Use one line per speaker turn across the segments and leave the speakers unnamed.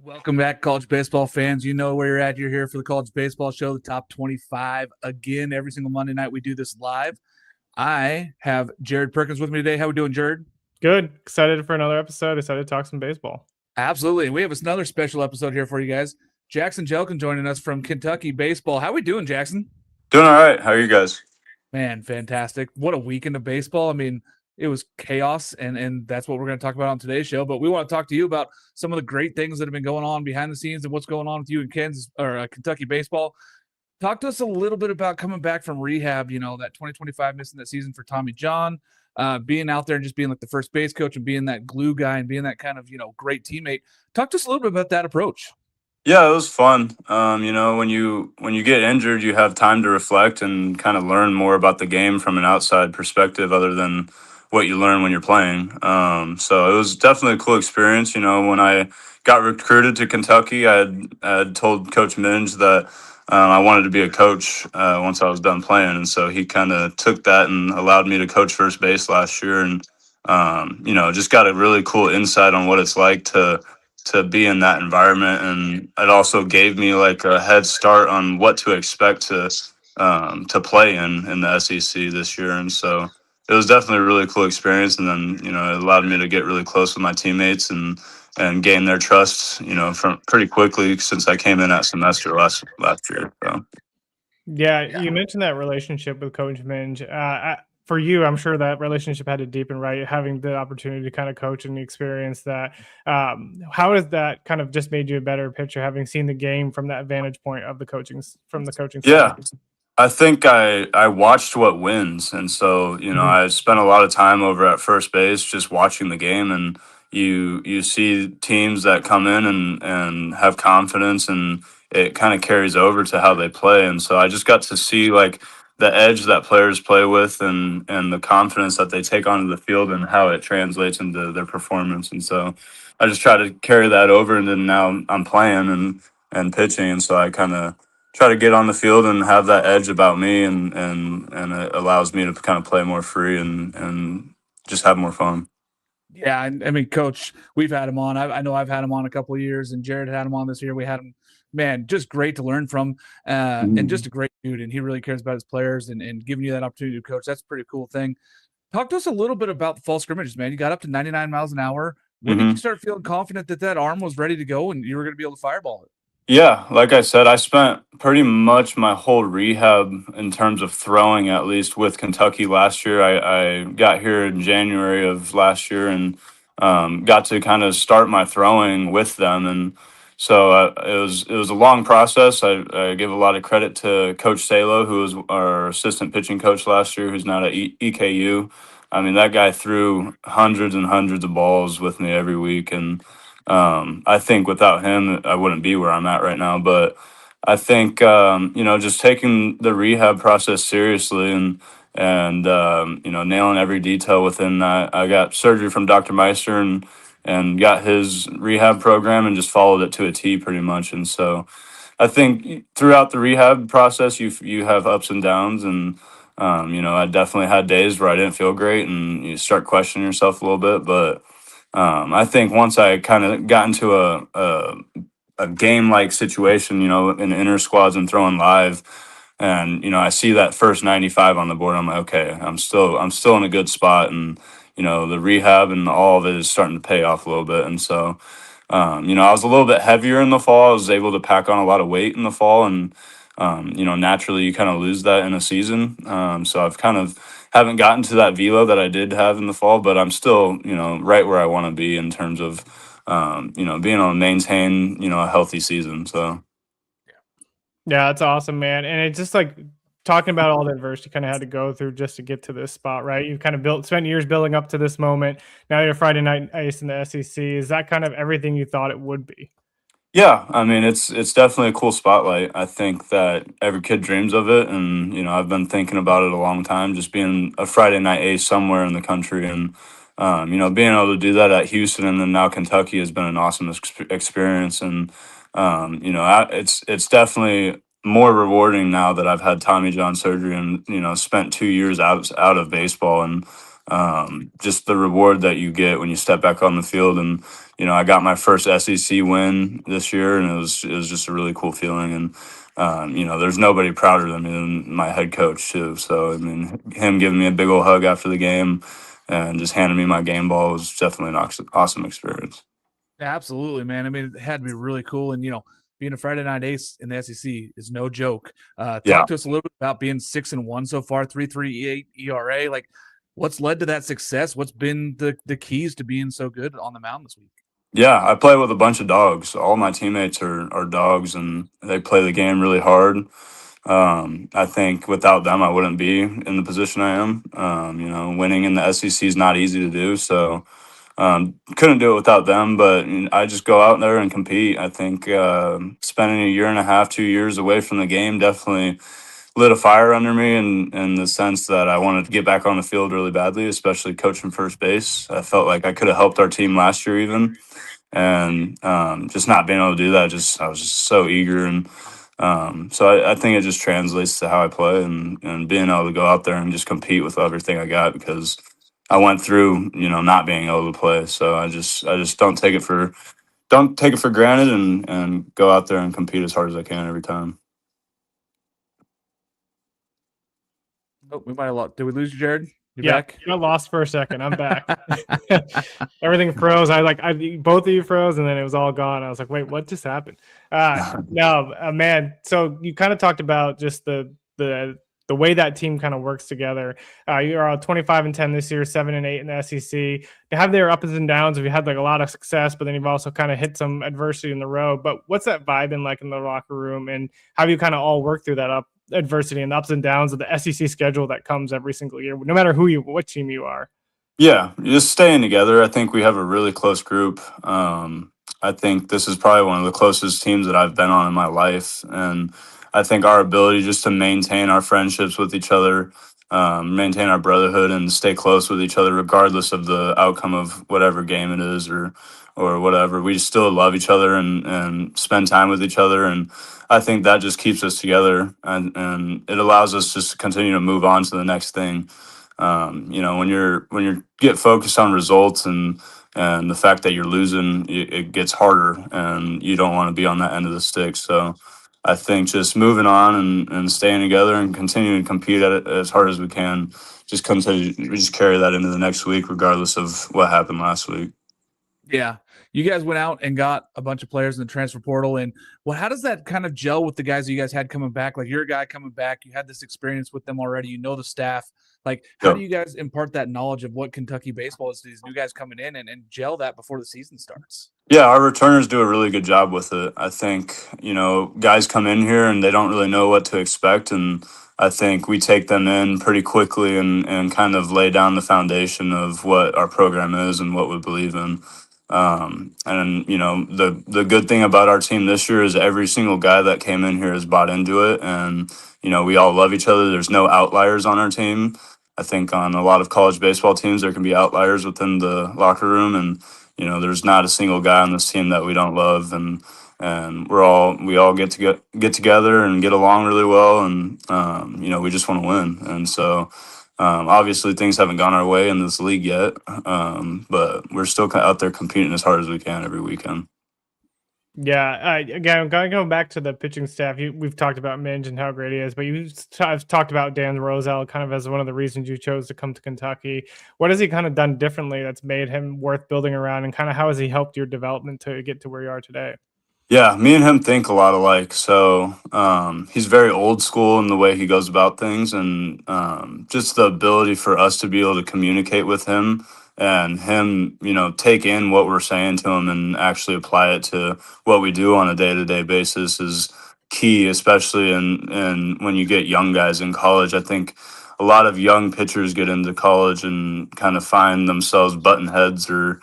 Welcome back, college baseball fans. You know where you're at. You're here for the college baseball show, the top 25. Again, every single Monday night we do this live. I have Jared Perkins with me today. How we doing, Jared?
Good. Excited for another episode. Excited to talk some baseball.
Absolutely. And we have another special episode here for you guys. Jaxon Jelkin joining us from Kentucky baseball. How we doing, Jaxon?
Doing all right. How are you guys?
Man, fantastic. What a weekend of baseball. I mean, it was chaos, and that's what we're going to talk about on today's show. But we want to talk to you about some of the great things that have been going on behind the scenes and what's going on with you in Kansas or Kentucky baseball. Talk to us a little bit about coming back from rehab, that 2025 missing that season for Tommy John, being out there and just being like the first base coach and being that glue guy and being that kind of, great teammate. Talk to us a little bit about that approach.
Yeah, it was fun. When you get injured, you have time to reflect and kind of learn more about the game from an outside perspective, other than what you learn when you're playing. So it was definitely a cool experience. When I got recruited to Kentucky, I had told Coach Minge that I wanted to be a coach once I was done playing, and so he kind of took that and allowed me to coach first base last year, and just got a really cool insight on what it's like to be in that environment, and it also gave me like a head start on what to expect to play in the SEC this year. And so it was definitely a really cool experience, and then it allowed me to get really close with my teammates and gain their trust from pretty quickly, since I came in at semester last year. So
Yeah, you mentioned that relationship with Coach Minge. For you, I'm sure that relationship had to deepen, right? Having the opportunity to kind of coach and experience that. How has that kind of just made you a better pitcher, having seen the game from that vantage point of the coaching side?
yeah. I think I watched what wins, and so I spent a lot of time over at first base just watching the game, and you see teams that come in and have confidence, and it kind of carries over to how they play. And so I just got to see like the edge that players play with, and the confidence that they take onto the field, and how it translates into their performance. And so I just try to carry that over, and then now I'm playing and pitching, and so I kind of try to get on the field and have that edge about me, and it allows me to kind of play more free and just have more fun.
Yeah, I mean, Coach, we've had him on. I know I've had him on a couple of years, and Jared had him on this year. We had him, man, just great to learn from, and just a great dude. And he really cares about his players and giving you that opportunity to coach. That's a pretty cool thing. Talk to us a little bit about the fall scrimmages, man. You got up to 99 miles an hour. When did you start feeling confident that arm was ready to go and you were going to be able to fireball it?
Yeah, like I said, I spent pretty much my whole rehab in terms of throwing, at least with Kentucky last year. I got here in January of last year, and got to kind of start my throwing with them. And so it was a long process. I give a lot of credit to Coach Salo, who was our assistant pitching coach last year, who's now at EKU. I mean, that guy threw hundreds and hundreds of balls with me every week, and I think without him, I wouldn't be where I'm at right now. But I think just taking the rehab process seriously, and nailing every detail within that. I got surgery from Dr. Meister, and got his rehab program, and just followed it to a T pretty much. And so I think throughout the rehab process, you have ups and downs, and I definitely had days where I didn't feel great, and you start questioning yourself a little bit, but. I think once I kind of got into a game like situation, in inter squads and throwing live, and I see that first 95 on the board, I'm like, okay, I'm still in a good spot, and the rehab and all of it is starting to pay off a little bit. And so I was a little bit heavier in the fall. I was able to pack on a lot of weight in the fall, and naturally you kind of lose that in a season. So I've kind of haven't gotten to that velo that I did have in the fall, but I'm still, right where I want to be in terms of, being able to maintain, a healthy season. So.
Yeah, that's awesome, man. And it's just like talking about all the adversity you kind of had to go through just to get to this spot, right? You've kind of spent years building up to this moment. Now you're Friday night ace in the SEC. Is that kind of everything you thought it would be?
Yeah, I mean it's definitely a cool spotlight. I think that every kid dreams of it, and I've been thinking about it a long time, just being a Friday night ace somewhere in the country, and being able to do that at Houston and then now Kentucky has been an awesome experience. And it's definitely more rewarding now that I've had Tommy John surgery, and spent 2 years out of baseball, and just the reward that you get when you step back on the field. And I got my first SEC win this year, and it was just a really cool feeling. And there's nobody prouder than me than my head coach too. So I mean, him giving me a big old hug after the game and just handing me my game ball was definitely an awesome experience.
Absolutely, man. I mean, it had to be really cool. And, being a Friday night ace in the SEC is no joke. Talk to us a little bit about being 6-1 so far, 3.38 ERA. Like, what's led to that success? What's been the keys to being so good on the mound this week?
Yeah, I play with a bunch of dogs. All my teammates are dogs, and they play the game really hard. I think without them, I wouldn't be in the position I am. Winning in the SEC is not easy to do, so couldn't do it without them. But I just go out there and compete. I think spending a year and a half, 2 years away from the game definitely lit a fire under me in the sense that I wanted to get back on the field really badly, especially coaching first base. I felt like I could have helped our team last year even. And just not being able to do that, I was just so eager. And so I think it just translates to how I play and being able to go out there and just compete with everything I got, because I went through, not being able to play. So I just don't take it for granted and go out there and compete as hard as I can every time.
Oh, we might have lost. Did we lose you, Jared? You
Yeah,
back?
you got lost for a second. I'm back. Everything froze. Both of you froze, and then it was all gone. I was like, wait, what just happened? Man. So you kind of talked about just the way that team kind of works together. You're 25-10 this year, 7-8 in the SEC. To have their ups and downs, if you had like a lot of success, but then you've also kind of hit some adversity in the road. But what's that vibe been like in the locker room, and how have you kind of all worked through that adversity and the ups and downs of the SEC schedule that comes every single year, no matter what team you are?
Yeah, just staying together. I think we have a really close group. I think this is probably one of the closest teams that I've been on in my life. And I think our ability just to maintain our friendships with each other, maintain our brotherhood, and stay close with each other, regardless of the outcome of whatever game it is or whatever. We still love each other and spend time with each other. And I think that just keeps us together, and it allows us just to continue to move on to the next thing. When you get focused on results and the fact that you're losing, it gets harder, and you don't want to be on that end of the stick. So I think just moving on and staying together and continuing to compete at it as hard as we can, we just carry that into the next week, regardless of what happened last week.
Yeah. You guys went out and got a bunch of players in the transfer portal. And how does that kind of gel with the guys you guys had coming back? Like, you're a guy coming back, you had this experience with them already, you know the staff. Like, how do you guys impart that knowledge of what Kentucky baseball is to these new guys coming in and gel that before the season starts?
Yeah, our returners do a really good job with it. I think, guys come in here and they don't really know what to expect. And I think we take them in pretty quickly and kind of lay down the foundation of what our program is and what we believe in. The good thing about our team this year is every single guy that came in here has bought into it. And, we all love each other. There's no outliers on our team. I think on a lot of college baseball teams, there can be outliers within the locker room. And, there's not a single guy on this team that we don't love, and we all get together and get along really well, and we just want to win. And so obviously things haven't gone our way in this league yet, but we're still out there competing as hard as we can every weekend.
Yeah, again, going back to the pitching staff, we've talked about Minge and how great he is, but I've talked about Dan Roszel kind of as one of the reasons you chose to come to Kentucky. What has he kind of done differently that's made him worth building around, and kind of how has he helped your development to get to where you are today?
Yeah, me and him think a lot alike. So he's very old school in the way he goes about things, and just the ability for us to be able to communicate with him and him, take in what we're saying to him and actually apply it to what we do on a day-to-day basis is key, especially in when you get young guys in college. I think a lot of young pitchers get into college and kind of find themselves button heads or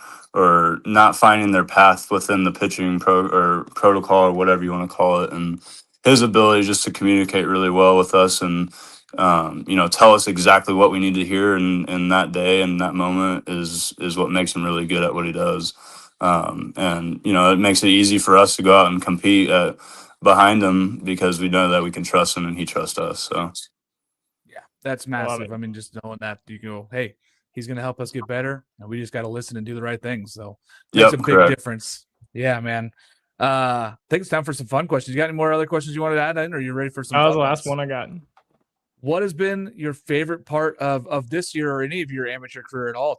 not finding their path within the pitching protocol or whatever you want to call it. And his ability just to communicate really well with us and tell us exactly what we need to hear in that day and that moment is what makes him really good at what he does. It makes it easy for us to go out and compete behind him because we know that we can trust him and he trusts us. So
yeah, that's massive. I mean, just knowing that you go, hey, He's going to help us get better, and we just got to listen and do the right things. So
Yep,
makes a big
correct.
difference. Yeah, man. I think it's time for some fun questions. You got any more other questions you wanted to add in, or are you ready for some
That was
fun
the last
ones?
one I got.
What has been your favorite part of this year or any of your amateur career at all?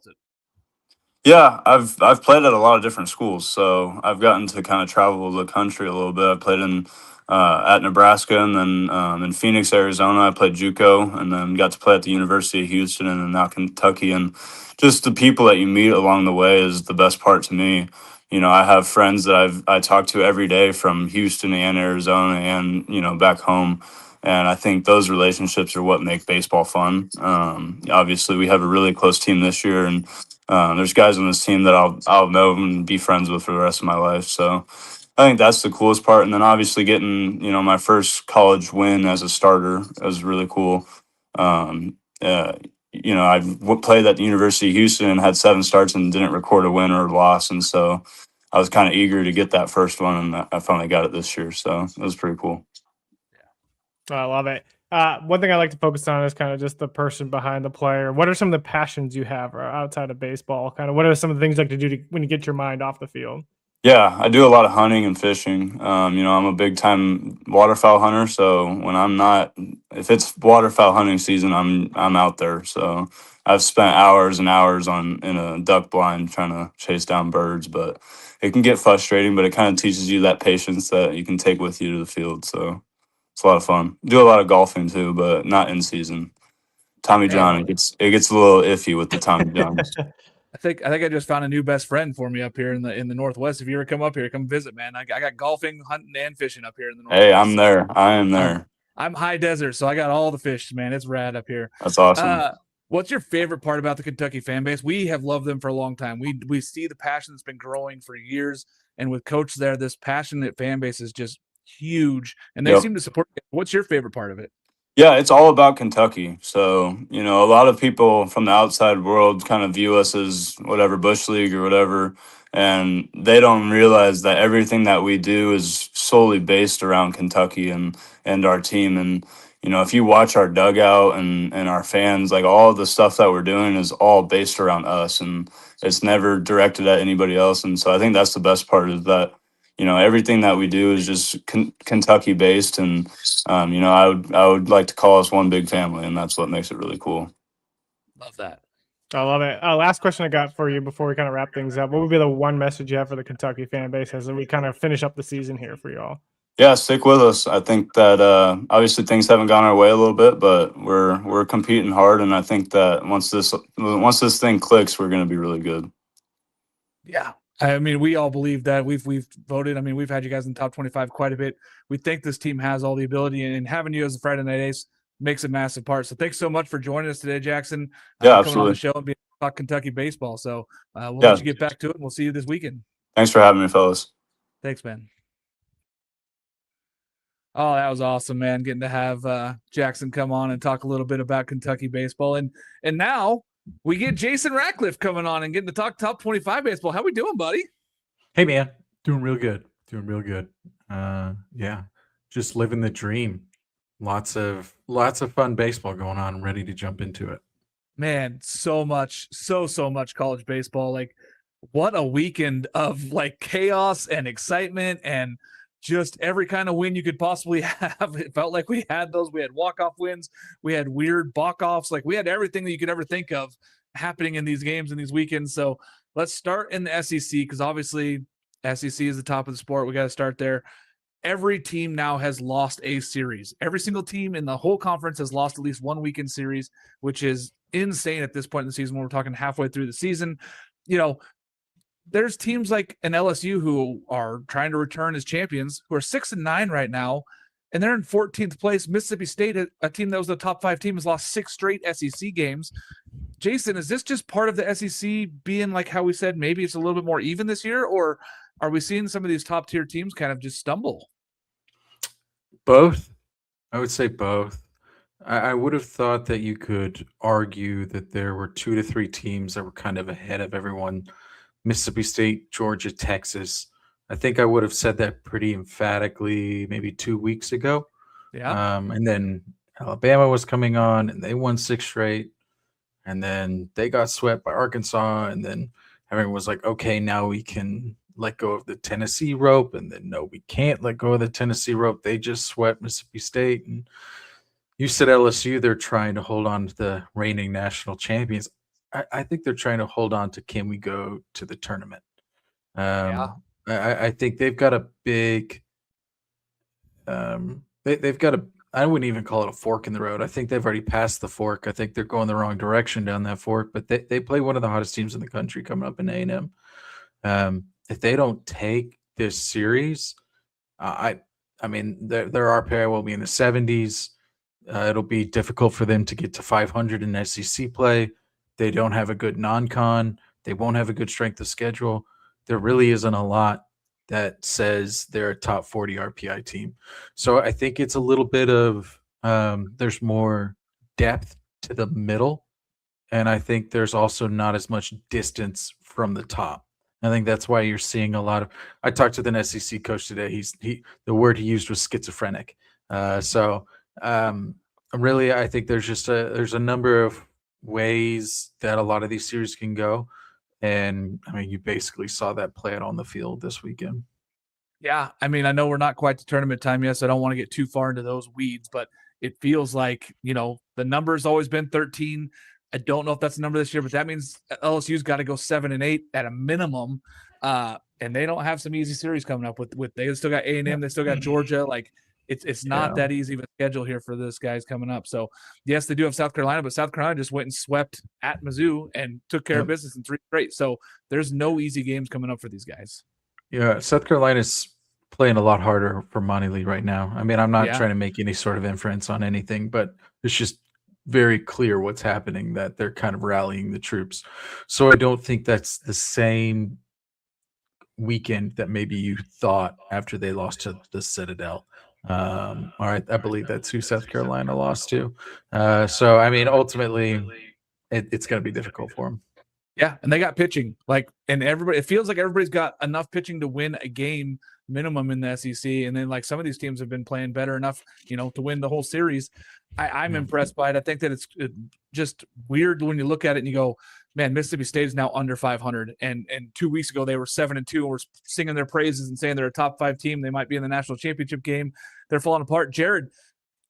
Yeah, I've played at a lot of different schools, so I've gotten to kind of travel the country a little bit. I played in at Nebraska, and then in Phoenix, Arizona. I played JUCO, and then got to play at the University of Houston, and then now Kentucky. And just the people that you meet along the way is the best part to me. You know, I have friends that I talk to every day from Houston and Arizona, and back home. And I think those relationships are what make baseball fun. Obviously, we have a really close team this year, and there's guys on this team that I'll know and be friends with for the rest of my life. So I think that's the coolest part. And then obviously getting my first college win as a starter was really cool. I played at the University of Houston and had 7 starts and didn't record a win or a loss, and so I was kind of eager to get that first one, and I finally got it this year. So it was pretty cool.
I love it. One thing I like to focus on is kind of just the person behind the player. What are some of the passions you have outside of baseball? Kind of what are some of the things you like to do when you get your mind off the field?
Yeah, I do a lot of hunting and fishing. I'm a big time waterfowl hunter, so when if it's waterfowl hunting season, I'm out there. So I've spent hours and hours in a duck blind trying to chase down birds, but it can get frustrating, but it kind of teaches you that patience that you can take with you to the field. So it's a lot of fun. Do a lot of golfing too, but not in season. Tommy John, it gets a little iffy with the Tommy Johns.
I think I just found a new best friend for me up here in the Northwest. If you ever come up here, come visit, man. I got golfing, hunting, and fishing up here in the Northwest.
Hey, I'm there. I am there.
I'm high desert, so I got all the fish, man. It's rad up here.
That's awesome.
What's your favorite part about the Kentucky fan base? We have loved them for a long time. We see the passion that's been growing for years, and with Coach there, this passionate fan base is just huge, and they seem to support it. What's your favorite part of it?
Yeah, it's all about Kentucky. So, a lot of people from the outside world kind of view us as whatever Bush League or whatever, and they don't realize that everything that we do is solely based around Kentucky and our team. And, if you watch our dugout and our fans, like all the stuff that we're doing is all based around us, and it's never directed at anybody else. And so I think that's the best part, is that everything that we do is just Kentucky based, and I would like to call us one big family, and that's what makes it really cool.
Love that.
I love it. Last question I got for you before we kind of wrap things up. What would be the one message you have for the Kentucky fan base as we kind of finish up the season here for y'all?
Yeah, stick with us. I think that obviously things haven't gone our way a little bit, but we're competing hard, and I think that once this thing clicks, we're going to be really good.
Yeah. I mean, we all believe that. We've voted. I mean, we've had you guys in the top 25 quite a bit. We think this team has all the ability, and having you as a Friday night ace makes a massive part. So thanks so much for joining us today, Jaxon.
Yeah,
coming on the show and being talk Kentucky baseball. So we'll let you get back to it, and we'll see you this weekend.
Thanks for having me, fellas.
Thanks, man. Oh, that was awesome, man. Getting to have Jaxon come on and talk a little bit about Kentucky baseball. And now we get Jason Ratcliffe coming on and getting to talk top 25 baseball. How we doing, buddy?
Hey, man. Doing real good. Yeah. Just living the dream. Lots of fun baseball going on. I'm ready to jump into it.
Man, so much college baseball. Like, what a weekend of like chaos and excitement and just every kind of win you could possibly have. It felt like we had those. We had walk-off wins. We had weird balk-offs. Like, we had everything that you could ever think of happening in these games and these weekends. So let's start in the SEC, because obviously SEC is the top of the sport. We got to start there. Every team now has lost a series. Every single team in the whole conference has lost at least one weekend series, which is insane at this point in the season when we're talking halfway through the season. There's teams like an LSU who are trying to return as champions, who are 6-9 right now, and they're in 14th place. Mississippi State, a team that was the top 5 team, has lost 6 straight SEC games. Jason, is this just part of the SEC being like how we said, maybe it's a little bit more even this year, or are we seeing some of these top tier teams kind of just stumble?
Both. I would say both. I would have thought that you could argue that there were 2 to 3 teams that were kind of ahead of everyone. Mississippi State, Georgia, Texas. I think I would have said that pretty emphatically maybe 2 weeks ago.
Yeah.
And then Alabama was coming on, and they won 6 straight. and then they got swept by Arkansas, and then everyone was like, okay, now we can let go of the Tennessee rope, and then no, we can't let go of the Tennessee rope. They just swept Mississippi State, and you said LSU, they're trying to hold on to the reigning national champions. I think they're trying to hold on to, can we go to the tournament?
Yeah.
I think they've got a big they've got a, I wouldn't even call it a fork in the road. I think they've already passed the fork. I think they're going the wrong direction down that fork, but they play one of the hottest teams in the country coming up in A&M. If they don't take this series, I mean, their RPI will be in the 70s. It'll be difficult for them to get to 500 in SEC play. They don't have a good non-con. They won't have a good strength of schedule. There really isn't a lot that says they're a top 40 RPI team. So I think it's a little bit of there's more depth to the middle, and I think there's also not as much distance from the top. I think that's why you're seeing a lot of. I talked to an SEC coach today. The word he used was schizophrenic. Really, I think there's a number of ways that a lot of these series can go, and I mean, you basically saw that play out on the field this weekend.
Yeah, I mean, I know we're not quite to tournament time yet, so I don't want to get too far into those weeds, but it feels like, the number's always been 13. I don't know if that's the number this year, but that means LSU's got to go 7-8 at a minimum. And they don't have some easy series coming up with they still got A&M, they still got Georgia. Like it's not that easy of a schedule here for this guys coming up. So yes, they do have South Carolina, but South Carolina just went and swept at Mizzou and took care of business in 3 straight. So there's no easy games coming up for these guys.
Yeah, South Carolina's playing a lot harder for Monty Lee right now. I mean, I'm not trying to make any sort of inference on anything, but it's just very clear what's happening, that they're kind of rallying the troops. So I don't think that's the same weekend that maybe you thought after they lost to the Citadel. All right, I believe that's who South Carolina lost to. So, I mean, ultimately, it's going to be difficult for them.
Yeah, and they got pitching. And everybody, it feels like everybody's got enough pitching to win a game minimum in the SEC. And then some of these teams have been playing better enough, to win the whole series. I'm impressed by it. I think that it's just weird when you look at it and you go, man, Mississippi State is now under 500. And 2 weeks ago they were 7-2 and were singing their praises and saying they're a top 5 team. They might be in the national championship game. They're falling apart. Jared,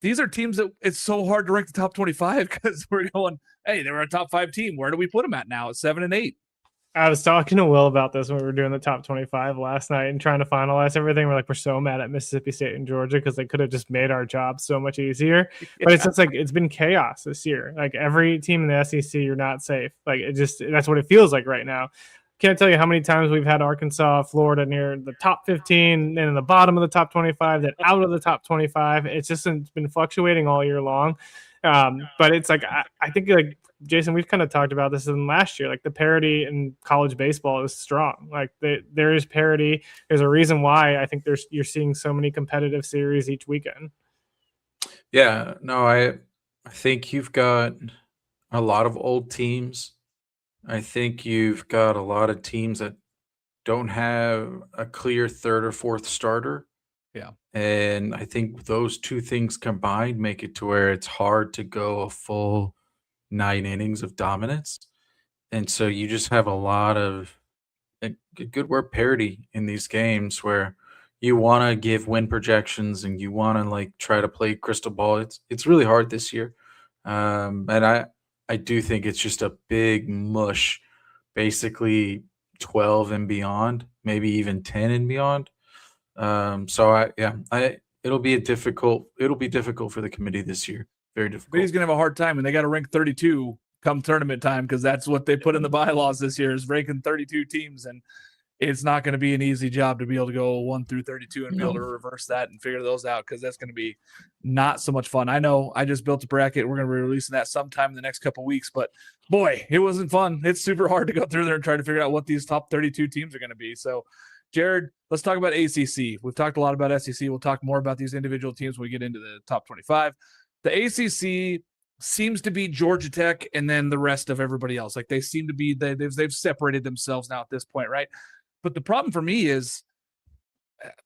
these are teams that it's so hard to rank the top 25 because we're going, hey, they were a top 5 team. Where do we put them at now? At 7-8.
I was talking to Will about this when we were doing the top 25 last night and trying to finalize everything. We're so mad at Mississippi State and Georgia because they could have just made our job so much easier. Yeah. But it's just it's been chaos this year. Every team in the SEC, you're not safe. That's what it feels like right now. Can't tell you how many times we've had Arkansas, Florida near the top 15 and in the bottom of the top 25, then out of the top 25. It's been fluctuating all year long. But it's I think Jason, we've kind of talked about this in last year. The parity in college baseball is strong. There is parity. There's a reason why I think you're seeing so many competitive series each weekend.
Yeah, no, I think you've got a lot of old teams. I think you've got a lot of teams that don't have a clear third or fourth starter.
Yeah.
And I think those two things combined make it to where it's hard to go a full 9 innings of dominance. And so you just have a lot of good word parity in these games where you want to give win projections and you want to try to play crystal ball. It's really hard this year. And I do think it's just a big mush, basically 12 and beyond, maybe even 10 and beyond. It'll be difficult for the committee this year. Very difficult.
But he's going to have a hard time, and they got to rank 32 come tournament time because that's what they put in the bylaws this year is ranking 32 teams, and it's not going to be an easy job to be able to go 1 through 32 and be able to reverse that and figure those out because that's going to be not so much fun. I know I just built a bracket. We're going to be releasing that sometime in the next couple of weeks, but boy, it wasn't fun. It's super hard to go through there and try to figure out what these top 32 teams are going to be. So, Jared, let's talk about ACC. We've talked a lot about SEC. We'll talk more about these individual teams when we get into the top 25. The ACC seems to be Georgia Tech and then the rest of everybody else. They seem to be they've separated themselves now at this point, right? But the problem for me is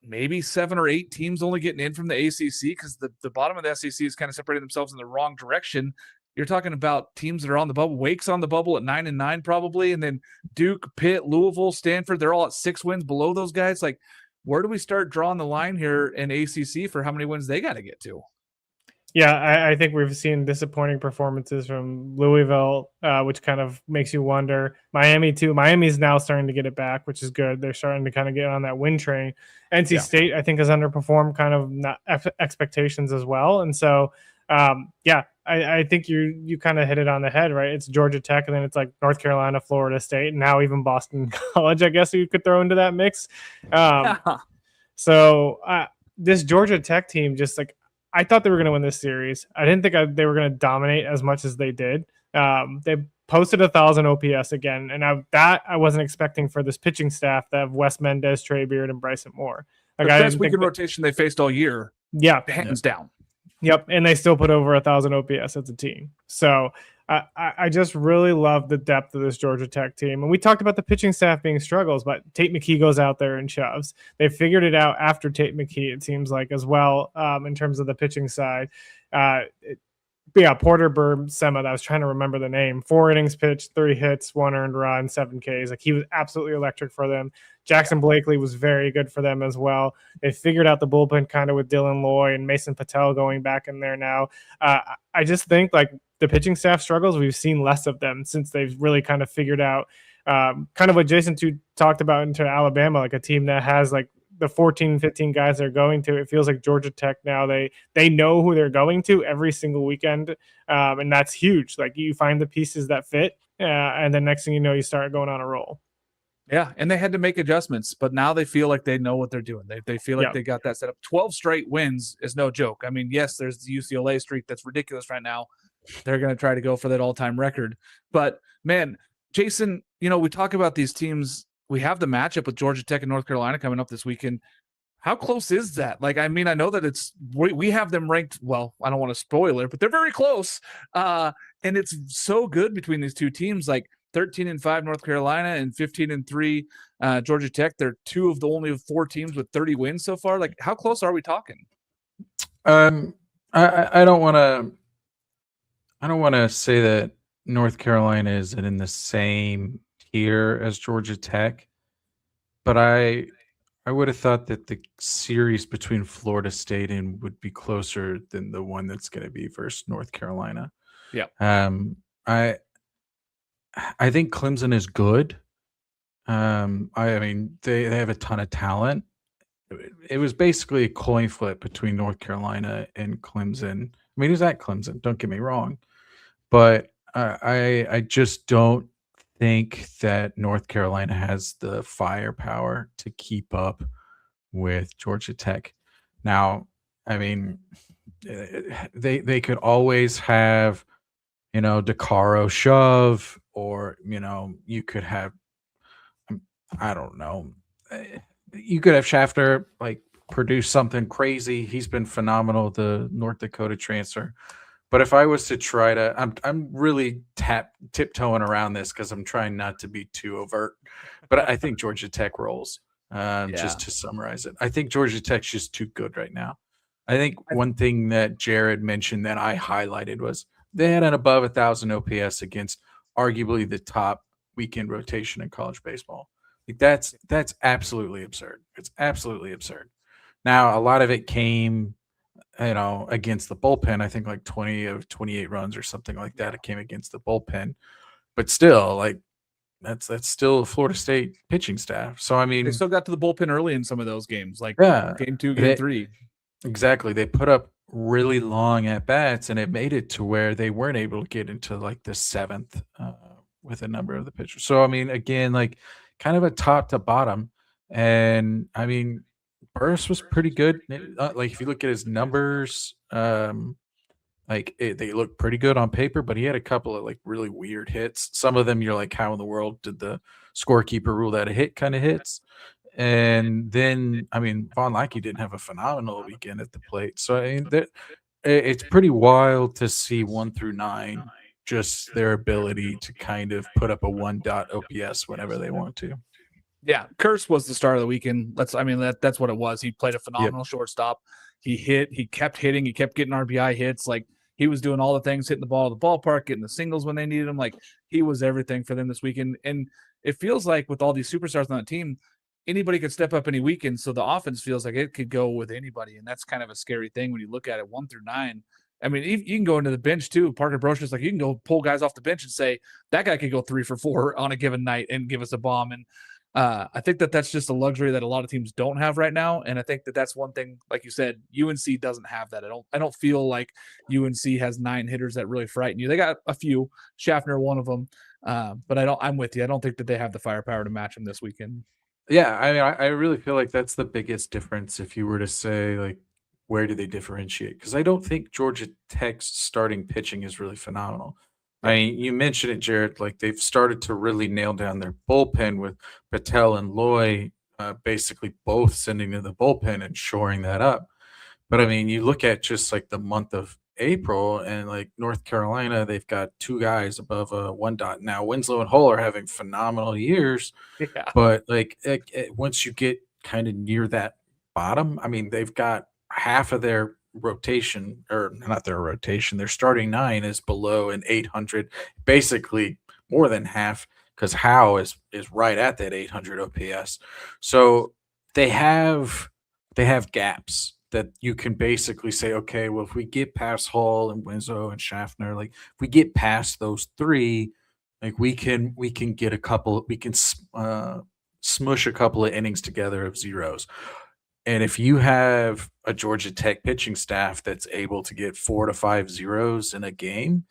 maybe 7 or 8 teams only getting in from the ACC because the bottom of the SEC is kind of separating themselves in the wrong direction. you're talking about teams that are on the bubble. Wake's on the bubble at 9-9 probably, and then Duke, Pitt, Louisville, Stanford, they're all at 6 wins below those guys. Like, where do we start drawing the line here in ACC for how many wins they got to get to?
Yeah, I think we've seen disappointing performances from Louisville, which kind of makes you wonder. Miami, too. Miami's now starting to get it back, which is good. They're starting to kind of get on that win train. NC State, I think, has underperformed kind of not expectations as well. And so, I think you kind of hit it on the head, right? It's Georgia Tech, and then it's like North Carolina, Florida State, and now even Boston College, I guess you could throw into that mix. So this Georgia Tech team just like, I thought they were going to win this series. I didn't think they were going to dominate as much as they did. They posted 1,000 OPS again, and I wasn't expecting for this pitching staff that have Wes Mendez, Trey Beard, and Bryson Moore.
Like, the best weekend rotation they faced all year.
Yeah,
hands down.
Yep, and they still put over 1,000 OPS as a team. So I just really love the depth of this Georgia Tech team. And we talked about the pitching staff being struggles, but Tate McKee goes out there and shoves. They figured it out after Tate McKee, it seems like, as well, in terms of the pitching side. Porter Burb Sema, I was trying to remember the name. 4 innings pitched, 3 hits, 1 earned run, 7 Ks. Like, he was absolutely electric for them. Jackson Blakely was very good for them as well. They figured out the bullpen kind of with Dylan Loy and Mason Patel going back in there now. I just think, like, the pitching staff struggles, we've seen less of them since they've really kind of figured out kind of what Jason talked about into Alabama, like a team that has like the 14, 15 guys they're going to. It feels like Georgia Tech now, they know who they're going to every single weekend, and that's huge. Like, you find the pieces that fit, and the next thing you know, you start going on a roll.
Yeah, and they had to make adjustments, but now they feel like they know what they're doing. They feel like they got that set up. 12 straight wins is no joke. I mean, yes, there's the UCLA streak that's ridiculous right now. They're going to try to go for that all-time record. But, man, Jason, we talk about these teams. We have the matchup with Georgia Tech and North Carolina coming up this weekend. How close is that? Like, I mean, I know that we have them ranked, well, I don't want to spoil it, but they're very close. And it's so good between these two teams, like 13-5 North Carolina and 15-3 Georgia Tech. They're two of the only 4 teams with 30 wins so far. Like, how close are we talking?
I don't want to say that North Carolina is in the same tier as Georgia Tech, but I would have thought that the series between Florida State and would be closer than the one that's going to be versus North Carolina.
Yeah.
I think Clemson is good. I mean, they have a ton of talent. It was basically a coin flip between North Carolina and Clemson. I mean, it was at Clemson, don't get me wrong, but I just don't think that North Carolina has the firepower to keep up with Georgia Tech. Now, I mean, they could always have, DeCaro shove, or, you could have, I don't know, you could have Shafter like produce something crazy. He's been phenomenal, the North Dakota transfer. But if I was to try to, I'm really tiptoeing around this because I'm trying not to be too overt. But I think Georgia Tech rolls. Just to summarize it, I think Georgia Tech's just too good right now. I think one thing that Jared mentioned that I highlighted was they had an above 1,000 OPS against arguably the top weekend rotation in college baseball. Like, that's absolutely absurd. It's absolutely absurd. Now, a lot of it came, against the bullpen. I think like 20 of 28 runs or something like that. It came against the bullpen, but still, like, that's still a Florida State pitching staff. So, I mean,
they still got to the bullpen early in some of those games, like game 2, game 3.
Exactly. They put up really long at bats, and it made it to where they weren't able to get into like the 7th with a number of the pitchers. So, I mean, again, like, kind of a top to bottom. And I mean, Burris was pretty good. Like, if you look at his numbers, they look pretty good on paper, but he had a couple of like really weird hits. Some of them you're like, how in the world did the scorekeeper rule that a hit kind of hits? And then, I mean, Von Lackey didn't have a phenomenal weekend at the plate. So, I mean, it's pretty wild to see 1 through 9, just their ability to kind of put up a 1 OPS whenever they want to.
Yeah, Curse was the star of the weekend. That's what it was. He played a phenomenal shortstop. He hit, he kept hitting, he kept getting RBI hits. Like, he was doing all the things, hitting the ball at the ballpark, getting the singles when they needed him. Like, he was everything for them this weekend. And it feels like with all these superstars on that team, anybody could step up any weekend. So the offense feels like it could go with anybody. And that's kind of a scary thing when you look at it 1 through 9. I mean, you can go into the bench too. Parker Brochus, like, you can go pull guys off the bench and say that guy could go 3 for 4 on a given night and give us a bomb. And I think that's just a luxury that a lot of teams don't have right now. And I think that's one thing, like you said, UNC doesn't have that. I don't feel like UNC has 9 hitters that really frighten you. They got a few, Schaffner, one of them. But I'm with you. I don't think that they have the firepower to match them this weekend.
Yeah, I mean, I really feel like that's the biggest difference if you were to say, like, where do they differentiate? Because I don't think Georgia Tech's starting pitching is really phenomenal. I mean, you mentioned it, Jared, like they've started to really nail down their bullpen with Patel and Loy basically both sending to the bullpen and shoring that up. But I mean, you look at just like the month of April and like North Carolina, they've got 2 guys above a 1 dot. Now, Winslow and Hull are having phenomenal years, but like once you get kind of near that bottom, I mean, they've got half of their rotation, or not their rotation, their starting 9 is below an 800, basically more than half, because Howe is right at that 800 OPS. So they have gaps that you can basically say, okay, well, if we get past Hall and Winslow and Schaffner, like if we get past those 3, like we can get a couple, we can smush a couple of innings together of zeros. And if you have a Georgia Tech pitching staff that's able to get 4 to 5 zeros in a game,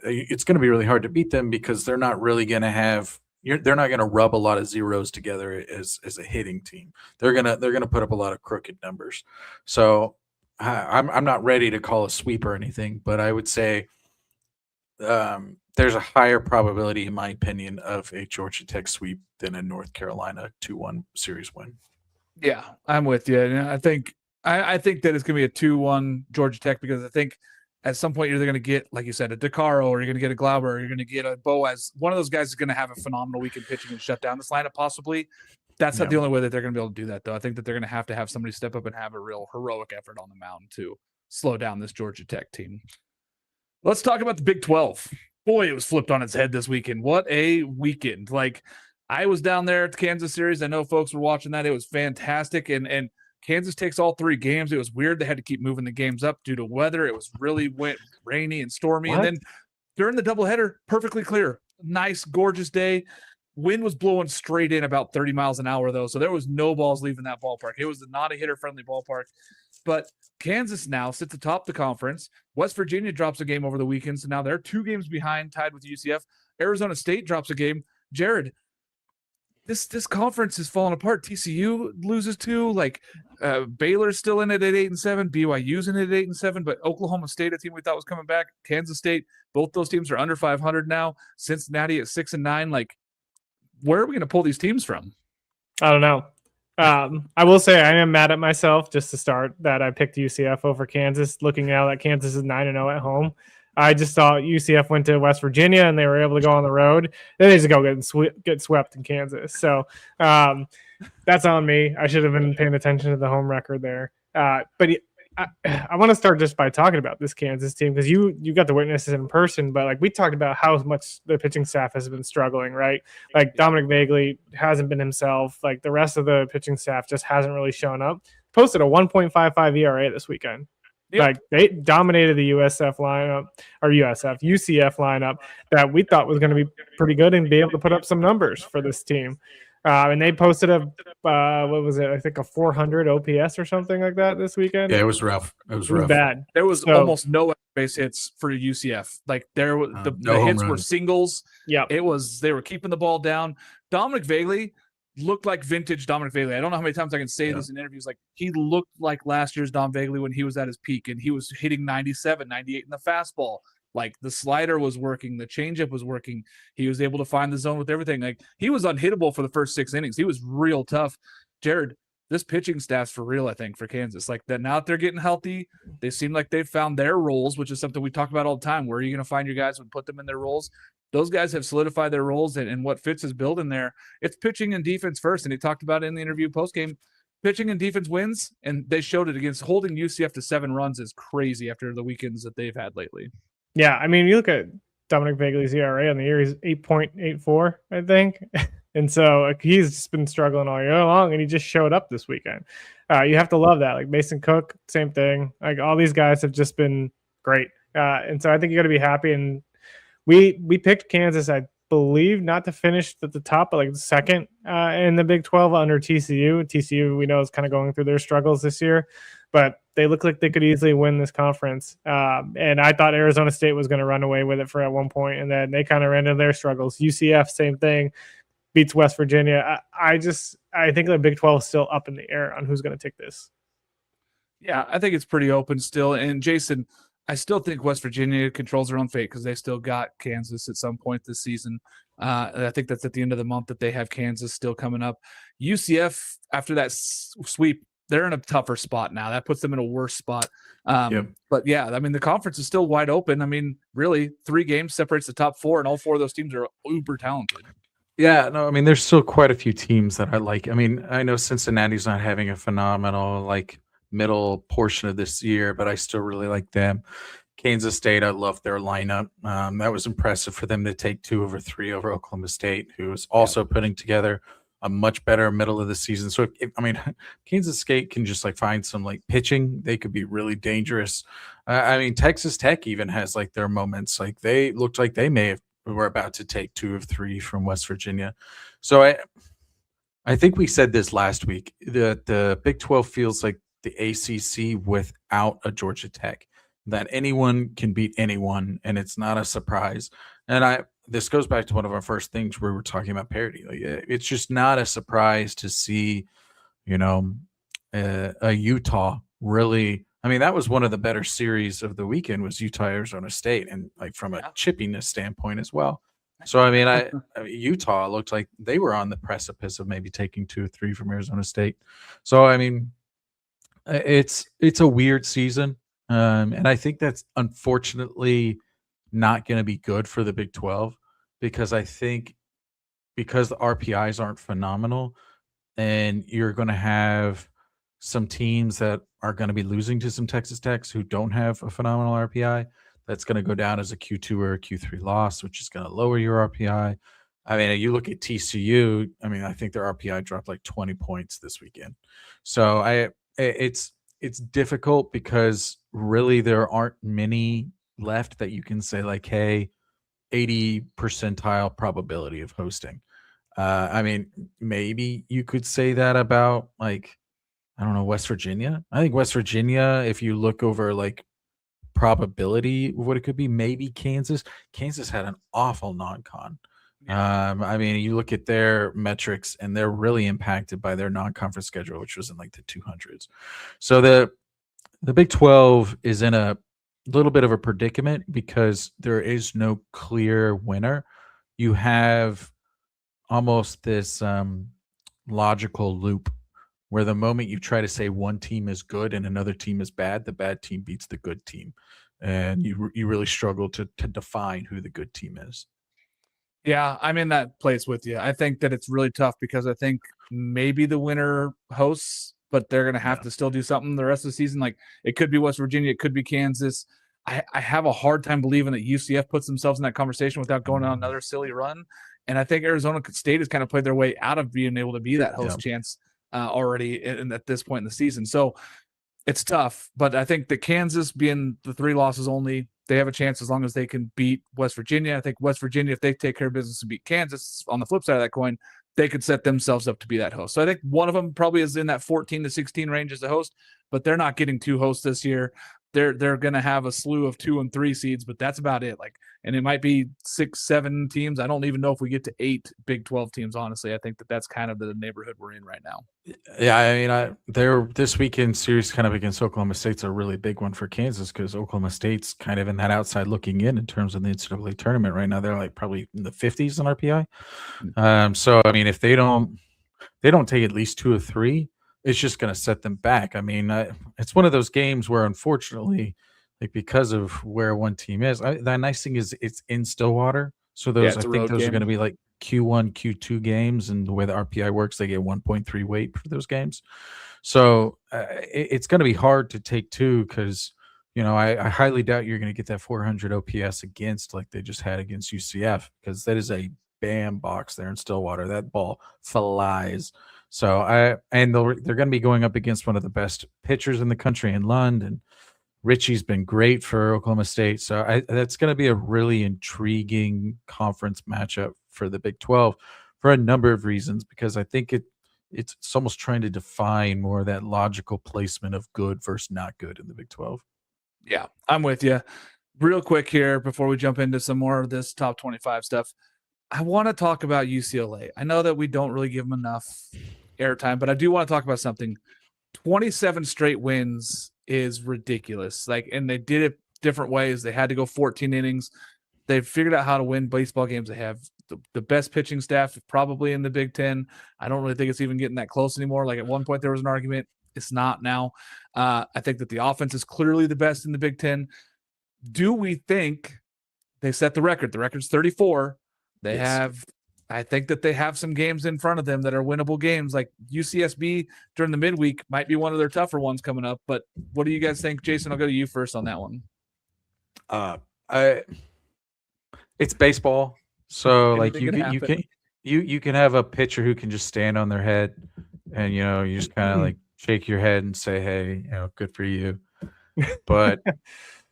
it's going to be really hard to beat them because they're not really going to have they're not going to rub a lot of zeros together as a hitting team. They're gonna put up a lot of crooked numbers. So I'm not ready to call a sweep or anything, but I would say there's a higher probability, in my opinion, of a Georgia Tech sweep than a North Carolina 2-1 series win.
Yeah, I'm with you. And I think that it's going to be a 2-1 Georgia Tech, because I think at some point you're either going to get, like you said, a DeCaro, or you're going to get a Glauber, or you're going to get a Boaz. One of those guys is going to have a phenomenal weekend pitching and shut down this lineup possibly. That's not the only way that they're going to be able to do that, though. I think that they're going to have somebody step up and have a real heroic effort on the mound to slow down this Georgia Tech team. Let's talk about the Big 12. Boy, it was flipped on its head this weekend. What a weekend. Like, I was down there at the Kansas series. I know folks were watching that. It was fantastic. And Kansas takes all 3 games. It was weird. They had to keep moving the games up due to weather. It was really wet, rainy and stormy. And then during the doubleheader, perfectly clear. Nice, gorgeous day. Wind was blowing straight in about 30 miles an hour, though. So there was no balls leaving that ballpark. It was not a hitter-friendly ballpark. But Kansas now sits atop the conference. West Virginia drops a game over the weekend. So now they're 2 games behind, tied with UCF. Arizona State drops a game. Jared, this conference is falling apart. TCU loses 2. Like, Baylor's still in it at 8-7. BYU's in it at 8-7. But Oklahoma State, a team we thought was coming back, Kansas State, both those teams are under 500 now. Cincinnati at 6-9. Like, where are we going to pull these teams from?
I don't know. I will say I am mad at myself just to start that I picked UCF over Kansas. Looking now that Kansas is 9-0 at home, I just thought UCF went to West Virginia and they were able to go on the road. Then they just go get swept in Kansas. So that's on me. I should have been paying attention to the home record there. But I want to start just by talking about this Kansas team, because you got to witness it in person. But like, we talked about how much the pitching staff has been struggling, right? Like, Dominic Bagley hasn't been himself. Like, the rest of the pitching staff just hasn't really shown up. Posted a 1.55 ERA this weekend. Yep. Like, they dominated the UCF lineup that we thought was going to be pretty good and be able to put up some numbers for this team. And they posted what was it? I think a 400 OPS or something like that this weekend.
Yeah, it was rough. It was rough.
Bad. There was almost no base hits for UCF. Like, the hits were singles.
Yeah,
they were keeping the ball down. Dominic Bagley looked like vintage Dominic Bagley. I don't know how many times I can say this in interviews. Like, he looked like last year's Dom Bagley when he was at his peak, and he was hitting 97, 98 in the fastball. Like, the slider was working, the changeup was working. He was able to find the zone with everything. Like, he was unhittable for the first 6 innings. He was real tough. Jared, this pitching staff's for real, I think, for Kansas. Like, that now that they're getting healthy, they seem like they've found their roles, which is something we talk about all the time. Where are you going to find your guys and put them in their roles? Those guys have solidified their roles, and what Fitz is building there, it's pitching and defense first. And he talked about it in the interview post-game. pitching and defense wins, and they showed it against holding UCF to 7 runs is crazy after the weekends that they've had lately.
Yeah, I mean, you look at Dominic Bagley's ERA on the year, he's 8.84, I think. And so he's just been struggling all year long, and he just showed up this weekend. You have to love that. Like Mason Cook, same thing. Like all these guys have just been great. And so I think you got to be happy. And we picked Kansas, I believe, not to finish at the top, but like second in the Big 12 under TCU. TCU, we know, is kind of going through their struggles this year, but they look like they could easily win this conference. And I thought Arizona State was going to run away with it for at one point, and then they kind of ran into their struggles. UCF, same thing, beats West Virginia. I think the Big 12 is still up in the air on who's going to take this.
Yeah, I think it's pretty open still. And Jason, I still think West Virginia controls their own fate because they still got Kansas at some point this season. I think that's at the end of the month that they have Kansas still coming up. UCF, after that sweep, they're in a tougher spot now. That puts them in a worse spot. But yeah, I mean, the conference is still wide open. I mean, really, 3 games separates the top 4, and all 4 of those teams are uber talented.
Yeah, no, I mean, there's still quite a few teams that I like. I mean, I know Cincinnati's not having a phenomenal middle portion of this year, but I still really like them. Kansas State, I love their lineup. That was impressive for them to take 2 over 3 over Oklahoma State, who is also putting together a much better middle of the season. So, Kansas State can just find some pitching. They could be really dangerous. Texas Tech even has their moments. They looked like they were about to take 2 of 3 from West Virginia. So I think we said this last week that the Big 12 feels like the ACC without a Georgia Tech, that anyone can beat anyone, and it's not a surprise. And this goes back to one of our first things where we were talking about parity. It's just not a surprise to see, a Utah really. I mean, that was one of the better series of the weekend was Utah-Arizona State, and from a chippiness standpoint as well. So, Utah looked like they were on the precipice of maybe taking 2 or 3 from Arizona State. So, it's a weird season. And I think that's unfortunately not going to be good for the Big 12 because I think because the RPIs aren't phenomenal and you're going to have some teams that are going to be losing to some Texas Techs who don't have a phenomenal RPI, that's going to go down as a Q2 or a Q3 loss, which is going to lower your RPI. You look at TCU, I think their RPI dropped 20 points this weekend. So it's difficult because really there aren't many left that you can say hey, 80 percentile probability of hosting. Maybe you could say that about West Virginia. I think West Virginia, if you look over probability of what it could be, maybe Kansas. Kansas had an awful non-con. You look at their metrics and they're really impacted by their non-conference schedule, which was in the 200s. So the Big 12 is in a little bit of a predicament because there is no clear winner. You have almost this logical loop where the moment you try to say one team is good and another team is bad, the bad team beats the good team. And you really struggle to define who the good team is.
Yeah, I'm in that place with you. I think that it's really tough because I think maybe the winner hosts, but they're going to have to still do something the rest of the season. It could be West Virginia, it could be Kansas. I have a hard time believing that UCF puts themselves in that conversation without going on another silly run. And I think Arizona State has kind of played their way out of being able to be that host chance already at this point in the season. So it's tough, but I think that Kansas being the 3 losses only, they have a chance as long as they can beat West Virginia. I think West Virginia, if they take care of business and beat Kansas on the flip side of that coin, they could set themselves up to be that host. So I think one of them probably is in that 14 to 16 range as a host, but they're not getting 2 hosts this year. They're going to have a slew of 2 and 3 seeds, but that's about it. And it might be 6, 7 teams. I don't even know if we get to 8 Big 12 teams. Honestly, I think that's kind of the neighborhood we're in right now.
Yeah, this weekend series kind of against Oklahoma State's a really big one for Kansas because Oklahoma State's kind of in that outside looking in terms of the NCAA tournament right now. They're probably in the 50s in RPI. So if they don't take at least 2 or 3. It's just going to set them back. It's one of those games where, unfortunately, because of where one team is, the nice thing is it's in Stillwater. So those are going to be Q1, Q2 games, and the way the RPI works, they get 1.3 weight for those games. So it's going to be hard to take two because, I highly doubt you're going to get that 400 OPS against like they just had against UCF, because that is a bam box there in Stillwater. That ball flies. So they're going to be going up against one of the best pitchers in the country in Lund, and Richie's been great for Oklahoma State. So that's going to be a really intriguing conference matchup for the Big 12 for a number of reasons, because I think it's almost trying to define more of that logical placement of good versus not good in the Big 12.
Yeah, I'm with you. Real quick here before we jump into some more of this top 25 stuff, I want to talk about UCLA. I know that we don't really give them enough airtime, but I do want to talk about something. 27 straight wins is ridiculous. And they did it different ways. They had to go 14 innings. They've figured out how to win baseball games. They have the best pitching staff probably in the Big Ten. I don't really think it's even getting that close anymore. Like at one point there was an argument. It's not now. I think that the offense is clearly the best in the Big Ten. Do we think they set the record? The record's 34. They have, I think that they have some games in front of them that are winnable games. Like UCSB during the midweek might be one of their tougher ones coming up. But what do you guys think? Jason, I'll go to you first on that one.
It's baseball. So
Anything
like you can have a pitcher who can just stand on their head and, you just kind of like shake your head and say, hey, good for you. But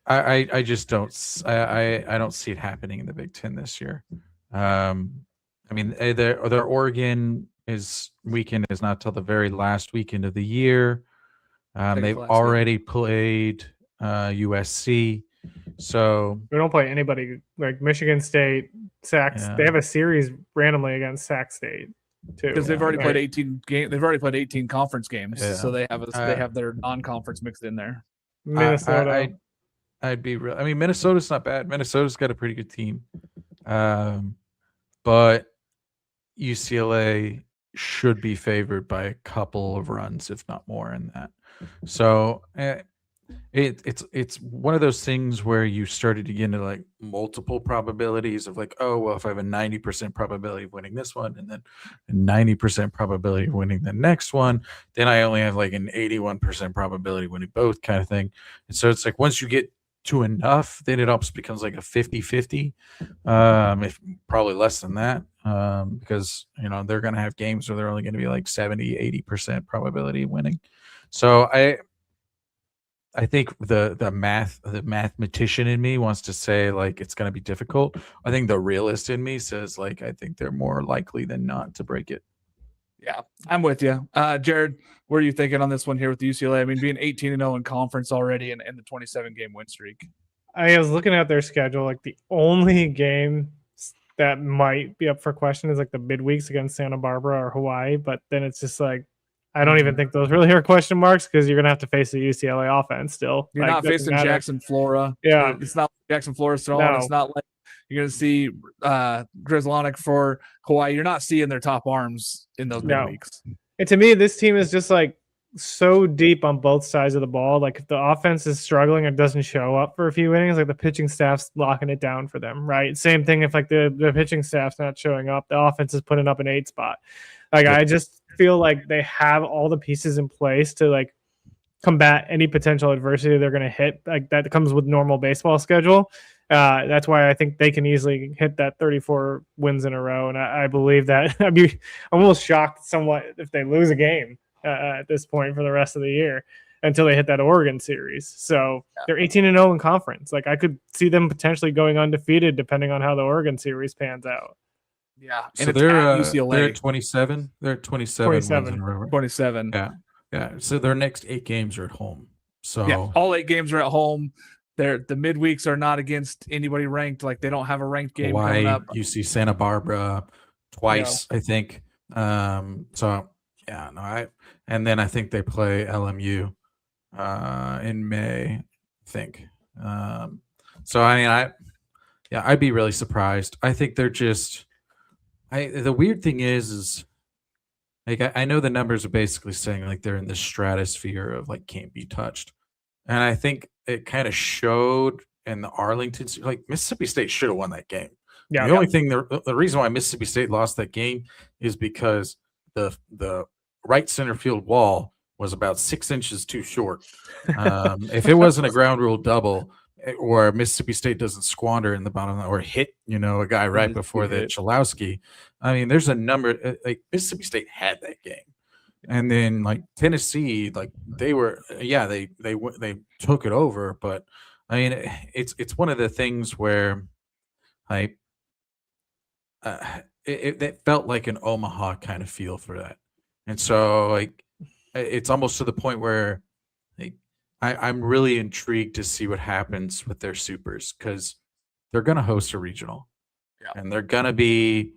I just don't see it happening in the Big Ten this year. I mean, their Oregon weekend is not till the very last weekend of the year. They've already played USC. So
we don't play anybody like Michigan State, Sac. They have a series randomly against Sac State too,
because they've already played 18 games. They've already played 18 conference games, so they have their non-conference mixed in there.
Minnesota.
I'd be real. I mean, Minnesota's not bad. Minnesota's got a pretty good team, but UCLA should be favored by a couple of runs, if not more, in that. So. It's one of those things where you started to get into like multiple probabilities of like, oh, well, if I have a 90% probability of winning this one and then a 90% probability of winning the next one, then I only have like an 81% probability of winning both kind of thing. And so it's like once you get to enough, then it almost becomes like a 50-50, if probably less than that, because they're going to have games where they're only going to be like 70-80% probability of winning. So I think the mathematician in me wants to say like it's going to be difficult. I think the realist in me says like I think they're more likely than not to break it.
Yeah, I'm with you. Jared, what are you thinking on this one here with the UCLA? I mean, being 18-0 in conference already and the 27-game win streak.
I was looking at their schedule. Like the only game that might be up for question is like the midweeks against Santa Barbara or Hawaii. But then it's just like, I don't even think those really are question marks because you're going to have to face the UCLA offense still.
You're not facing Jackson Flora.
Yeah.
It's not like Jackson Flora's throwing. No. It's not like you're going to see Grizzlonic for Hawaii. You're not seeing their top arms in those midweeks.
And to me, this team is just like so deep on both sides of the ball. Like if the offense is struggling or doesn't show up for a few innings, like the pitching staff's locking it down for them, right? Same thing if like the pitching staff's not showing up, the offense is putting up an 8 spot. Like I just feel like they have all the pieces in place to like combat any potential adversity they're going to hit. Like that comes with normal baseball schedule. That's why I think they can easily hit that 34 wins in a row. And I believe that. I'd be almost shocked somewhat if they lose a game at this point for the rest of the year until they hit that Oregon series. So they're 18-0 in conference. Like I could see them potentially going undefeated depending on how the Oregon series pans out.
Yeah.
So they're at 27. They're at 27 wins in a row.
27.
Yeah. So their next 8 games are at home. So
all 8 games are at home. The midweeks are not against anybody ranked. Like they don't have a ranked game coming up.
You see Santa Barbara twice, I think. And then I think they play LMU in May, I think. So I mean, I'd be really surprised. I think they're just. The weird thing is like I know the numbers are basically saying like they're in the stratosphere of like can't be touched, and I think it kind of showed in the Arlington. Like Mississippi State should have won that game. Yeah. The only thing, the reason why Mississippi State lost that game is because the right center field wall was about 6 inches too short. If it wasn't a ground rule double, or Mississippi State doesn't squander in the bottom or hit, a guy right before the Chalowski. I mean, there's a number like Mississippi State had that game. And then like Tennessee, like they were, they took it over. But I mean, it's one of the things where like it felt like an Omaha kind of feel for that. And so like it's almost to the point where like, I'm really intrigued to see what happens with their supers, because they're going to host a regional, and they're going to be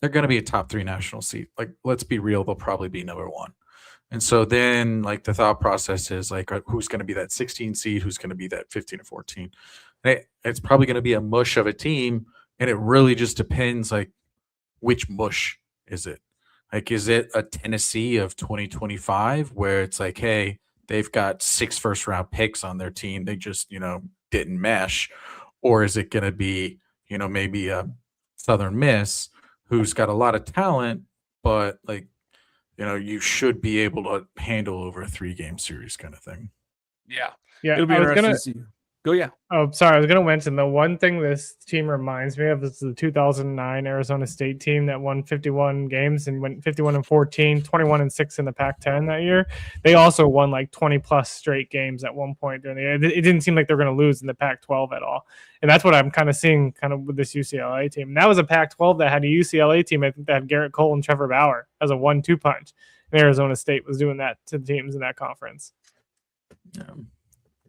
a top 3 national seed. Like, let's be real, they'll probably be number 1. And so then like the thought process is like, who's going to be that 16 seed? Who's going to be that 15 or 14? It's probably going to be a mush of a team. And it really just depends, like, which mush is it? Like, is it a Tennessee of 2025 where it's like, hey, they've got 6 first-round picks on their team, they just, didn't mesh? Or is it going to be, maybe a Southern Miss who's got a lot of talent, but, like, you should be able to handle over a 3-game series kind of thing.
Yeah.
Yeah.
It'll be interesting to see. Go, yeah.
Oh, sorry. I was going to mention the one thing this team reminds me of is the 2009 Arizona State team that won 51 games and went 51-14, 21-6 in the Pac-10 that year. They also won like 20-plus straight games at one point during the year. It didn't seem like they were going to lose in the Pac-12 at all. And that's what I'm kind of seeing kind of with this UCLA team. And that was a Pac-12 that had a UCLA team, I think, that had Garrett Cole and Trevor Bauer as a 1-2 punch. And Arizona State was doing that to the teams in that conference.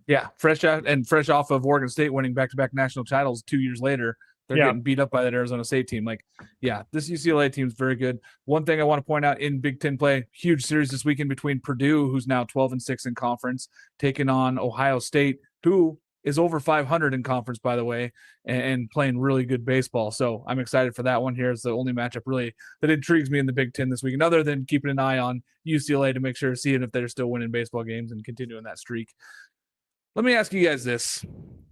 Yeah, fresh off of Oregon State winning back-to-back national titles 2 years later, they're getting beat up by that Arizona State team. Like, this UCLA team is very good. One thing I want to point out in Big Ten play, huge series this weekend between Purdue, who's now 12-6 in conference, taking on Ohio State, who is over 500 in conference, by the way, and playing really good baseball. So I'm excited for that one. Here is the only matchup really that intrigues me in the Big Ten this weekend, other than keeping an eye on UCLA to make sure, seeing if they're still winning baseball games and continuing that streak. Let me ask you guys this.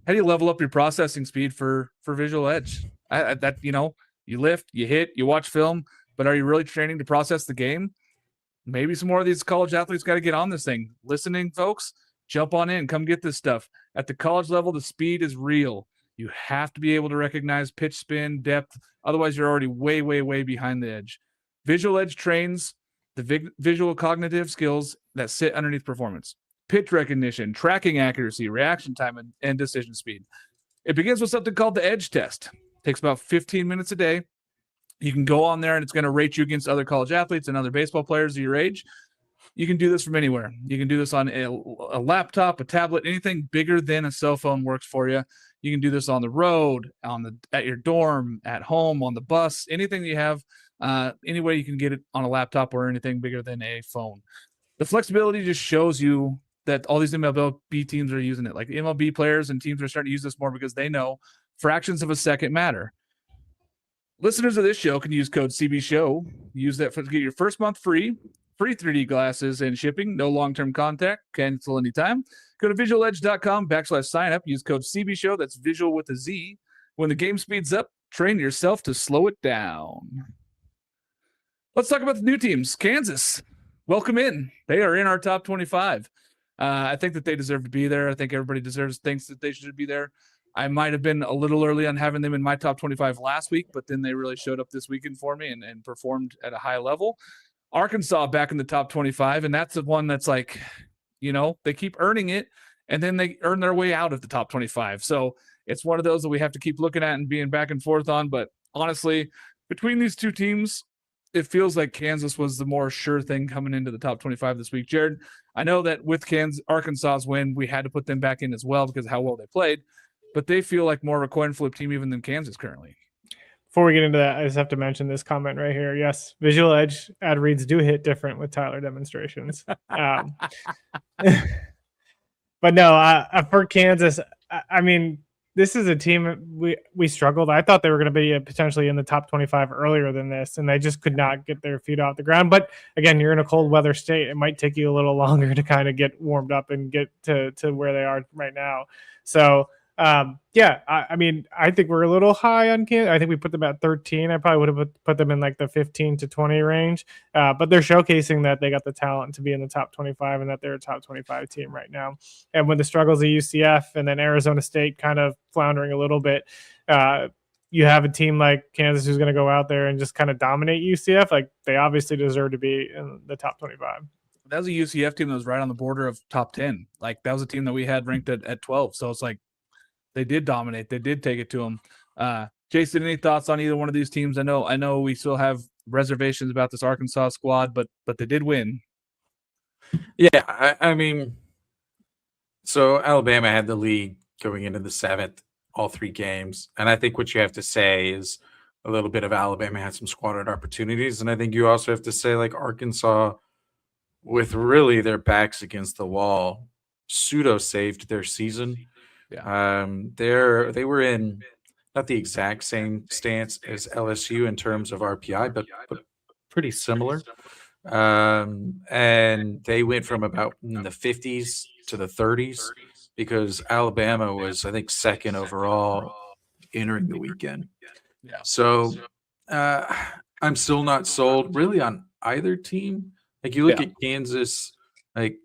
How do you level up your processing speed for Visual Edge? You lift, you hit, you watch film, but are you really training to process the game? Maybe some more of these college athletes got to get on this thing. Listening, folks, jump on in, come get this stuff. At the college level, the speed is real. You have to be able to recognize pitch spin, depth. Otherwise, you're already way, way, way behind the edge. Visual Edge trains the visual cognitive skills that sit underneath performance. Pitch recognition, tracking accuracy, reaction time, and decision speed. It begins with something called the Edge Test. It takes about 15 minutes a day. You can go on there, and it's going to rate you against other college athletes and other baseball players of your age. You can do this from anywhere. You can do this on a laptop, a tablet, anything bigger than a cell phone works for you. You can do this on the road, at your dorm, at home, on the bus, anything you have. Any way you can get it on a laptop or anything bigger than a phone. The flexibility just shows you that all these MLB teams are using it. Like MLB players and teams are starting to use this more because they know fractions of a second matter. Listeners of this show can use code CBSHOW. Use that to get your first month free 3D glasses and shipping. No long-term contact. Cancel anytime. Go to visualedge.com/sign-up. Use code CBSHOW. That's visual with a Z. When the game speeds up, train yourself to slow it down. Let's talk about the new teams. Kansas, welcome in. They are in our top 25. I think that they deserve to be there. I think everybody thinks that they should be there. I might have been a little early on having them in my top 25 last week, but then they really showed up this weekend for me and performed at a high level. Arkansas back in the top 25, and that's the one that's like, they keep earning it, and then they earn their way out of the top 25. So it's one of those that we have to keep looking at and being back and forth on. But honestly, between these two teams, it feels like Kansas was the more sure thing coming into the top 25 this week. Jared, I know that with Arkansas's win, we had to put them back in as well because of how well they played, but they feel like more of a coin flip team even than Kansas currently.
Before we get into that, I just have to mention this comment right here. Yes, Visual Edge ad reads do hit different with Tyler demonstrations. But no, for Kansas, I mean, this is a team we struggled. I thought they were going to be potentially in the top 25 earlier than this, and they just could not get their feet off the ground. But again, you're in a cold weather state. It might take you a little longer to kind of get warmed up and get to where they are right now. So I mean, I think we're a little high on Kansas. I think we put them at 13. I probably would have put them in like the 15 to 20 range. But they're showcasing that they got the talent to be in the top 25 and that they're a top 25 team right now. And when the struggles of UCF and then Arizona State kind of floundering a little bit, you have a team like Kansas who's going to go out there and just kind of dominate UCF. Like, they obviously deserve to be in the top 25.
That was a UCF team that was right on the border of top 10. Like, that was a team that we had ranked at 12. So it's like, they did dominate. They did take it to them. Jason, any thoughts on either one of these teams? I know we still have reservations about this Arkansas squad, but they did win.
Yeah, I mean, so Alabama had the lead going into the 7th, all 3 games. And I think what you have to say is a little bit of Alabama had some squandered opportunities. And I think you also have to say, like, Arkansas, with really their backs against the wall, pseudo saved their season.
Yeah.
They were in not the exact same stance as LSU in terms of RPI, but pretty similar. And they went from about in the 50s to the 30s because Alabama was, I think, 2nd overall entering the weekend.
Yeah.
So I'm still not sold really on either team. Like, you look at Kansas, like,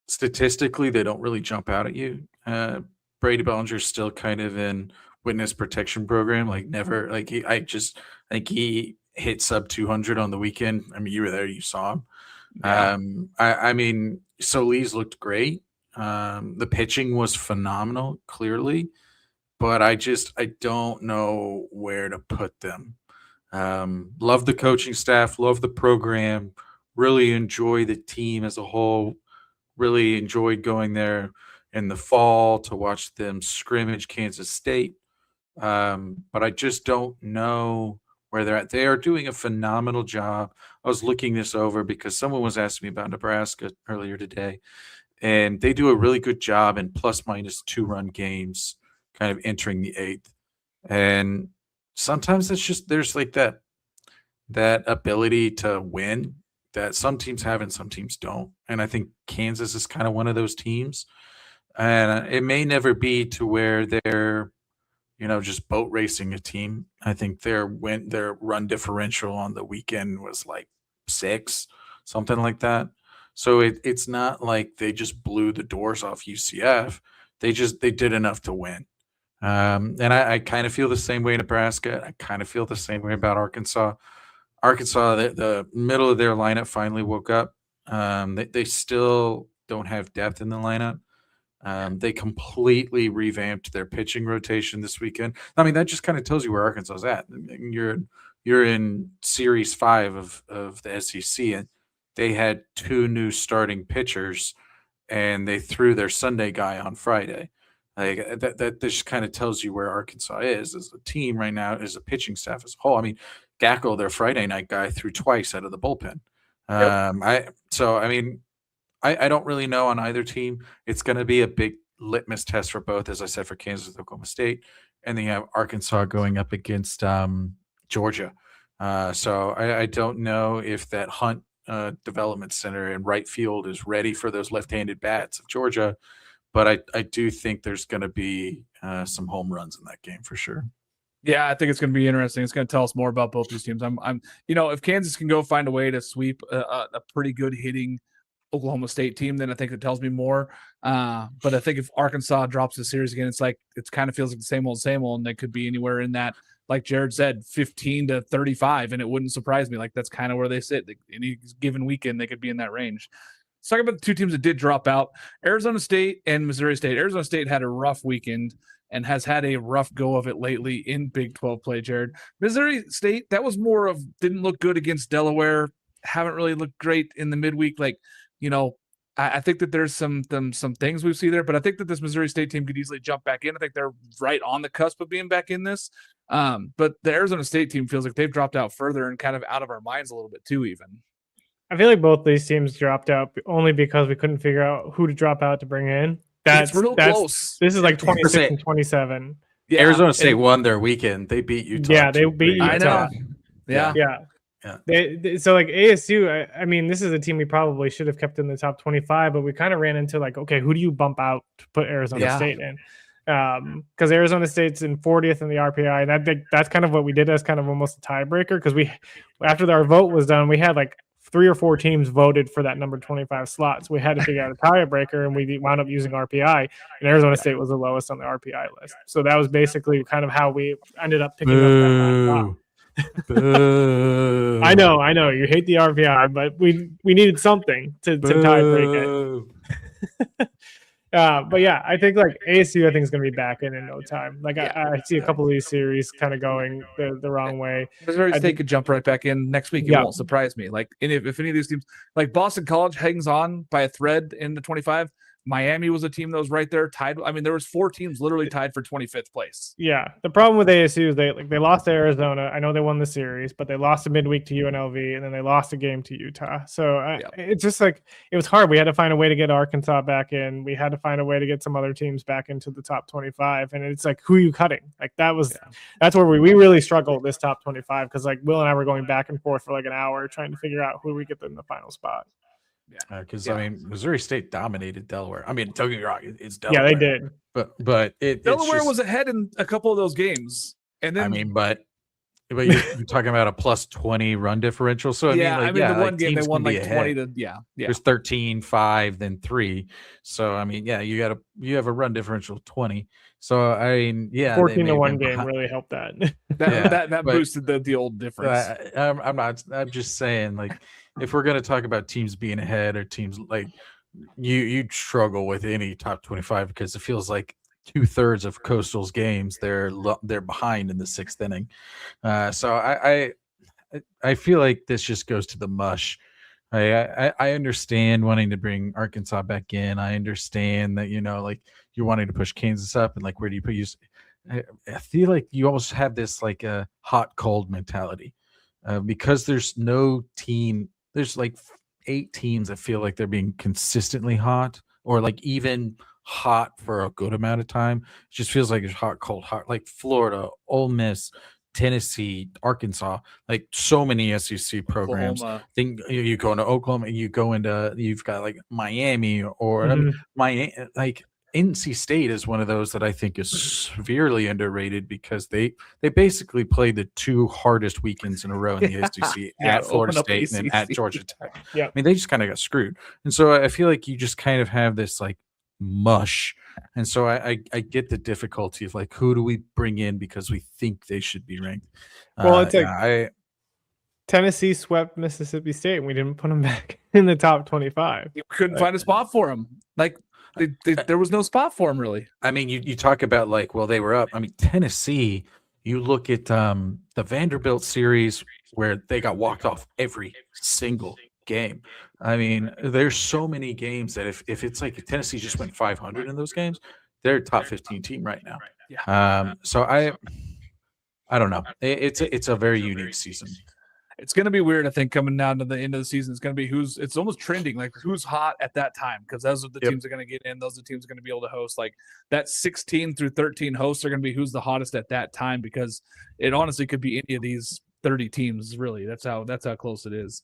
statistically, they don't really jump out at you. Brady Bellinger's still kind of in witness protection program. Like, never, like, I think he hit sub 200 on the weekend. I mean, you were there, you saw him.
Yeah.
I mean, Solis looked great. The pitching was phenomenal, clearly, but I don't know where to put them. Love the coaching staff, love the program, really enjoy the team as a whole, really enjoyed going there in the fall to watch them scrimmage Kansas State. But I just don't know where they're at. They are doing a phenomenal job. I was looking this over because someone was asking me about Nebraska earlier today, and they do a really good job in plus-minus 2-run games kind of entering the 8th. And sometimes it's just there's like that ability to win that some teams have and some teams don't. And I think Kansas is kind of one of those teams. And it may never be to where they're, just boat racing a team. I think their run differential on the weekend was like 6, something like that. So it's not like they just blew the doors off UCF. They did enough to win. And I kind of feel the same way in Nebraska. I kind of feel the same way about Arkansas. Arkansas, the middle of their lineup finally woke up. They still don't have depth in the lineup. They completely revamped their pitching rotation this weekend. I mean, that just kind of tells you where Arkansas is at. You're in Series 5 of the SEC, and they had 2 new starting pitchers, and they threw their Sunday guy on Friday. Like that just kind of tells you where Arkansas is as a team right now, as a pitching staff as a whole. I mean, Gackel, their Friday night guy, threw twice out of the bullpen.
Yep.
I don't really know on either team. It's going to be a big litmus test for both, as I said, for Kansas and Oklahoma State. And then you have Arkansas going up against Georgia. So I don't know if that Hunt Development Center in right field is ready for those left-handed bats of Georgia. But I do think there's going to be some home runs in that game for sure.
Yeah, I think it's going to be interesting. It's going to tell us more about both these teams. I'm if Kansas can go find a way to sweep a pretty good hitting Oklahoma State team, then I think it tells me more. But I think if Arkansas drops the series again, it kind of feels like the same old, and they could be anywhere in that, like Jared said, 15 to 35, and it wouldn't surprise me. Like, that's kind of where they sit. Any given weekend, they could be in that range. Let's talk about the 2 teams that did drop out, Arizona State and Missouri State. Arizona State had a rough weekend and has had a rough go of it lately in Big 12 play, Jared. Missouri State, that was more of didn't look good against Delaware, haven't really looked great in the midweek. Like, I think that there's some things we see there, but I think that this Missouri State team could easily jump back in. I think they're right on the cusp of being back in this. But the Arizona State team feels like they've dropped out further and kind of out of our minds a little bit too, even.
I feel like both these teams dropped out only because we couldn't figure out who to drop out to bring in. That's close. This is like 26 and 27.
Yeah, Arizona State won their weekend. They beat Utah.
Yeah, they beat Utah.
I know.
Yeah. So like ASU, I mean, this is a team we probably should have kept in the top 25, but we kind of ran into like, okay, who do you bump out to put Arizona State in? because Arizona State's in 40th in the RPI, and I think that's kind of what we did as kind of almost a tiebreaker, because after our vote was done, we had like 3 or 4 teams voted for that number 25 slot, so we had to figure out a tiebreaker, and we wound up using RPI, and Arizona State was the lowest on the RPI list. So that was basically kind of how we ended up picking up that I know you hate the RPI, but we needed something to tie break it. But yeah, I think like ASU, I think is going to be back in no time. Like I see a couple of these series kind of going the wrong way.
Missouri State could jump right back in next week. It won't surprise me. Like if any of these teams, like Boston College hangs on by a thread in the 25. Miami was a team that was right there tied. I mean, there was 4 teams literally tied for 25th place. Yeah.
The problem with ASU is they lost to Arizona. I know they won the series, but they lost a midweek to UNLV, and then they lost a game to Utah. So it's just like, it was hard. We had to find a way to get Arkansas back in. We had to find a way to get some other teams back into the top 25. And it's like, who are you cutting? Like that's where we really struggled this top 25, because like Will and I were going back and forth for like an hour trying to figure out who we get in the final spot.
Because I mean, Missouri State dominated Delaware. I mean, don't get me wrong, it's Delaware.
Yeah, they did.
But
Delaware was ahead in a couple of those games, and then
I mean, but you're talking about a plus 20 run differential. So
the one game they won like 20 to
There's 13, 5, then 3. So I mean, you have a run differential of 20. So I mean,
14 to 1 game really helped that.
that boosted the old difference.
I'm just saying, like, if we're going to talk about teams being ahead or teams like you struggle with any top 25, because it feels like 2/3 of Coastal's games they're behind in the 6th inning. So I feel like this just goes to the mush. I understand wanting to bring Arkansas back in. I understand that, like, you're wanting to push Kansas up, and like, where do you put you? I feel like you almost have this like a hot cold mentality, because there's no team. There's like 8 teams that feel like they're being consistently hot, or like even hot for a good amount of time. It just feels like it's hot, cold, hot. Like Florida, Ole Miss, Tennessee, Arkansas, like so many SEC programs. Think you go into Oklahoma, you've got like Miami or Miami, like NC State is one of those that I think is severely underrated, because they basically play the 2 hardest weekends in a row in the SEC at Florida State and then at Georgia Tech. I mean, they just kind of got screwed. And so I feel like you just kind of have this like mush. And so I get the difficulty of like, who do we bring in because we think they should be ranked?
Well, it's like Tennessee swept Mississippi State and we didn't put them back in the top 25.
You couldn't find a spot for them. Like, there was no spot for him, really.
I mean, you talk about like, well, they were up. I mean, Tennessee, you look at the Vanderbilt series where they got walked off every single game. I mean, there's so many games that if it's like if Tennessee just went 500 in those games, they're a top 15 team right now.
Yeah.
So I don't know. It's a very unique season.
It's going to be weird, I think, coming down to the end of the season. It's going to be it's almost trending, like who's hot at that time, because those are the teams that are going to get in. Those are the teams that are going to be able to host. Like that 16 through 13 hosts are going to be who's the hottest at that time, because it honestly could be any of these 30 teams, really. That's how close it is.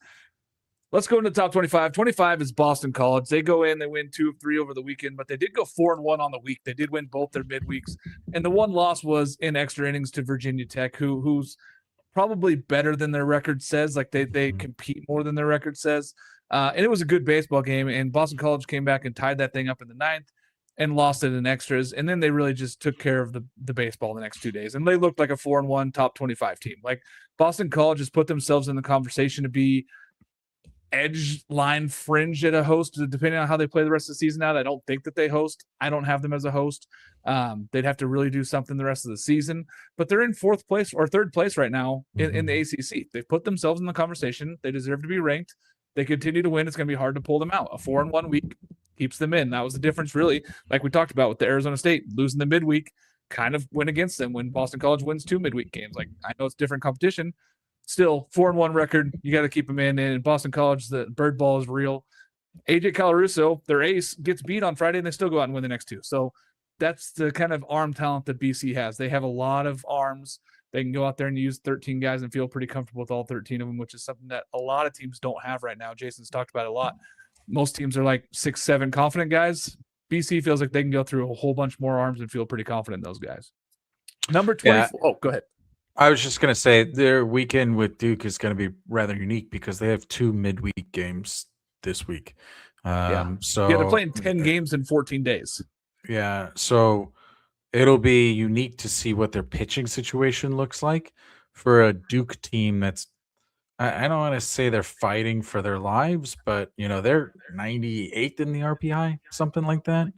Let's go into the top 25. 25 is Boston College. They go in, they win 2 of 3 over the weekend, but they did go 4-1 on the week. They did win both their midweeks, and the one loss was in extra innings to Virginia Tech, who's probably better than their record says. Like they compete more than their record says. And it was a good baseball game, and Boston College came back and tied that thing up in the 9th and lost it in extras. And then they really just took care of the baseball the next 2 days. And they looked like a 4-1 top 25 team. Like Boston College has put themselves in the conversation to be edge line fringe at a host, depending on how they play the rest of the season out. I don't think that they host. I don't have them as a host. They'd have to really do something the rest of the season, but they're in 4th place or 3rd place right now in the ACC. They've put themselves in the conversation. They deserve to be ranked. They continue to win. It's going to be hard to pull them out. A 4-1 week keeps them in. That was the difference, really. Like we talked about with the Arizona State losing the midweek, kind of went against them when Boston College wins 2 midweek games. Like, I know it's different competition. Still, 4-1 record. You got to keep them in. And Boston College, the bird ball is real. AJ Calaruso, their ace, gets beat on Friday, and they still go out and win the next 2. So that's the kind of arm talent that BC has. They have a lot of arms. They can go out there and use 13 guys and feel pretty comfortable with all 13 of them, which is something that a lot of teams don't have right now. Jason's talked about it a lot. Most teams are like 6-7 confident guys. BC feels like they can go through a whole bunch more arms and feel pretty confident in those guys. Number 24. Oh, go ahead.
I was just going to say their weekend with Duke is going to be rather unique because they have 2 midweek games this week. So
they're playing 10 games in 14 days.
Yeah, so it'll be unique to see what their pitching situation looks like for a Duke team that's I don't want to say they're fighting for their lives, but they're 98th in the RPI, something like that.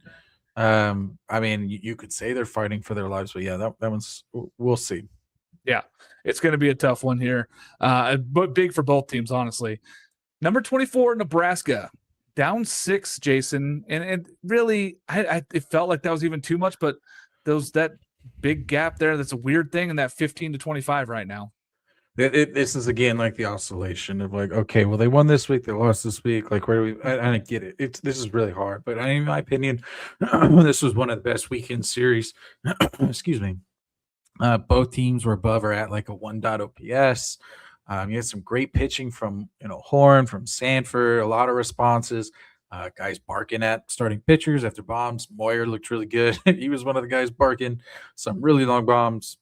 I mean, you could say they're fighting for their lives, but yeah, that one's we'll see.
Yeah, it's going to be a tough one here, but big for both teams, honestly. Number 24, Nebraska, down 6, Jason, and really, it felt like that was even too much, but that big gap there, that's a weird thing, and that 15 to 25 right now.
This is again like the oscillation of like, okay, well, they won this week, they lost this week. Like, where do we? I don't get it. This is really hard, but in my opinion, this was one of the best weekend series. Excuse me. Both teams were above or at like a 1.0 OPS. You had some great pitching from Horn, from Sanford, a lot of responses. Guys barking at starting pitchers after bombs. Moyer looked really good. He was one of the guys barking some really long bombs.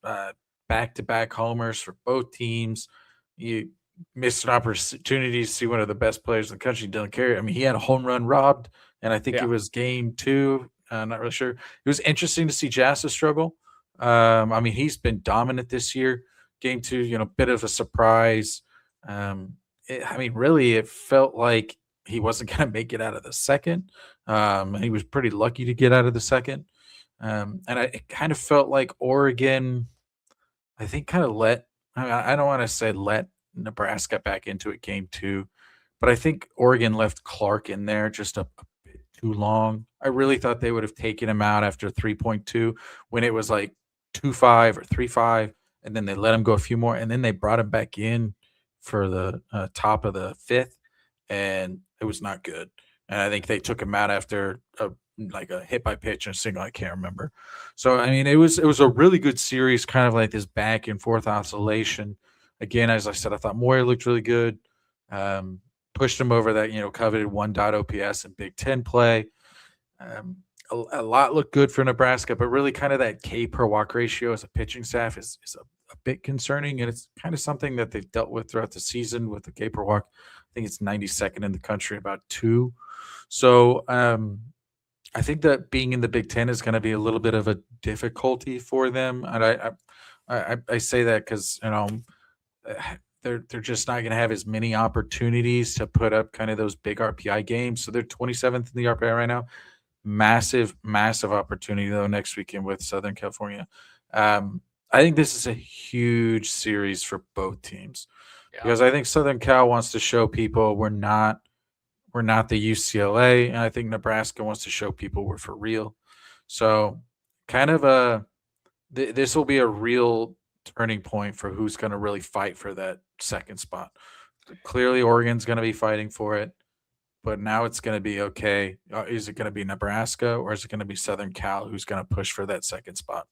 Back-to-back homers for both teams. You missed an opportunity to see one of the best players in the country, Dylan Carey. I mean, he had a home run robbed, and I think it was game 2. Not really sure. It was interesting to see Jaxon struggle. I mean, he's been dominant this year. Game 2, bit of a surprise. I mean, really, it felt like he wasn't going to make it out of the second. He was pretty lucky to get out of the second. And it kind of felt like Oregon, I think, kind of I don't want to say let Nebraska back into it game 2, but I think Oregon left Clark in there just a bit too long. I really thought they would have taken him out after 3.2 when it was like 2.5 or 3.5, and then they let him go a few more, and then they brought him back in for the top of the 5th, and it was not good. And I think they took him out after a hit by pitch and a single. I can't remember. So I mean, it was a really good series, kind of like this back and forth oscillation. Again, as I said, I thought Moyer looked really good. Pushed him over that coveted 1.0 OPS in Big Ten play. A lot looked good for Nebraska, but really kind of that K per walk ratio as a pitching staff is a bit concerning, and it's kind of something that they've dealt with throughout the season with the K per walk. I think it's 92nd in the country, about 2. So I think that being in the Big Ten is going to be a little bit of a difficulty for them, and I say that because they're just not going to have as many opportunities to put up kind of those big RPI games. So they're 27th in the RPI right now. Massive opportunity though next weekend with Southern California. I think this is a huge series for both teams because I think Southern Cal wants to show people we're not the UCLA, and I think Nebraska wants to show people we're for real. So kind of this will be a real turning point for who's going to really fight for that second spot. Clearly Oregon's going to be fighting for it. But now it's going to be okay. Is it going to be Nebraska or is it going to be Southern Cal who's going to push for that second spot?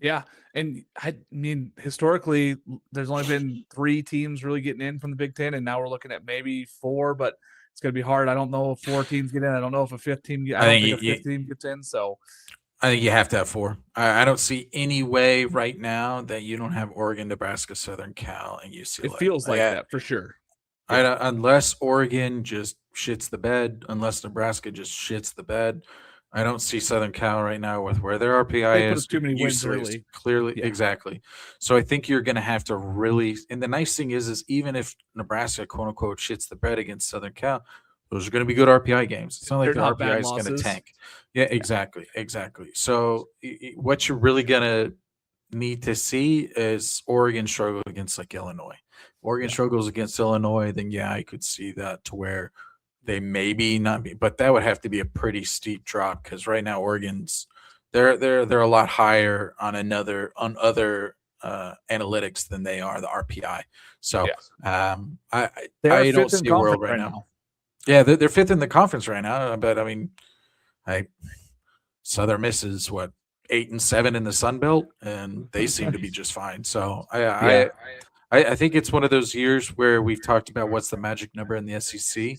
Yeah, and I mean, historically, there's only been 3 teams really getting in from the Big Ten, and now we're looking at maybe 4, but it's going to be hard. I don't know if 4 teams get in. I don't know if a 5th team I don't think a 5th team gets in. So
I think you have to have 4. I don't see any way right now that you don't have Oregon, Nebraska, Southern Cal, and UCLA.
It feels like that for sure.
Unless Oregon just shits the bed, unless Nebraska just shits the bed, I don't see Southern Cal right now with where their RPI is.
Too many wins early.
Clearly, exactly. So I think you're going to have to really. And the nice thing is even if Nebraska quote unquote shits the bed against Southern Cal, those are going to be good RPI games. It's not like the RPI is going to tank. Yeah, exactly. So what you're really going to need to see is Oregon struggle against like Illinois. Oregon struggles against Illinois, then I could see that to where they maybe not be, but that would have to be a pretty steep drop because right now Oregon's they're a lot higher on other analytics than they are the RPI. So I don't see a world right now. Yeah, they're 5th in the conference right now, but I mean, Southern Miss is 8 and 7 in the Sun Belt, and they seem to be just fine. So I think it's one of those years where we've talked about what's the magic number in the SEC.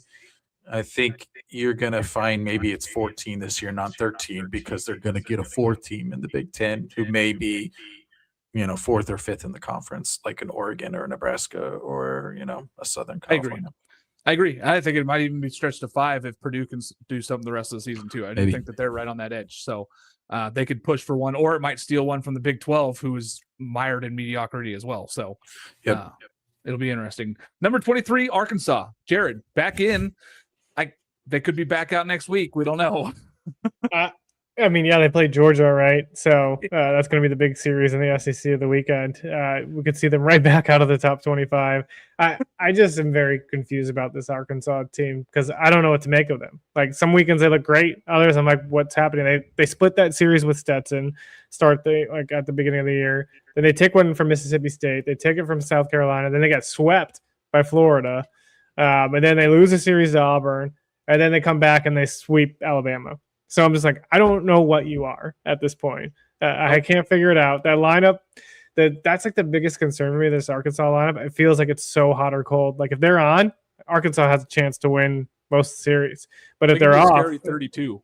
I think you're going to find maybe it's 14 this year, not 13, because they're going to get a fourth team in the Big Ten who may be, fourth or fifth in the conference, like an Oregon or Nebraska or, a Southern California.
I agree. I think it might even be stretched to 5 if Purdue can do something the rest of the season too. I do think that they're right on that edge. So they could push for one, or it might steal one from the Big 12, who is mired in mediocrity as well. So it'll be interesting. Number 23, Arkansas. Jared, back in. They could be back out next week. We don't know.
They played Georgia, right? So that's going to be the big series in the SEC of the weekend. We could see them right back out of the top 25. I just am very confused about this Arkansas team because I don't know what to make of them. Like some weekends they look great, others I'm like, what's happening? They split that series with Stetson, at the beginning of the year. Then they take one from Mississippi State. They take it from South Carolina. Then they got swept by Florida, and then they lose a series to Auburn. And then they come back and they sweep Alabama. So I'm just like, I don't know what you are at this point. I can't figure it out. That lineup, that's like the biggest concern for me, this Arkansas lineup. It feels like it's so hot or cold. Like if they're on, Arkansas has a chance to win most of the series. But if they're off,
32.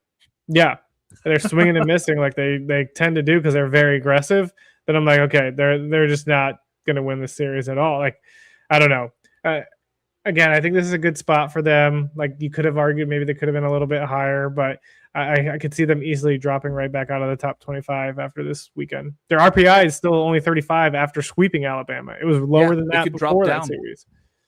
Yeah, they're swinging and missing like they tend to do because they're very aggressive. Then I'm like, okay, they're just not going to win the series at all. Like, I don't know. Again, I think this is a good spot for them. Like you could have argued maybe they could have been a little bit higher, but I could see them easily dropping right back out of the top 25 after this weekend. Their RPI is still only 35 after sweeping Alabama. It was lower than that before that series.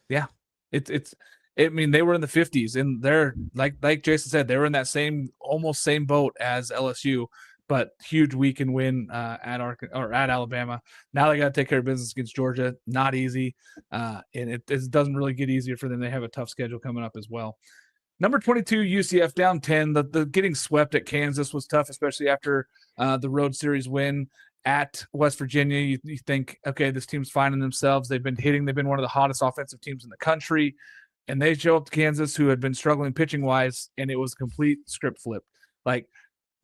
Yeah, they were in the 50s, and they're like Jason said, they were in that almost same boat as LSU. But huge weekend win at Alabama. Now they got to take care of business against Georgia. Not easy, and it doesn't really get easier for them. They have a tough schedule coming up as well. Number 22, UCF down 10. The getting swept at Kansas was tough, especially after the road series win at West Virginia. You think, okay, this team's finding themselves. They've been hitting. They've been one of the hottest offensive teams in the country, and they show up to Kansas, who had been struggling pitching wise, and it was a complete script flip. Like,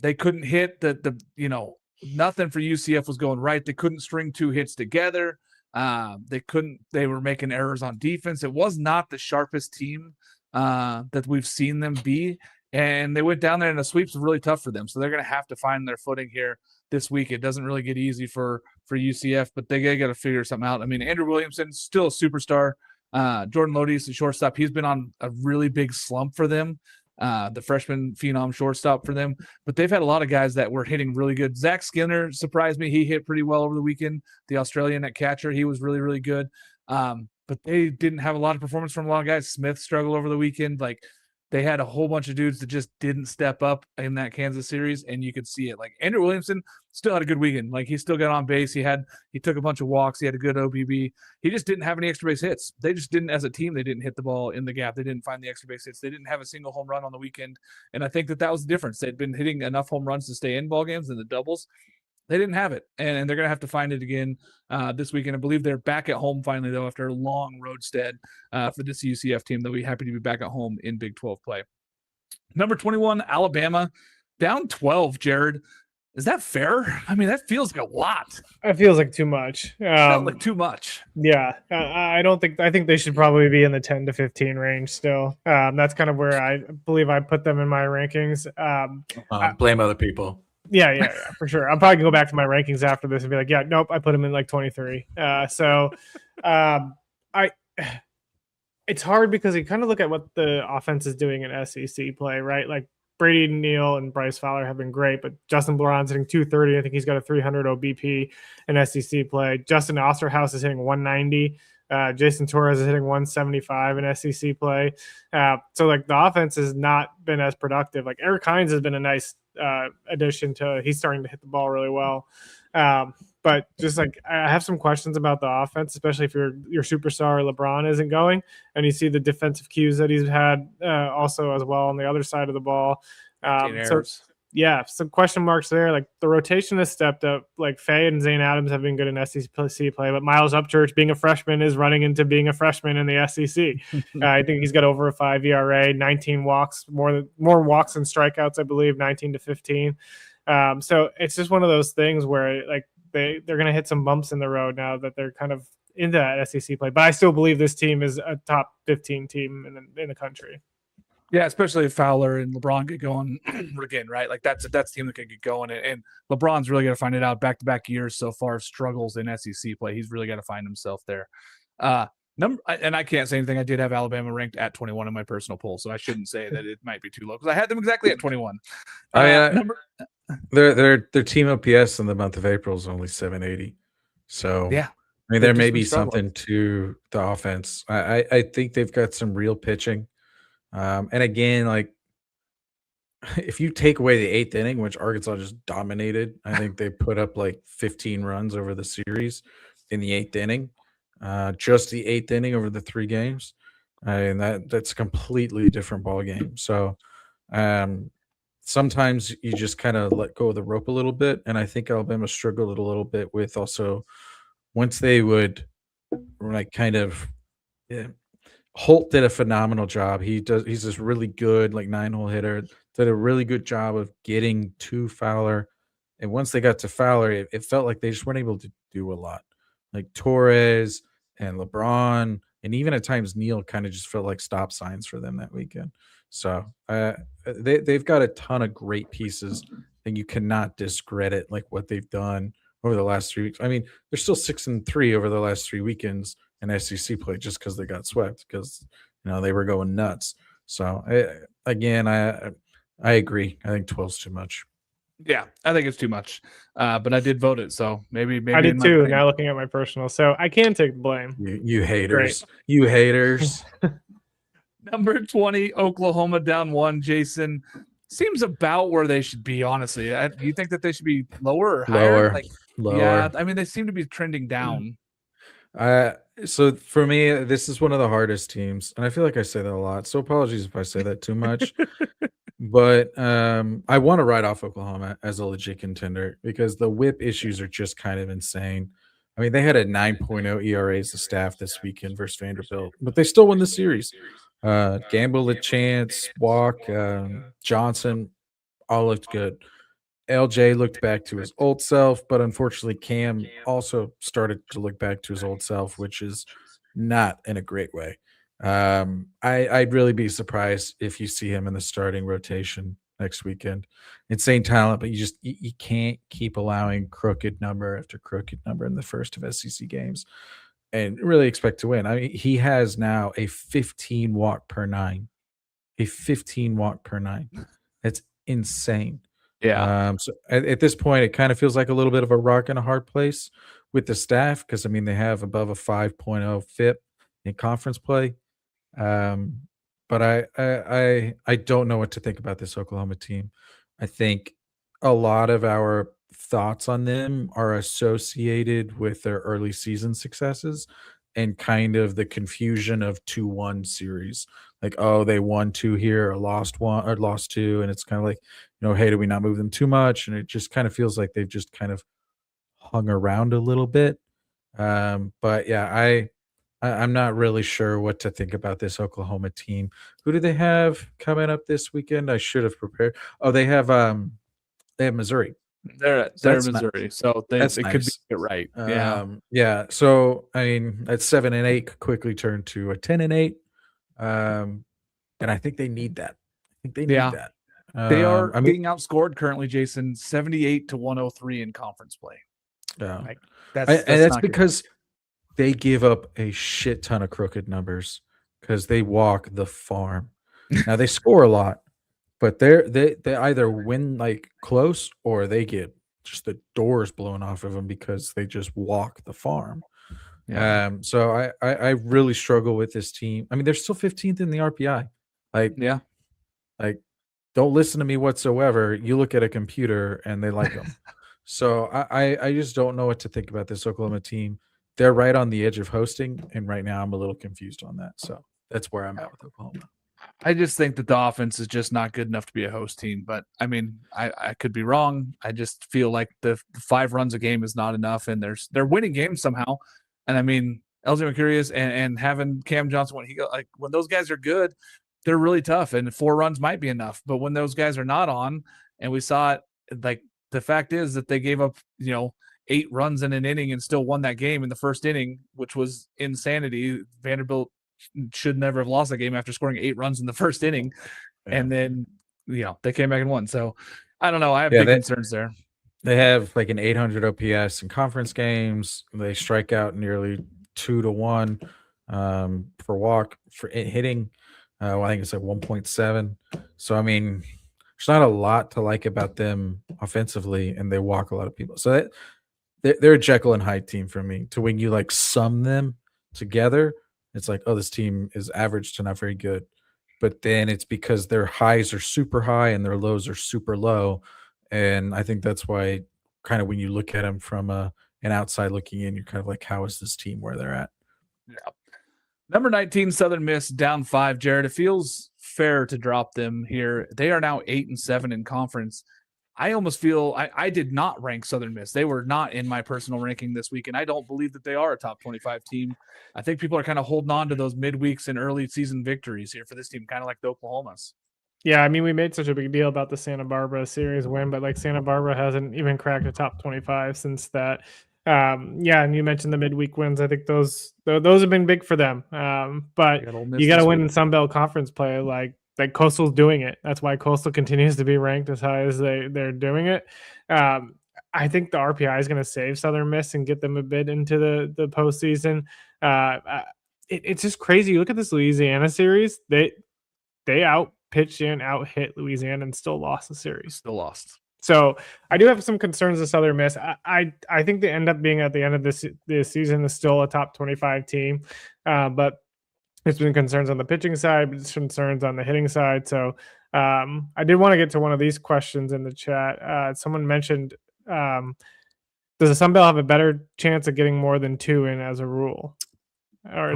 they couldn't hit nothing for UCF was going right. They couldn't string 2 hits together. They were making errors on defense. It was not the sharpest team that we've seen them be. And they went down there and the sweeps were really tough for them. So they're going to have to find their footing here this week. It doesn't really get easy for UCF, but they got to figure something out. I mean, Andrew Williamson, still a superstar. Jordan Lodi's the shortstop. He's been on a really big slump for them. The freshman phenom shortstop for them, but they've had a lot of guys that were hitting really good. Zach Skinner surprised me. He hit pretty well over the weekend. The Australian at catcher, he was really, really good. But they didn't have a lot of performance from a lot of guys. Smith struggled over the weekend. Like they had a whole bunch of dudes that just didn't step up in that Kansas series, and you could see it. Like Andrew Williamson still had a good weekend. Like he still got on base. He took a bunch of walks. He had a good OBB. He just didn't have any extra base hits. They just didn't, as a team, they didn't hit the ball in the gap. They didn't find the extra base hits. They didn't have a single home run on the weekend, and I think that was the difference. They'd been hitting enough home runs to stay in ball games and the doubles. They didn't have it, and they're going to have to find it again this weekend. I believe they're back at home finally, though, after a long roadstead for this UCF team. They'll be happy to be back at home in Big 12 play. Number 21, Alabama, down 12, Jared. Is that fair? I mean, that feels like a lot.
It feels like too much.
Like too much.
Yeah. I think they should probably be in the 10 to 15 range still. That's kind of where I believe I put them in my rankings.
Blame other people.
Yeah, for sure. I'm probably gonna go back to my rankings after this and be like, yeah, nope, I put him in like 23. It's hard because you kind of look at what the offense is doing in SEC play, right? Like Brady Neal and Bryce Fowler have been great, but Justin Blauron's hitting 230. I think he's got a 300 OBP in SEC play. Justin Osterhaus is hitting 190. Jason Torres is hitting 175 in SEC play. So like the offense has not been as productive. Like Eric Hines has been a nice addition to, he's starting to hit the ball really well. But just like I have some questions about the offense, especially if your superstar LeBron isn't going, and you see the defensive cues that he's had also as well on the other side of the ball. Some question marks there. Like the rotation has stepped up. Like Faye and Zane Adams have been good in SEC play, but Miles Upchurch, being a freshman, is running into being a freshman in the SEC. I think he's got over a 5 ERA, 19 walks, more walks than strikeouts, I believe, 19 to 15. So it's just one of those things where like they're going to hit some bumps in the road now that they're kind of into that SEC play. But I still believe this team is a top 15 team in the country.
Yeah, especially if Fowler and LeBron get going again, right? Like that's a team that could get going, and LeBron's really got to find it out. Back-to-back years so far, struggles in SEC play. He's really got to find himself there. And I can't say anything. I did have Alabama ranked at 21 in my personal poll, so I shouldn't say that it might be too low because I had them exactly at 21.
Their team OPS in the month of April is only 780. So
yeah,
I mean, there may be something to the offense. I think they've got some real pitching. And again, like if you take away the 8th inning, which Arkansas just dominated, I think they put up like 15 runs over the series in the 8th inning. Just the 8th inning over the 3 games. And that's a completely different ball game. So sometimes you just kind of let go of the rope a little bit. And I think Alabama struggled a little bit with also once they would like kind of Holt did a phenomenal job. He's this really good like 9-hole hitter. Did a really good job of getting to Fowler. And once they got to Fowler, it felt like they just weren't able to do a lot. Like Torres and LeBron and even at times Neal kind of just felt like stop signs for them that weekend. So they've got a ton of great pieces and you cannot discredit like what they've done over the last 3 weeks. I mean, they're still 6-3 over the last 3 weekends in SEC play just because they got swept because they were going nuts. So I agree. I think 12's too much.
Yeah, I think it's too much. But I did vote it, so maybe
I did too. Now looking at my personal, so I can take the blame.
You haters. Great. You haters.
Number 20, Oklahoma down 1. Jason, seems about where they should be, honestly. Do you think that they should be lower or higher?
Lower.
Yeah, I mean, they seem to be trending down.
So for me, this is one of the hardest teams, and I feel like I say that a lot. So apologies if I say that too much. But I want to write off Oklahoma as a legit contender because the whip issues are just kind of insane. I mean, they had a 9.0 ERA as a staff this weekend versus Vanderbilt, but they still won the series. Gamble a chance, Walk, Johnson, all looked good. LJ looked back to his old self, but unfortunately Cam also started to look back to his old self, which is not in a great way. I'd really be surprised if you see him in the starting rotation next weekend. Insane talent, but you can't keep allowing crooked number after crooked number in the first of SEC games and really expect to win. I mean, he has now a 15 walk per 9. A 15 walk per 9. That's insane.
Yeah.
So at this point, it kind of feels like a little bit of a rock and a hard place with the staff because, I mean, they have above a 5.0 FIP in conference play. But I don't know what to think about this Oklahoma team. I think a lot of our thoughts on them are associated with their early season successes and kind of the confusion of 2-1 series. Like, oh, they won 2 here or lost 1 or lost 2. And it's kind of like, hey, do we not move them too much? And it just kind of feels like they've just kind of hung around a little bit. But yeah, I'm not really sure what to think about this Oklahoma team. Who do they have coming up this weekend? I should have prepared. Oh, they have Missouri.
They're Missouri, so it
nice.
Could be right.
Yeah. So I mean, at 7-8 could quickly turn to a 10-8. And I think they need that. I think they need that.
They are being outscored currently, Jason, 78 to 103 in conference play.
Yeah,
that's
because they give up a shit ton of crooked numbers because they walk the farm. Now they score a lot, but they either win like close or they get just the doors blown off of them because they just walk the farm. Yeah. So I really struggle with this team. I mean, they're still 15th in the RPI. Like don't listen to me whatsoever. You look at a computer and they like them. So I just don't know what to think about this Oklahoma team. They're right on the edge of hosting, and right now I'm a little confused on that. So that's where I'm at with Oklahoma.
I just think that the offense is just not good enough to be a host team. But I mean, I could be wrong. I just feel like the 5 runs a game is not enough, and they're winning games somehow. And I mean, LJ McCurious and having Cam Johnson when those guys are good, they're really tough, and 4 runs might be enough. But when those guys are not on, and we saw it, like the fact is that they gave up 8 runs in an inning and still won that game in the first inning, which was insanity. Vanderbilt should never have lost that game after scoring 8 runs in the first inning.
Yeah.
And then, they came back and won. So I don't know. I have big concerns there.
They have like an 800 OPS in conference games. They strike out nearly 2-1 for walk for hitting. I think it's like 1.7. So, I mean, there's not a lot to like about them offensively, and they walk a lot of people. So they're a Jekyll and Hyde team for me. To when you like sum them together, it's like, oh, this team is average to not very good. But then it's because their highs are super high and their lows are super low. And I think that's why kind of when you look at them from an outside looking in, you're kind of like, how is this team where they're at?
Yeah. Number 19, Southern Miss, down 5. Jared, it feels fair to drop them here. They are now 8-7 in conference. I almost feel I did not rank Southern Miss. They were not in my personal ranking this week, and I don't believe that they are a top 25 team. I think people are kind of holding on to those midweeks and early season victories here for this team, kind of like the Oklahomas.
Yeah, I mean, we made such a big deal about the Santa Barbara series win, but like Santa Barbara hasn't even cracked a top 25 since that. Yeah, and you mentioned the midweek wins. I think those have been big for them. But you got to win in Sun Belt Conference play. Like Coastal's doing it. That's why Coastal continues to be ranked as high as they're doing it. I think the RPI is going to save Southern Miss and get them a bit into the postseason. It's just crazy. You look at this Louisiana series. They out-pitched and out-hit Louisiana and still lost the series.
Still lost.
So I do have some concerns with Southern Miss. I think they end up being at the end of this season is still a top 25 team, but it's been concerns on the pitching side, but it's concerns on the hitting side. So I did want to get to one of these questions in the chat. Someone mentioned, does the Sun Belt have a better chance of getting more than 2 in as a rule? Or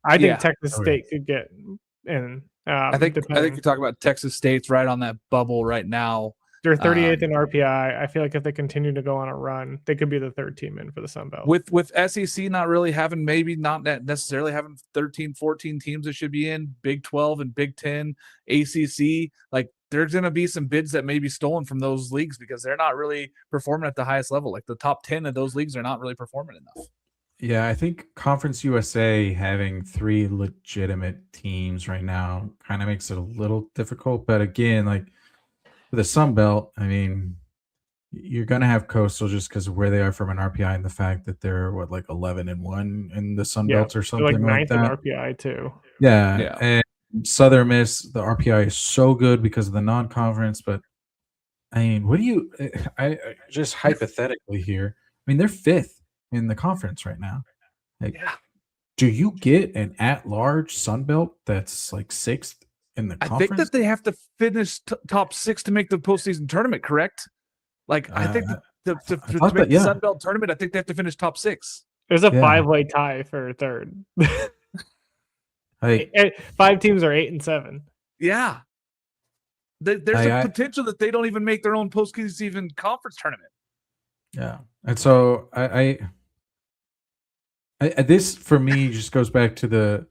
I think Texas State could get in.
I think you talk about Texas State's right on that bubble right now.
They're 38th in RPI. I feel like if they continue to go on a run, they could be the 3rd team in for the Sun Belt.
With SEC not really having, maybe not necessarily having 13, 14 teams that should be in, Big 12 and Big 10, ACC, like there's going to be some bids that may be stolen from those leagues because they're not really performing at the highest level. Like the top 10 of those leagues are not really performing enough.
Yeah, I think Conference USA having 3 legitimate teams right now kind of makes it a little difficult. But again, like for the Sun Belt, I mean, you're going to have Coastal just because of where they are from an RPI and the fact that they're like 11-1 in the Sun Belt or something like that.
Like 9th in RPI too.
Yeah. And Southern Miss, the RPI is so good because of the non-conference. But I mean, what do you? I just hypothetically here. I mean, they're 5th in the conference right now. Like, do you get an at-large Sun Belt that's like 6th in the conference?
I think that they have to finish top 6 to make the postseason tournament, correct? Like, I think to make the Sun Belt tournament, I think they have to finish top 6.
There's a 5-way tie for 3rd. 5 teams are 8-7.
Yeah. There's a potential that they don't even make their own postseason conference tournament.
Yeah. And so I this for me just goes back to the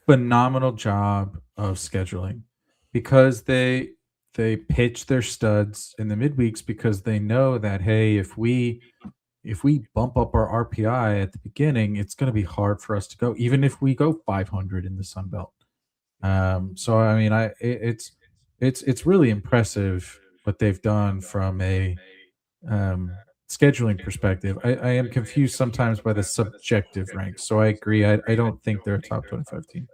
phenomenal job of scheduling, because they pitch their studs in the midweeks because they know that, hey, if we bump up our RPI at the beginning, it's going to be hard for us to go, even if we go 500 in the Sun Belt. So I mean, it's really impressive what they've done from a scheduling perspective. I am confused sometimes by the subjective ranks. So I agree. I don't think they're a top 25 team.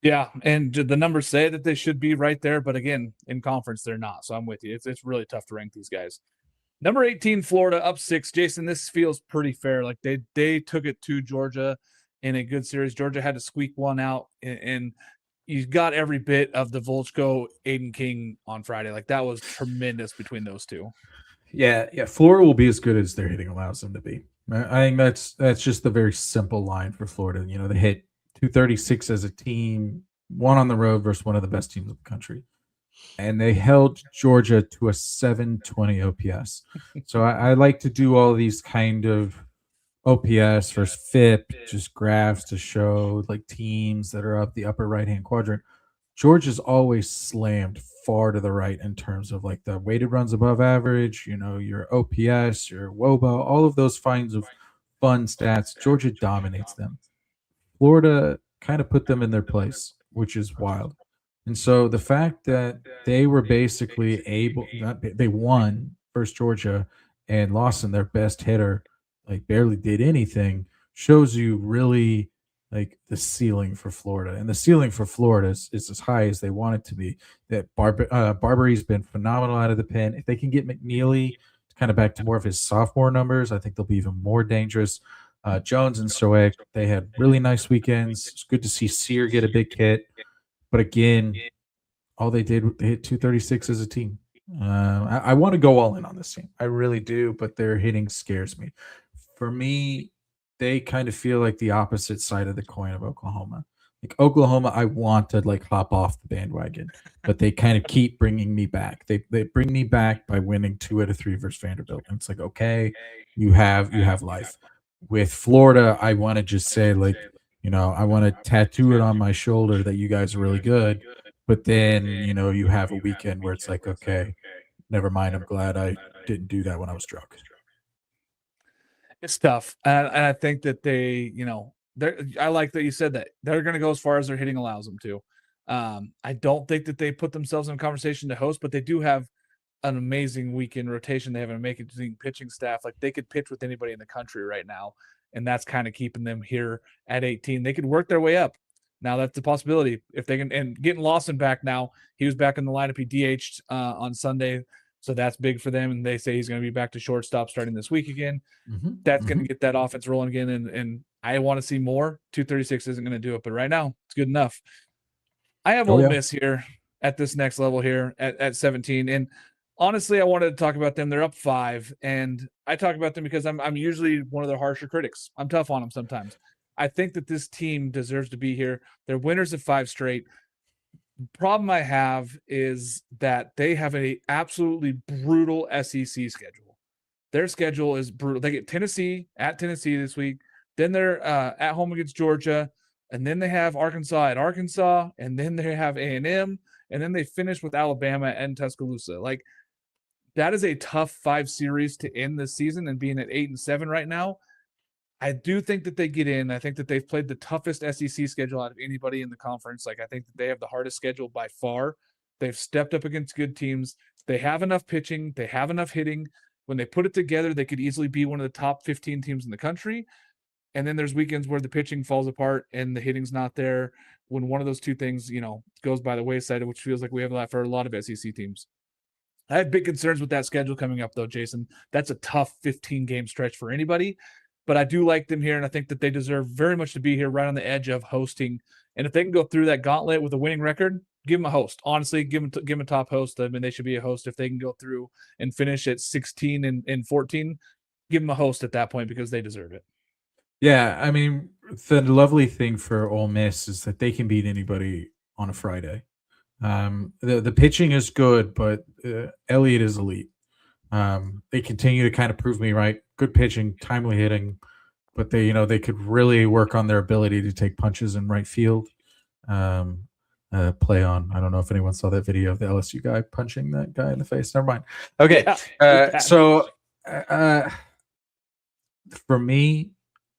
Yeah, and the numbers say that they should be right there, but again, in conference they're not. So I'm with you. It's really tough to rank these guys. Number 18, Florida, up 6. Jason, this feels pretty fair. Like they took it to Georgia in a good series. Georgia had to squeak one out, and you got every bit of the Volchko Aiden King on Friday. Like that was tremendous between those two.
Yeah. Florida will be as good as their hitting allows them to be. I think that's just a very simple line for Florida. You know, they hit 236 as a team, one on the road versus one of the best teams in the country. And they held Georgia to a 720 OPS. So I like to do all these kind of OPS versus FIP, just graphs to show like teams that are up the upper right-hand quadrant. Georgia's always slammed far to the right in terms of like the weighted runs above average, you know, your OPS, your WOBA, all of those kinds of fun stats. Georgia dominates them. Florida
kind of put them in their place, which is wild. And so the fact that they were basically they won first Georgia and Lawson, their best hitter, like barely did anything, shows you really like the ceiling for Florida. And the ceiling for Florida is as high as they want it to be. That Barbery's been phenomenal out of the pen. If they can get McNeely kind of back to more of his sophomore numbers, I think they'll be even more dangerous. Jones and Stoic, they had really nice weekends. It's good to see Sear get a big hit. But again, all they did, they hit 236 as a team. I want to go all in on this team. I really do, but their hitting scares me. For me, they kind of feel like the opposite side of the coin of Oklahoma. Like Oklahoma, I want to like hop off the bandwagon, but they kind of keep bringing me back. They bring me back by winning 2 out of 3 versus Vanderbilt. And it's like, okay, you have life. With Florida, I want to just say like, I want to tattoo it on my shoulder that you guys are really good. But then, you have a weekend where it's like, okay, never mind. I'm glad I didn't do that when I was drunk.
It's tough. And I think that they, I like that you said that they're going to go as far as their hitting allows them to. I don't think that they put themselves in a conversation to host, but they do have an amazing weekend rotation. They have an amazing pitching staff. Like they could pitch with anybody in the country right now. And that's kind of keeping them here at 18. They could work their way up. Now that's the possibility if they can, and getting Lawson back now. He was back in the lineup. He DH'd on Sunday. So that's big for them. And they say he's going to be back to shortstop starting this week again. That's going to get that offense rolling again. And I want to see more. 236 isn't going to do it, but right now it's good enough. I have Ole Miss here at this next level here at 17. And honestly, I wanted to talk about them. They're up 5. And I talk about them because I'm usually one of their harsher critics. I'm tough on them sometimes. I think that this team deserves to be here. They're winners of 5 straight. Problem I have is that they have a absolutely brutal SEC schedule. Their schedule is brutal. They get Tennessee at Tennessee this week. Then they're at home against Georgia, and then they have Arkansas at Arkansas, and then they have A&M, and then they finish with Alabama and Tuscaloosa. Like that is a tough 5 series to end this season, and being at 8-7 right now. I do think that they get in. I think that they've played the toughest SEC schedule out of anybody in the conference. Like I think that they have the hardest schedule by far. They've stepped up against good teams. They have enough pitching. They have enough hitting. When they put it together, they could easily be one of the top 15 teams in the country. And then there's weekends where the pitching falls apart and the hitting's not there. When one of those two things, goes by the wayside, which feels like we have that for a lot of SEC teams. I have big concerns with that schedule coming up, though, Jason. That's a tough 15-game stretch for anybody. But I do like them here, and I think that they deserve very much to be here right on the edge of hosting. And if they can go through that gauntlet with a winning record, give them a host. Honestly, give them a top host. I mean, they should be a host if they can go through and finish at 16 and 14. Give them a host at that point because they deserve it.
Yeah, I mean, the lovely thing for Ole Miss is that they can beat anybody on a Friday. The pitching is good, but Elliott is elite. They continue to kind of prove me right. Good pitching, timely hitting, but they could really work on their ability to take punches in right field. Play on. I don't know if anyone saw that video of the LSU guy punching that guy in the face. Never mind. Okay, so for me,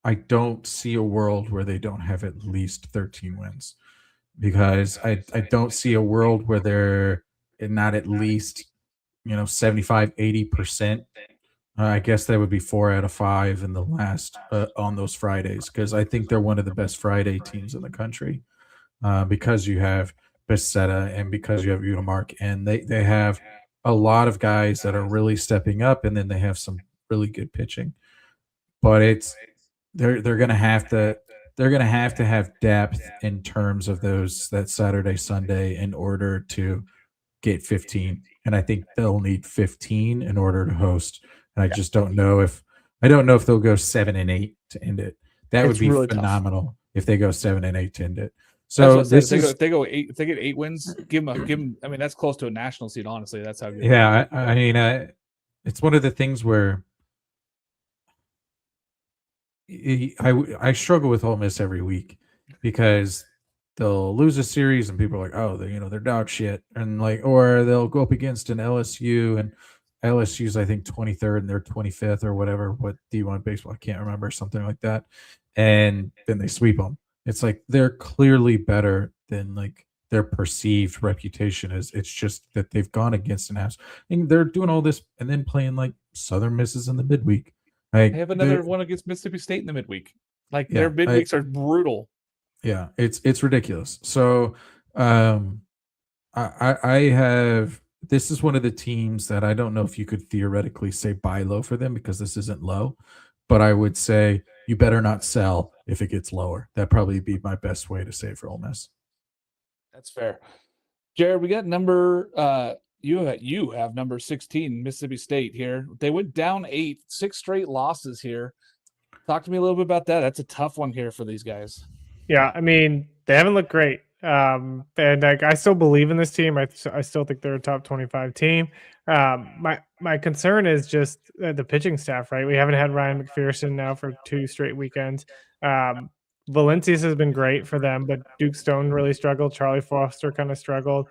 I don't see a world where they don't have at least 13 wins because I don't see a world where they're not at least 75-80%. I guess that would be 4 out of 5 in the last on those Fridays because I think they're one of the best Friday teams in the country because you have Becerra and because you have Udemark and they have a lot of guys that are really stepping up and then they have some really good pitching. But they're gonna have to have depth in terms of that Saturday Sunday in order to get 15, and I think they'll need 15 in order to host. And I just don't know if they'll go 7-8 to end it. That would be really phenomenal if they go 7-8 to end it. So if
they go 8, if they get 8 wins, give them. I mean, that's close to a national seed. Honestly, that's how good.
Yeah, I mean, it's one of the things where I struggle with Ole Miss every week because they'll lose a series and people are like, oh, they're dog shit, and or they'll go up against an LSU and LSU's I think 23rd and they're 25th or whatever. What D1 baseball, I can't remember, something like that, and then they sweep them.
It's like they're clearly better than like their perceived reputation is. It's just that they've gone against an ass, and they're doing all this and then playing like Southern Misses in the midweek. Like
They have another one against Mississippi State in the midweek. Like their
Yeah,
midweeks are brutal.
yeah, it's ridiculous. So I have this is one of the teams that I don't know if you could theoretically say buy low for them because this isn't low, but I would say you better not sell if it gets lower. That'd probably be my best way to say it for Ole Miss.
That's fair. Jared, we got number you have number 16, Mississippi State here. They went down 8, 6 straight losses here. Talk to me a little bit about that. That's a tough one here for these guys.
Yeah, I mean, they haven't looked great. And like, I still believe in this team. I still think they're a top 25 team. My concern is just the pitching staff, right? We haven't had Ryan McPherson now for 2 straight weekends. Valencius has been great for them, but Duke Stone really struggled. Charlie Foster kind of struggled.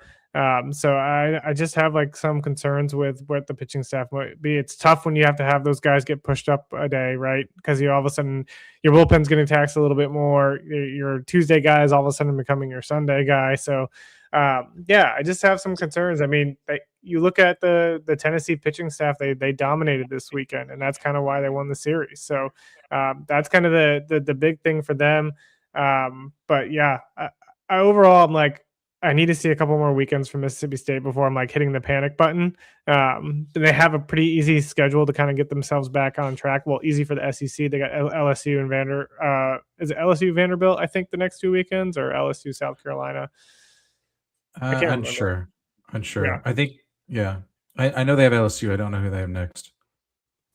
So I just have like some concerns with what the pitching staff might be. It's tough when you have to have those guys get pushed up a day, right? Because you all of a sudden your bullpen's getting taxed a little bit more. Your Tuesday guy is all of a sudden becoming your Sunday guy. So yeah, I just have some concerns. I mean, you look at the Tennessee pitching staff; they dominated this weekend, and that's kind of why they won the series. So that's kind of the big thing for them. But yeah, I overall, I'm like, I need to see a couple more weekends from Mississippi State before I'm like hitting the panic button. They have a pretty easy schedule to kind of get themselves back on track. Well, easy for the SEC. They got LSU and is it LSU Vanderbilt? I think the next 2 weekends, or LSU South Carolina.
Unsure.
Yeah.
I think, yeah. I know they have LSU. I don't know who they have next.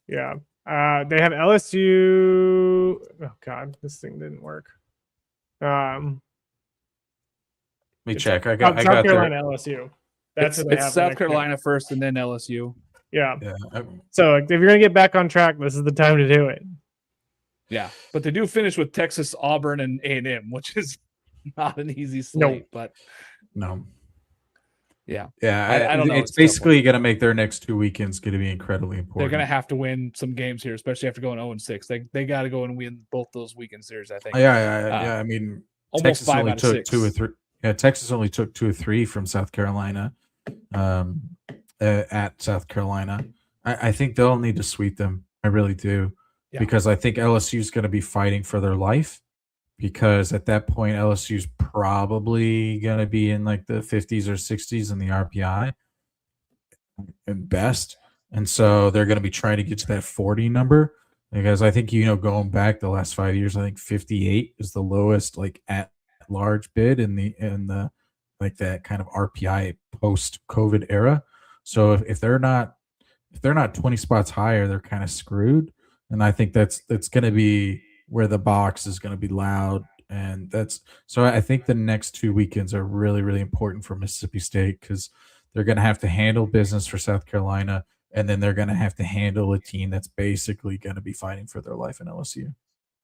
Yeah. They have LSU. Oh God, this thing didn't work.
Let me check. I got
South Carolina, LSU.
That's it's South Carolina first and then LSU.
Yeah.
Yeah.
So if you're gonna get back on track, this is the time to do it.
Yeah, but they do finish with Texas, Auburn, and A&M, which is not an easy slate. But
no.
Yeah.
I don't know. It's basically going to make their next 2 weekends going to be incredibly important.
They're going to have to win some games here, especially after going 0-6. They got to go and win both those weekend series, I think.
Yeah. I mean,
almost
Texas
5
only
out of
took
6.
2 or 3. Yeah, Texas only took 2 or 3 from South Carolina. At South Carolina, I think they'll need to sweep them. I really do, because I think LSU is going to be fighting for their life. Because at that point, LSU's probably going to be in like the 50s or 60s in the RPI at best. And so they're going to be trying to get to that 40 number, because I think, going back the last 5 years, I think 58 is the lowest like at large bid in the like that kind of RPI post COVID era. So if they're not 20 spots higher, they're kind of screwed. And I think that's going to be where the box is going to be loud. And so I think the next 2 weekends are really, really important for Mississippi State, because they're going to have to handle business for South Carolina, and then they're going to have to handle a team that's basically going to be fighting for their life in LSU.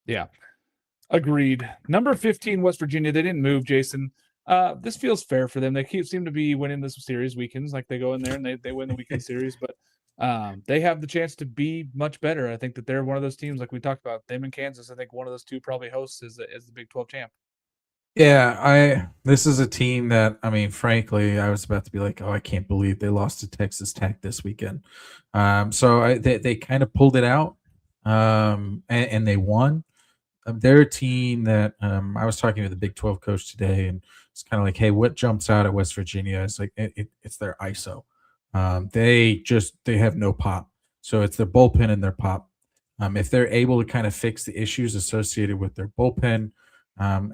Yeah, agreed. Number 15, West Virginia. They didn't move, Jason. This feels fair for them. They seem to be winning this series weekends. Like they go in there and they win the weekend series, but they have the chance to be much better. I think that they're one of those teams, like we talked about, them in Kansas. I think one of those two probably hosts is the Big 12 champ.
Yeah, this is a team that, I mean, frankly, I was about to be like, oh, I can't believe they lost to Texas Tech this weekend. So they kind of pulled it out, and they won. They're a team that I was talking to the Big 12 coach today, and it's kind of like, hey, what jumps out at West Virginia? It's like it's their ISO. They have no pop. So it's their bullpen and their pop. If they're able to kind of fix the issues associated with their bullpen,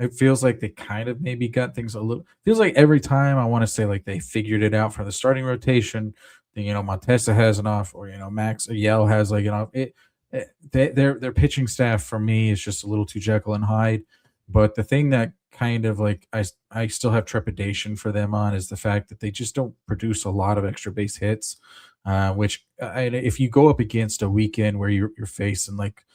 it feels like they kind of maybe got things a little. Feels like every time I want to say like they figured it out for the starting rotation. Montesa has an off, or Max Yell has like an off. Their pitching staff for me is just a little too Jekyll and Hyde. But the thing that kind of like I still have trepidation for them on is the fact that they just don't produce a lot of extra base hits, which if you go up against a weekend where you're facing like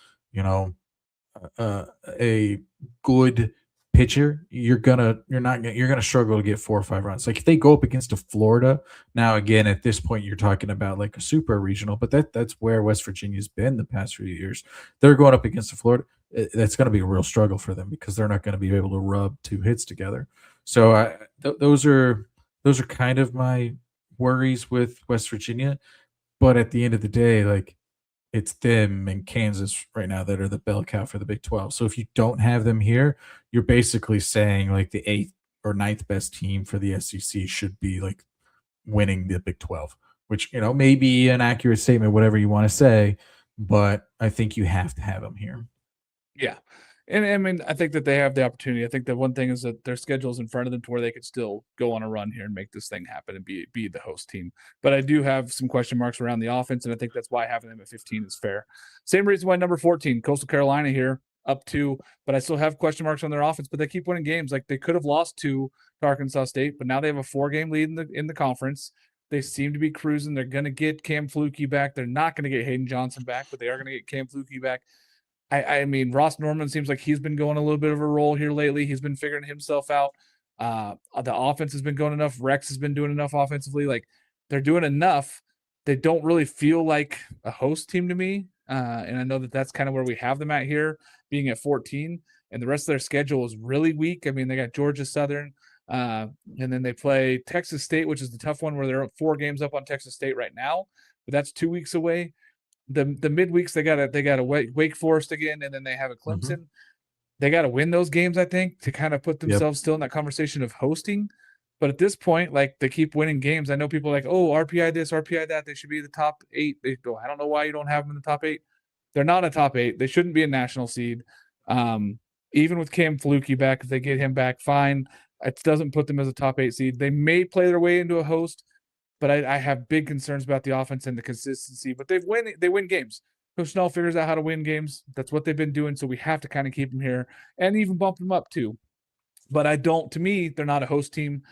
a good pitcher, you're gonna struggle to get 4 or 5 runs. Like if they go up against a Florida, now again at this point you're talking about like a super regional, but that's where West Virginia's been the past few years. They're going up against a Florida.
that's going to be a real struggle for them because they're not going to be able to rub two hits together. So those are kind of my worries with West Virginia. But at the end of the day, like, it's them and Kansas right now that are the bell cow for the Big 12. So if you don't have them here, you're basically saying like the 8th or 9th best team for the SEC should be like winning the Big 12, which, may be an accurate statement, whatever you want to say, but I think you have to have them here.
Yeah. And I mean, I think that they have the opportunity. I think that one thing is that their schedule's in front of them to where they could still go on a run here and make this thing happen and be the host team. But I do have some question marks around the offense, and I think that's why having them at 15 is fair. Same reason why number 14, Coastal Carolina here, up 2, but I still have question marks on their offense, but they keep winning games. Like, they could have lost to Arkansas State, but now they have a 4-game lead in the conference. They seem to be cruising. They're going to get Cam Fluke back. They're not going to get Hayden Johnson back, but they are going to get Cam Fluke back. I mean, Ross Norman seems like he's been going a little bit of a role here lately. He's been figuring himself out. The offense has been going enough. Rex has been doing enough offensively. Like, they're doing enough. They don't really feel like a host team to me. And I know that that's kind of where we have them at here, being at 14. And the rest of their schedule is really weak. I mean, they got Georgia Southern, and then they play Texas State, which is the tough one, where they're 4 games up on Texas State right now. But that's 2 weeks away. The midweeks they got a Wake Forest again, and then they have a Clemson. Mm-hmm. They got to win those games, I think, to kind of put themselves still in that conversation of hosting. But at this point, like, they keep winning games. I know people are like, oh, RPI this, RPI that. They should be the top 8. They go, I don't know why you don't have them in the top 8. They're not a top 8. They shouldn't be a national seed. Even with Cam Fluke back, if they get him back, fine. It doesn't put them as a top 8 seed. They may play their way into a host, but I have big concerns about the offense and the consistency. But they win games. Coach Snell figures out how to win games. That's what they've been doing, so we have to kind of keep them here and even bump them up too. But to me, they're not a host team.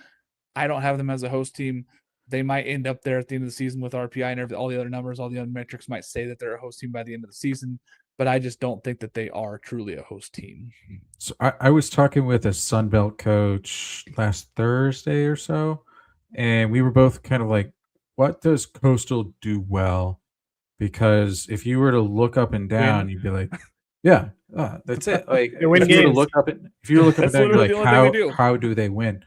I don't have them as a host team. They might end up there at the end of the season with RPI and all the other numbers, all the other metrics might say that they're a host team by the end of the season. But I just don't think that they are truly a host team.
So I was talking with a Sunbelt coach last Thursday or so, and we were both kind of like, what does Coastal do well? Because if you were to look up and down, you'd be like, yeah, that's it. Like, if you were to look up and down, you're like, how do they win?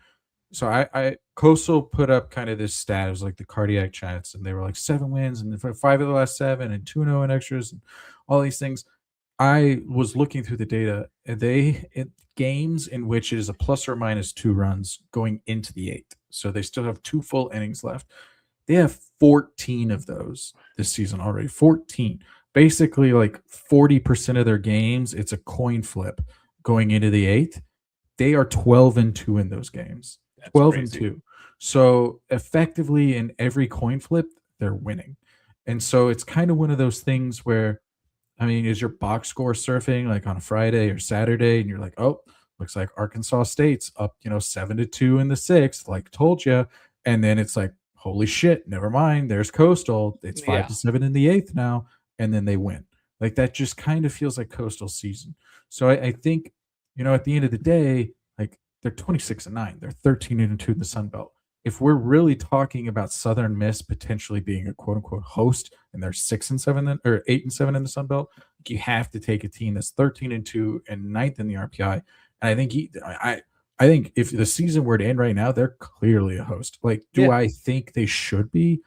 So I Coastal put up kind of this stat. It was like the cardiac chats, and they were like 7 wins and 5 of the last 7 and 2-0 in extras and all these things. I was looking through the data, and games in which it is a plus or minus 2 runs going into the 8th. So they still have 2 full innings left. They have 14 of those this season already. 14. Basically, like 40% of their games, it's a coin flip going into the 8th. They are 12-2 in those games. 12-2. So effectively, in every coin flip, they're winning. And so it's kind of one of those things where, I mean, is your box score surfing like on a Friday or Saturday, and you're like, oh, looks like Arkansas State's up, 7-2 in the 6th, like told you. And then it's like, holy shit, never mind. There's Coastal. It's 5-7 in the 8th now, and then they win. Like, that just kind of feels like Coastal season. So I think, at the end of the day, like, they're 26-9. They're 13-2 in the Sun Belt. If we're really talking about Southern Miss potentially being a quote unquote host, and they're 6-7 or 8-7 in the Sun Belt, you have to take a team that's 13-2 and 9th in the RPI. And I think I think if the season were to end right now, they're clearly a host. Like, do I think they should be?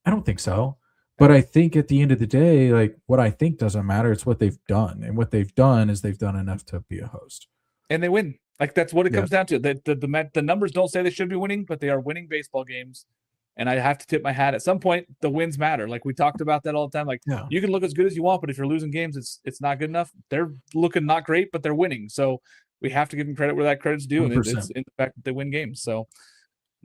I don't think so. But I think at the end of the day, like, what I think doesn't matter. It's what they've done. And what they've done is they've done enough to be a host.
And they win. Like, that's what it comes down to. The numbers don't say they should be winning, but they are winning baseball games. And I have to tip my hat. At some point, the wins matter. Like, we talked about that all the time. Like, you can look as good as you want, but if you're losing games, it's not good enough. They're looking not great, but they're winning. So we have to give them credit where that credit's due, and it's in the fact that they win games. So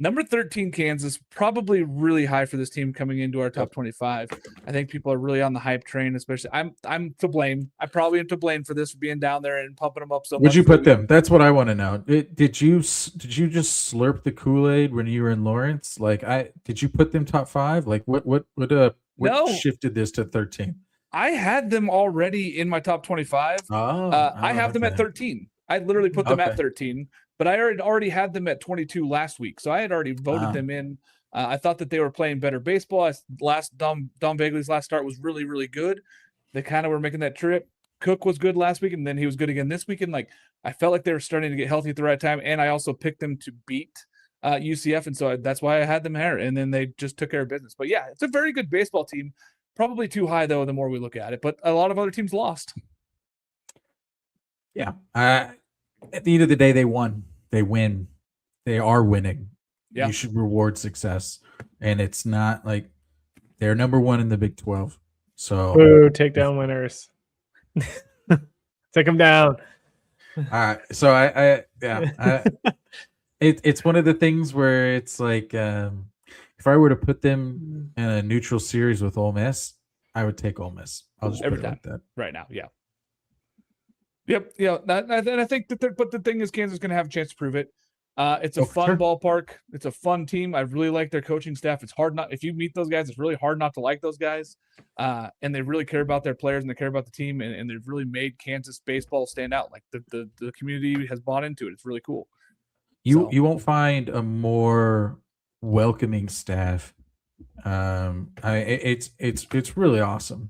number 13, Kansas, probably really high for this team coming into our top 25. I think people are really on the hype train, especially. I'm to blame. I probably am to blame for this, for being down there and pumping them up so much.
Would you put them? That's what I want to know. Did you just slurp the Kool-Aid when you were in Lawrence? Like, did you put them top 5? Like, what shifted this to 13?
I had them already in my top 25. I have them at 13. I literally put them at 13, but I already had them at 22 last week. So I had already voted them in. I thought that they were playing better baseball. Don Bagley's last start was really, really good. They kind of were making that trip. Cook was good last week, and then he was good again this weekend. Like, I felt like they were starting to get healthy at the right time, and I also picked them to beat UCF, and so that's why I had them here. And then they just took care of business. But yeah, it's a very good baseball team. Probably too high though. The more we look at it, but a lot of other teams lost.
Yeah. At the end of the day, they won. They win. They are winning.
Yeah.
You should reward success, and it's not like they're number one in the Big 12. So,
Boo, take down winners. Take them down.
so it's one of the things where it's like, if I were to put them in a neutral series with Ole Miss, I would take Ole Miss. I'll just
Every
put it like that
right now. Yeah. Yep. Yeah. And I think that, but the thing is, Kansas is going to have a chance to prove it. It's a fun ballpark. It's a fun team. I really like their coaching staff. It's hard if you meet those guys, it's really hard not to like those guys. And they really care about their players and they care about the team. And they've really made Kansas baseball stand out. Like the community has bought into it. It's really cool.
You won't find a more welcoming staff. It's really awesome.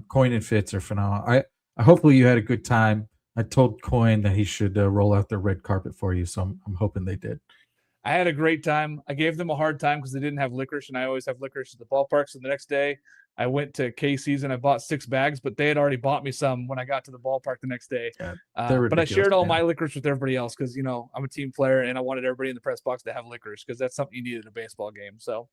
Coin and Fitz are phenomenal. I hopefully you had a good time. I told Coin that he should roll out the red carpet for you, so I'm hoping they did.
I had a great time. I gave them a hard time because they didn't have licorice, and I always have licorice at the ballpark. So the next day, I went to Casey's and I bought 6 bags, but they had already bought me some when I got to the ballpark the next day.
Yeah,
but I shared all my licorice with everybody else because, I'm a team player and I wanted everybody in the press box to have licorice because that's something you need in a baseball game. So,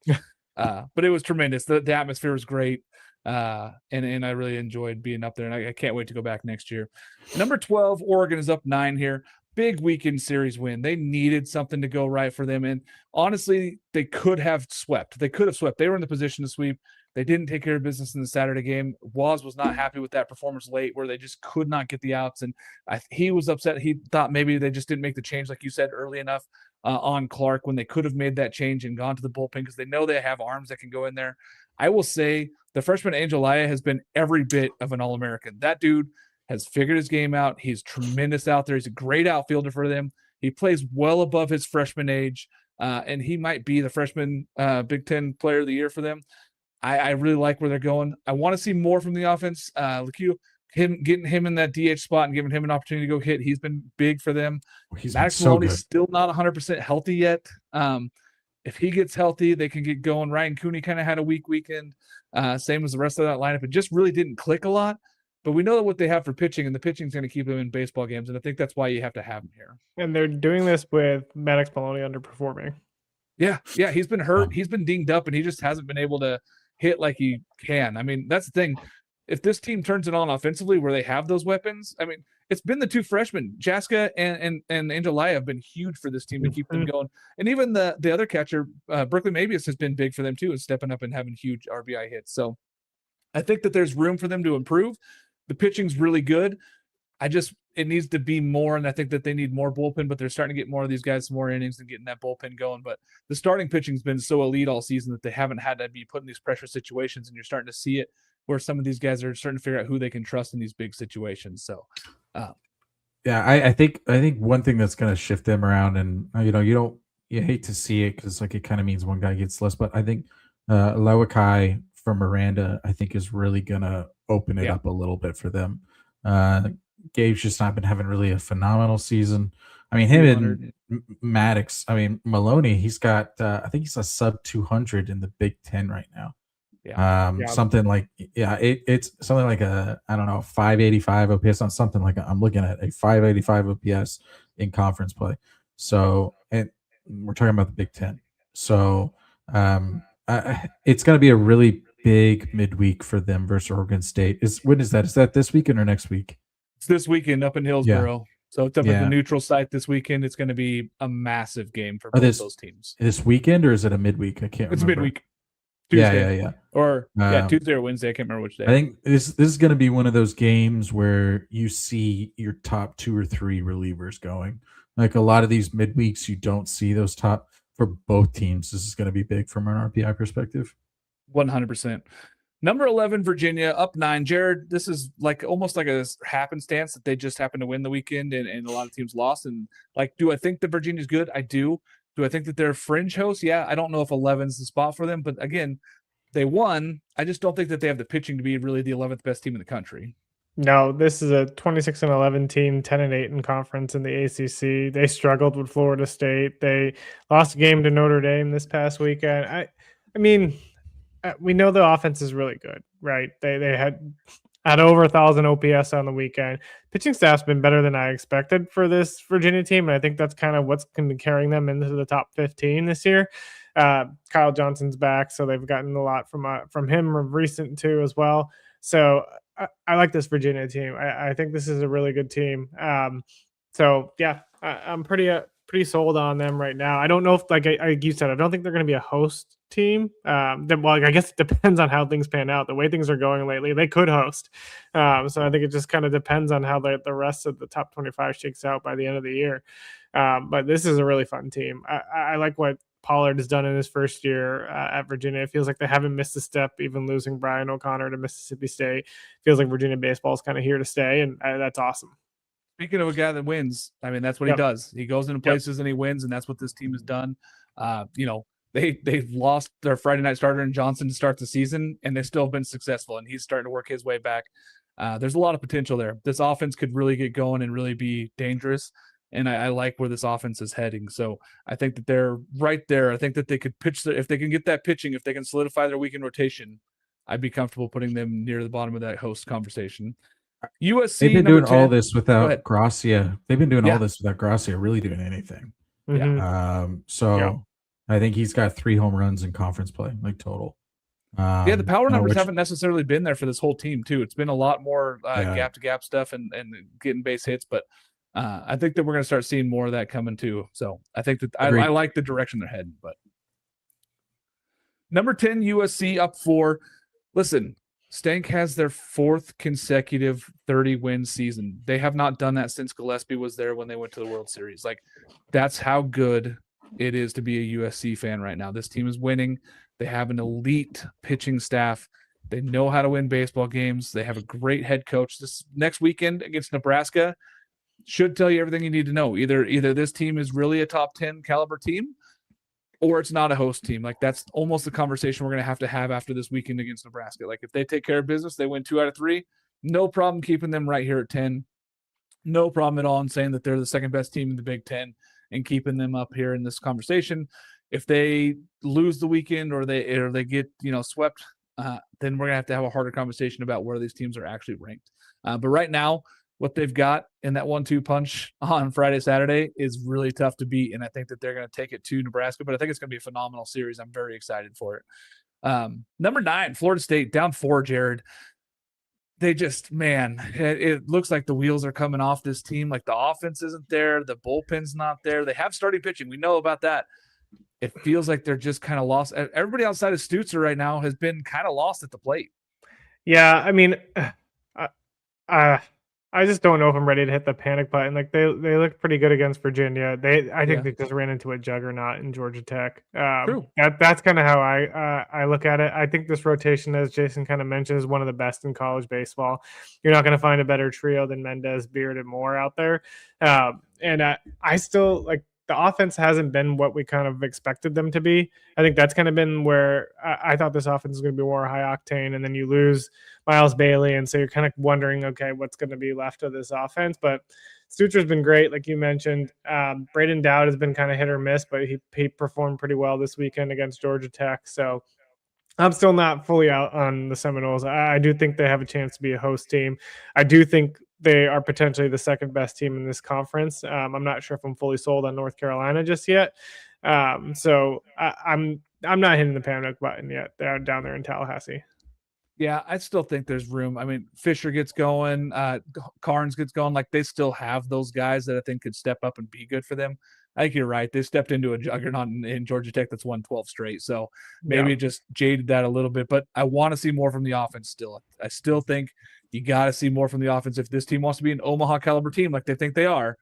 but it was tremendous. The atmosphere was great. And I really enjoyed being up there, and I can't wait to go back next year. Number 12, Oregon is up 9 here. Big weekend series win. They needed something to go right for them. And honestly, they could have swept. They were in the position to sweep. They didn't take care of business in the Saturday game. Waz was not happy with that performance late where they just could not get the outs. And he was upset. He thought maybe they just didn't make the change, like you said, early enough on Clark when they could have made that change and gone to the bullpen because they know they have arms that can go in there. I will say the freshman Angel Aya has been every bit of an All-American. That dude has figured his game out. He's tremendous out there. He's a great outfielder for them. He plays well above his freshman age, and he might be the freshman Big Ten player of the year for them. I really like where they're going. I want to see more from the offense. Getting him in that DH spot and giving him an opportunity to go hit. He's been big for them. Max Maloney's still not 100% healthy yet. If he gets healthy, they can get going. Ryan Cooney kind of had a weak weekend, same as the rest of that lineup. It just really didn't click a lot. But we know that what they have for pitching, and the pitching is going to keep them in baseball games. And I think that's why you have to have them here.
And they're doing this with Maddox Maloney underperforming.
Yeah, he's been hurt. He's been dinged up, and he just hasn't been able to hit like he can. I mean, that's the thing. If this team turns it on offensively where they have those weapons, I mean, it's been the 2 freshmen, Jaska and Angel Aya have been huge for this team to keep them going. And even the other catcher, Berkeley Mabius, has been big for them too, and stepping up and having huge RBI hits. So I think that there's room for them to improve. The pitching's really good. It needs to be more, and I think that they need more bullpen, but they're starting to get more of these guys some more innings and getting that bullpen going. But the starting pitching's been so elite all season that they haven't had to be put in these pressure situations, and you're starting to see it where some of these guys are starting to figure out who they can trust in these big situations. So,
I think one thing that's going to shift them around, and you hate to see it because like it kind of means one guy gets less, but I think Lewakai from Miranda, I think is really going to open it up a little bit for them. Gabe's just not been having really a phenomenal season. I mean, him and Maddox, Maloney, he's got, I think he's a sub 200 in the Big Ten right now. Something like, it's something like a, I don't know, 585 OPS on something like I'm looking at a 585 OPS in conference play. So, and we're talking about the Big Ten. So, it's going to be a really big midweek for them versus Oregon State. When is that? Is that this weekend or next week?
It's this weekend up in Hillsboro. So it's up at the neutral site this weekend. It's going to be a massive game for both those teams.
This weekend, or is it a midweek? I can't remember.
It's midweek. Tuesday.
Yeah.
Or Tuesday or Wednesday. I can't remember which day.
I think this is going to be one of those games where you see your top 2 or 3 relievers going. Like a lot of these midweeks, you don't see those top for both teams. This is going to be big from an RPI perspective.
100%. Number 11, Virginia, up 9. Jared, this is like almost like a happenstance that they just happened to win the weekend and a lot of teams lost. And like, do I think that Virginia's good? I do. Do I think that they're fringe hosts? Yeah, I don't know if 11's the spot for them. But again, they won. I just don't think that they have the pitching to be really the 11th best team in the country.
No, this is a 26-11 team, 10-8 in conference in the ACC. They struggled with Florida State. They lost a game to Notre Dame this past weekend. I mean, we know the offense is really good, right? They had over 1,000 OPS on the weekend. Pitching staff's been better than I expected for this Virginia team, and I think that's kind of what's been carrying them into the top 15 this year. Kyle Johnson's back, so they've gotten a lot from him of recent too as well. So I like this Virginia team. I think this is a really good team. So yeah, I'm pretty sold on them right now. I don't know if, like you said, I don't think they're going to be a host team. Well, I guess it depends on how things pan out. The way things are going lately, they could host. So I think it just kind of depends on how the rest of the top 25 shakes out by the end of the year. But this is a really fun team. I like what Pollard has done in his first year at Virginia. It feels like they haven't missed a step, even losing Brian O'Connor to Mississippi State. Feels like Virginia baseball is kind of here to stay, and that's awesome.
Speaking of a guy that wins, I mean, that's what he does. He goes into places and he wins, and that's what this team has done. They've lost their Friday night starter in Johnson to start the season, and they've still been successful, and he's starting to work his way back. There's a lot of potential there. This offense could really get going and really be dangerous, and I like where this offense is heading. So I think that they're right there. I think that they could pitch if they can get that pitching, if they can solidify their weekend rotation, I'd be comfortable putting them near the bottom of that host conversation. USC.
They've been doing
10.
all this without Gracia. They've been doing all this without Gracia really doing anything.
Mm-hmm.
I think he's got 3 home runs in conference play, like total.
The power numbers haven't necessarily been there for this whole team too. It's been a lot more gap to gap stuff and getting base hits, but I think that we're going to start seeing more of that coming too. So I think that I like the direction they're heading. But number 10 USC up 4. Listen, Stank has their 4th consecutive 30-win season. They have not done that since Gillespie was there when they went to the World Series. Like, that's how good it is to be a USC fan right now. This team is winning. They have an elite pitching staff. They know how to win baseball games. They have a great head coach. This next weekend against Nebraska should tell you everything you need to know. Either this team is really a top 10 caliber team, or it's not a host team. Like, that's almost the conversation we're going to have after this weekend against Nebraska. Like, if they take care of business, they win 2 out of 3, no problem keeping them right here at 10. No problem at all in saying that they're the second best team in the Big Ten and keeping them up here in this conversation. If they lose the weekend or they get, swept, then we're going to have a harder conversation about where these teams are actually ranked. But right now, what they've got in that 1-2 punch on Friday, Saturday is really tough to beat. And I think that they're going to take it to Nebraska, but I think it's going to be a phenomenal series. I'm very excited for it. Number 9, Florida State, down 4, Jared. They just, it looks like the wheels are coming off this team. Like, the offense isn't there. The bullpen's not there. They have starting pitching. We know about that. It feels like they're just kind of lost. Everybody outside of Stutzer right now has been kind of lost at the plate.
Yeah, I mean, I just don't know if I'm ready to hit the panic button. Like, they look pretty good against Virginia. I think they just ran into a juggernaut in Georgia Tech.
True.
That's kind of how I look at it. I think this rotation, as Jason kind of mentioned, is one of the best in college baseball. You're not going to find a better trio than Mendez, Beard, and Moore out there. And I still like. The offense hasn't been what we kind of expected them to be. I think that's kind of been where I thought this offense was going to be more high octane, and then you lose Miles Bailey, and so you're kind of wondering, okay, what's going to be left of this offense? But Stutzer's been great, like you mentioned. Braden Dowd has been kind of hit or miss, but he performed pretty well this weekend against Georgia Tech. So I'm still not fully out on the Seminoles. I do think they have a chance to be a host team. I do think they are potentially the second best team in this conference. I'm not sure if I'm fully sold on North Carolina just yet. So I'm not hitting the panic button yet. They're down there in Tallahassee.
Yeah, I still think there's room. I mean, Fisher gets going, Carnes gets going. Like, they still have those guys that I think could step up and be good for them. I think you're right. They stepped into a juggernaut in Georgia Tech that's won 12 straight. So maybe it just jaded that a little bit. But I want to see more from the offense still. I still think you got to see more from the offense if this team wants to be an Omaha caliber team like they think they are.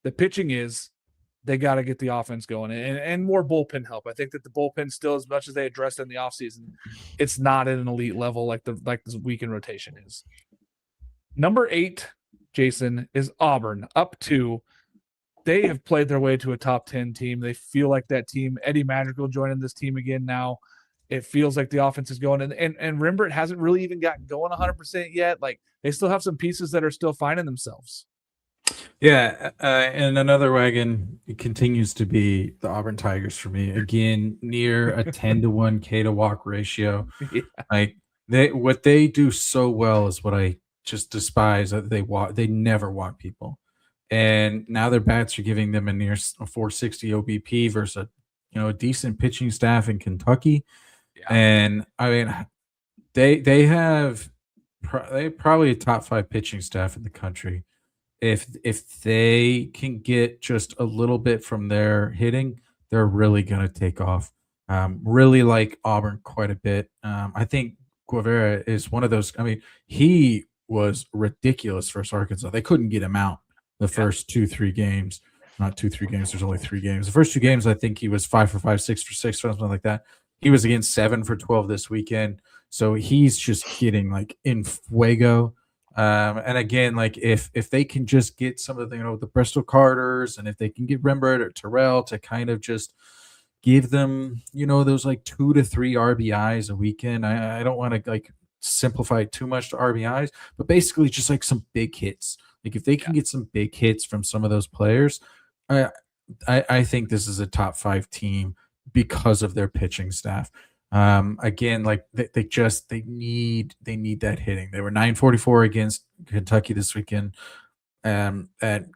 The pitching is they got to get the offense going and more bullpen help. I think that the bullpen still, as much as they addressed in the offseason, it's not at an elite level like this weekend rotation is. Number 8, Jason, is Auburn, up 2. They have played their way to a top 10 team. They feel like that team. Eddie Madrigal joining this team again now. it feels like the offense is going. And remember, it hasn't really even gotten going 100% yet. Like, they still have some pieces that are still finding themselves.
Yeah, and another wagon continues to be the Auburn Tigers for me. Again, near a 10-to-1 K to walk ratio.
Yeah.
Like what they do so well is what I just despise, that they never walk people. And now their bats are giving them a near 460 OBP versus a decent pitching staff in Kentucky.
Yeah.
And I mean, they have probably a top 5 pitching staff in the country. If they can get just a little bit from their hitting, they're really going to take off. Really like Auburn quite a bit. I think Guevara is one of those. I mean, he was ridiculous versus Arkansas. They couldn't get him out the first 2-3 games. Not 2-3 games. There's only 3 games. The first 2 games, I think he was 5 for 5, 6 for 6, something like that. He was against 7 for 12 this weekend. So he's just getting like in fuego. And again, like if they can just get some of the, the Bristol Carters, and if they can get Rembrandt or Terrell to kind of just give them, those like 2 to 3 RBIs a weekend. I don't want to like simplify it too much to RBIs, but basically just like some big hits. Like if they can get some big hits from some of those players, I think this is a top 5 team because of their pitching staff. Again, like they need that hitting. They were 944 against Kentucky this weekend. And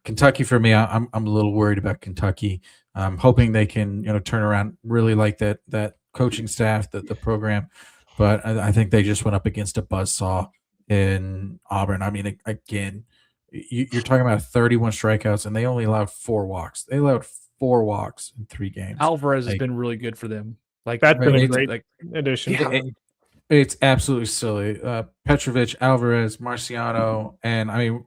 Kentucky, for me, I'm a little worried about Kentucky. I'm hoping they can turn around. Really like that coaching staff, the program, but I think they just went up against a buzzsaw in Auburn. I mean, again, you're talking about 31 strikeouts, and they only allowed 4 walks. They allowed 4 walks in 3 games.
Alvarez has been really good for them. Like,
That's been a great addition.
Yeah, it's absolutely silly. Petrovic, Alvarez, Marciano, and I mean,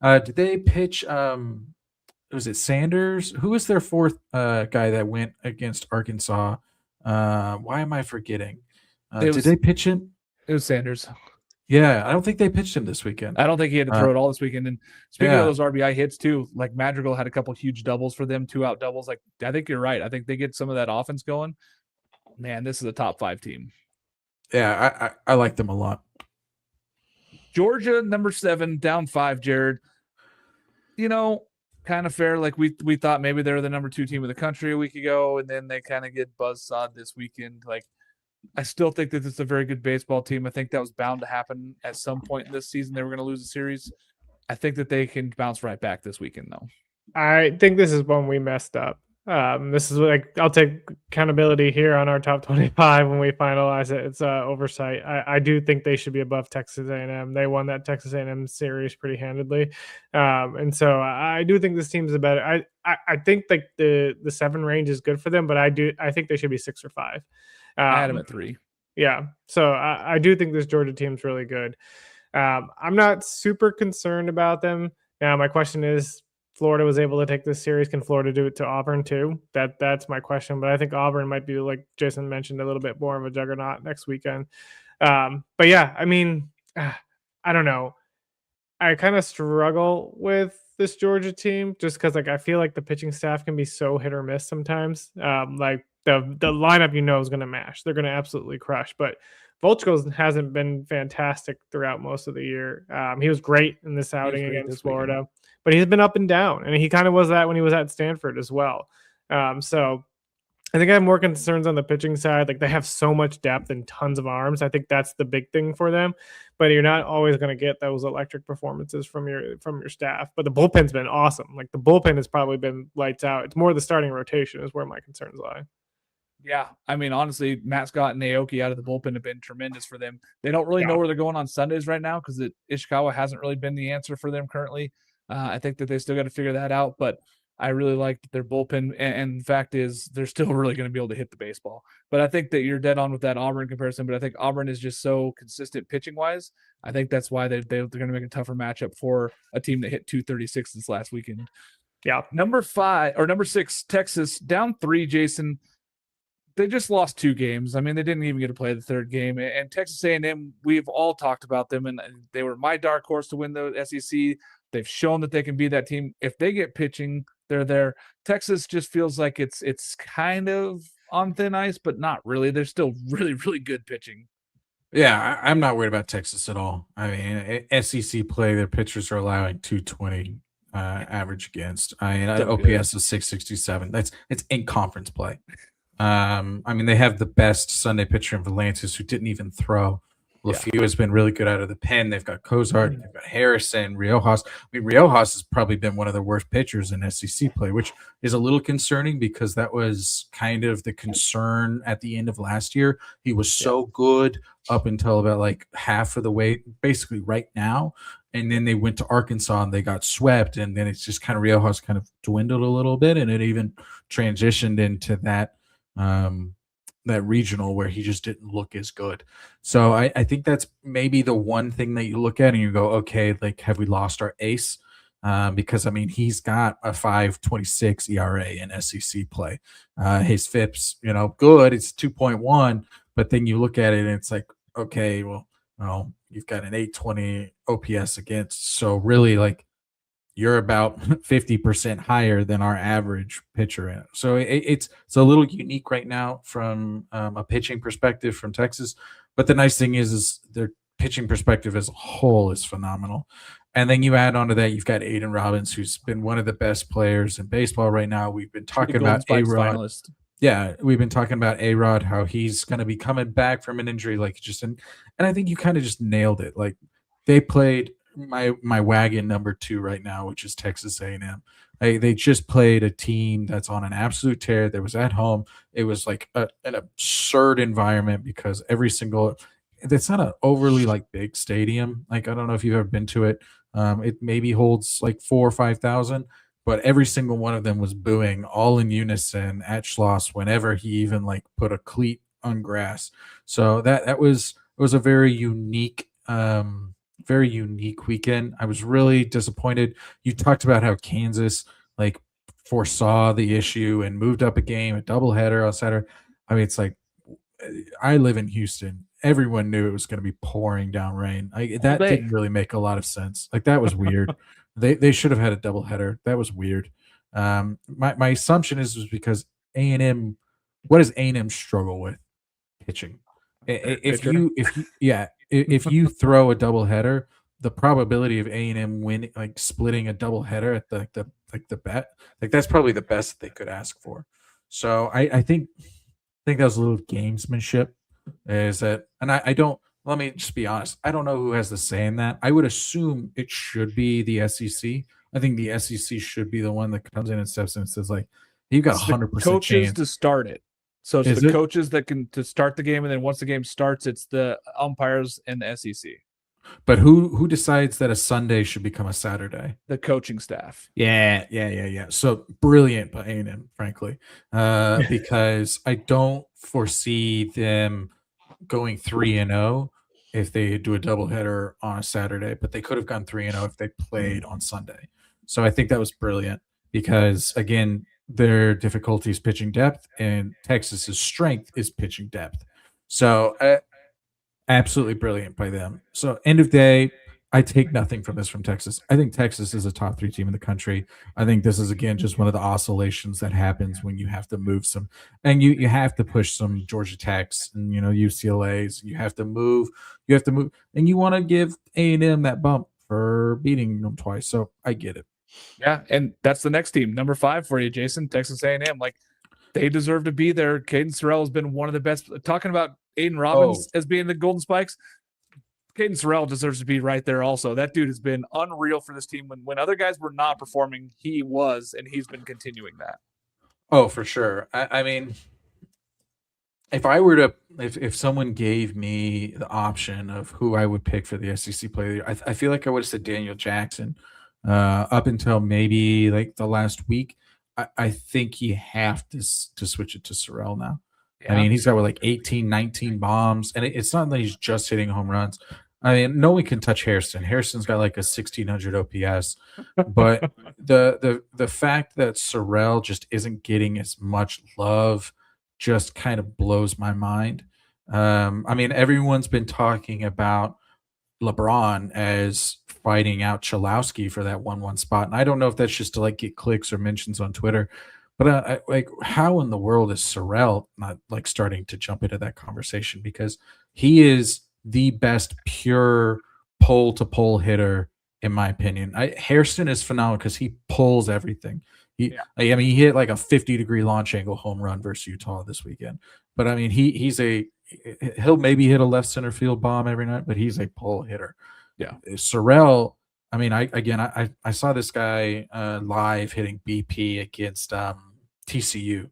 did they pitch? Was it Sanders? Who was their 4th guy that went against Arkansas? Why am I forgetting? Did they pitch him?
It was Sanders.
Yeah, I don't think they pitched him this weekend.
I don't think he had to throw it all this weekend. And speaking of those RBI hits too, like Madrigal had a couple huge doubles for them, 2 out doubles. Like, I think you're right. I think they get some of that offense going. Man, this is a top 5 team.
Yeah, I like them a lot.
Georgia, number 7, down 5, Jared. Kind of fair. Like we thought maybe they were the number 2 team in the country a week ago, and then they kind of get buzzsawed this weekend. Like, I still think that it's a very good baseball team. I think that was bound to happen at some point in this season. They were going to lose a series. I think that they can bounce right back this weekend, though.
I think this is when we messed up. This is like, I'll take accountability here on our top 25 when we finalize it. It's oversight. I do think they should be above Texas A&M. They won that Texas A&M series pretty handedly, and so I do think this team's a better. I think like the 7 range is good for them, but I think they should be 6 or 5.
I had them at 3.
Yeah, so I do think this Georgia team's really good. I'm not super concerned about them. Now, my question is, Florida was able to take this series. Can Florida do it to Auburn too? That's my question. But I think Auburn might be, like Jason mentioned, a little bit more of a juggernaut next weekend. But yeah, I mean, I don't know. I kind of struggle with this Georgia team just because, like, I feel like the pitching staff can be so hit or miss sometimes. Like the lineup, is going to mash. They're going to absolutely crush. But Volchko hasn't been fantastic throughout most of the year. He was great in this outing against Florida, but he's been up and down, and he kind of was that when he was at Stanford as well. So I think I have more concerns on the pitching side. Like, they have so much depth and tons of arms. I think that's the big thing for them, but you're not always going to get those electric performances from your staff. But the bullpen's been awesome. Like, the bullpen has probably been lights out. It's more the starting rotation is where my concerns lie.
Yeah, I mean, honestly, Matt Scott and Naoki out of the bullpen have been tremendous for them. They don't really know where they're going on Sundays right now because Ishikawa hasn't really been the answer for them currently. I think that they still got to figure that out, but I really like their bullpen. And the fact is, they're still really going to be able to hit the baseball. But I think that you're dead on with that Auburn comparison. But I think Auburn is just so consistent pitching wise. I think that's why they're going to make a tougher matchup for a team that hit 236 this last weekend.
Yeah,
number 6, Texas, down 3. Jason. They just lost 2 games. I mean, they didn't even get to play the 3rd game. And Texas A&M, we've all talked about them, and they were my dark horse to win the SEC. They've shown that they can be that team. If they get pitching, they're there. Texas just feels like it's kind of on thin ice, but not really. They're still really, really good pitching.
Yeah, I'm not worried about Texas at all. I mean, SEC play, their pitchers are allowing 220 average against. I mean,
Still
OPS
good.
is 667. It's in conference play. I mean, they have the best Sunday pitcher in Volantis who didn't even throw. LeFew has been really good out of the pen. They've got Cozart, they've got Harrison, Riojas. I mean, Riojas has probably been one of the worst pitchers in SEC play, which is a little concerning because that was kind of the concern at the end of last year. He was so good up until about like half of the way, basically right now. And then they went to Arkansas and they got swept. And then it's just kind of Riojas kind of dwindled a little bit. And it even transitioned into that that regional where he just didn't look as good. So I think that's maybe the one thing that you look at and you go, okay, like, have we lost our ace? Because, I mean, he's got a 5.26 ERA in SEC play. His FIPS, good. It's 2.1. But then you look at it and it's like, okay, well, you've got an 820 OPS against. So really, like, you're about 50% higher than our average pitcher. So it's a little unique right now from a pitching perspective from Texas. But the nice thing is their pitching perspective as a whole is phenomenal. And then you add onto that, you've got Aiden Robbins, who's been one of the best players in baseball right now. We've been talking about A-Rod. Yeah, we've been talking about A-Rod, how he's going to be coming back from an injury. And I think you kind of just nailed it. Like, they played my wagon number 2 right now, which is Texas A&M. They just played a team that's on an absolute tear. That was at home. It was like an absurd environment because it's not an overly like big stadium. Like, I don't know if you've ever been to it. It maybe holds like 4,000 or 5,000, but every single one of them was booing all in unison at Schloss whenever he even like put a cleat on grass. So it was a very unique weekend. I was really disappointed. You talked about how Kansas like foresaw the issue and moved up a game, a doubleheader on Saturday. I mean, it's like, I live in Houston. Everyone knew it was going to be pouring down rain. That didn't really make a lot of sense. Like, that was weird. They should have had a doubleheader. That was weird. My assumption was because A&M. What does A&M struggle with? Pitching. If you throw a doubleheader, the probability of A&M winning, like splitting a doubleheader at the bet, like that's probably the best that they could ask for. So I think that was a little gamesmanship. Is that, and I don't. Let me just be honest. I don't know who has the say in that. I would assume it should be the SEC. I think the SEC should be the one that comes in and steps in and says, like, you've got 100%
coaches
chance
to start it. So it's the coaches that can to start the game, and then once the game starts, it's the umpires and the SEC.
But who decides that a Sunday should become a Saturday?
The coaching staff.
Yeah. So brilliant by A&M, frankly, because I don't foresee them going 3-0 if they do a doubleheader on a Saturday, but they could have gone 3-0 if they played on Sunday. So I think that was brilliant because, again, their difficulty is pitching depth, and Texas's strength is pitching depth. So absolutely brilliant by them. So end of day, I take nothing from this from Texas. I think Texas is a top 3 team in the country. I think this is, again, just one of the oscillations that happens when you have to move some, and you have to push some Georgia Techs and, UCLA's. You have to move, and you want to give A&M that bump for beating them twice. So I get it.
Yeah, and that's the next team, number 5 for you, Jason, Texas A&M. Like, they deserve to be there. Caden Sorrell has been one of the best. Talking about Aiden Robbins as being the Golden Spikes, Caden Sorrell deserves to be right there also. That dude has been unreal for this team. When other guys were not performing, he was, and he's been continuing that.
Oh, for sure. I mean, if I were to, if someone gave me the option of who I would pick for the SEC player, I feel like I would have said Daniel Jackson up until maybe like the last week. I think you have to switch it to Sorrell now. Yeah. I mean, he's got like 18, 19 bombs, and it's not that he's just hitting home runs. I mean, no one can touch Harrison. Harrison's got like a 1,600 OPS, but the fact that Sorrell just isn't getting as much love just kind of blows my mind. I mean, everyone's been talking about LeBron as fighting out Chalowski for that 1-1 spot, and I don't know if that's just to like get clicks or mentions on Twitter. But like, how in the world is Sorrell not like starting to jump into that conversation? Because he is the best pure pole to pole hitter, in my opinion. Hairston is phenomenal because he pulls everything. I mean, he hit like a 50-degree launch angle home run versus Utah this weekend. But I mean, he'll maybe hit a left center field bomb every night, but he's a pull hitter.
Yeah.
Sorrell, I mean, I saw this guy live hitting BP against TCU,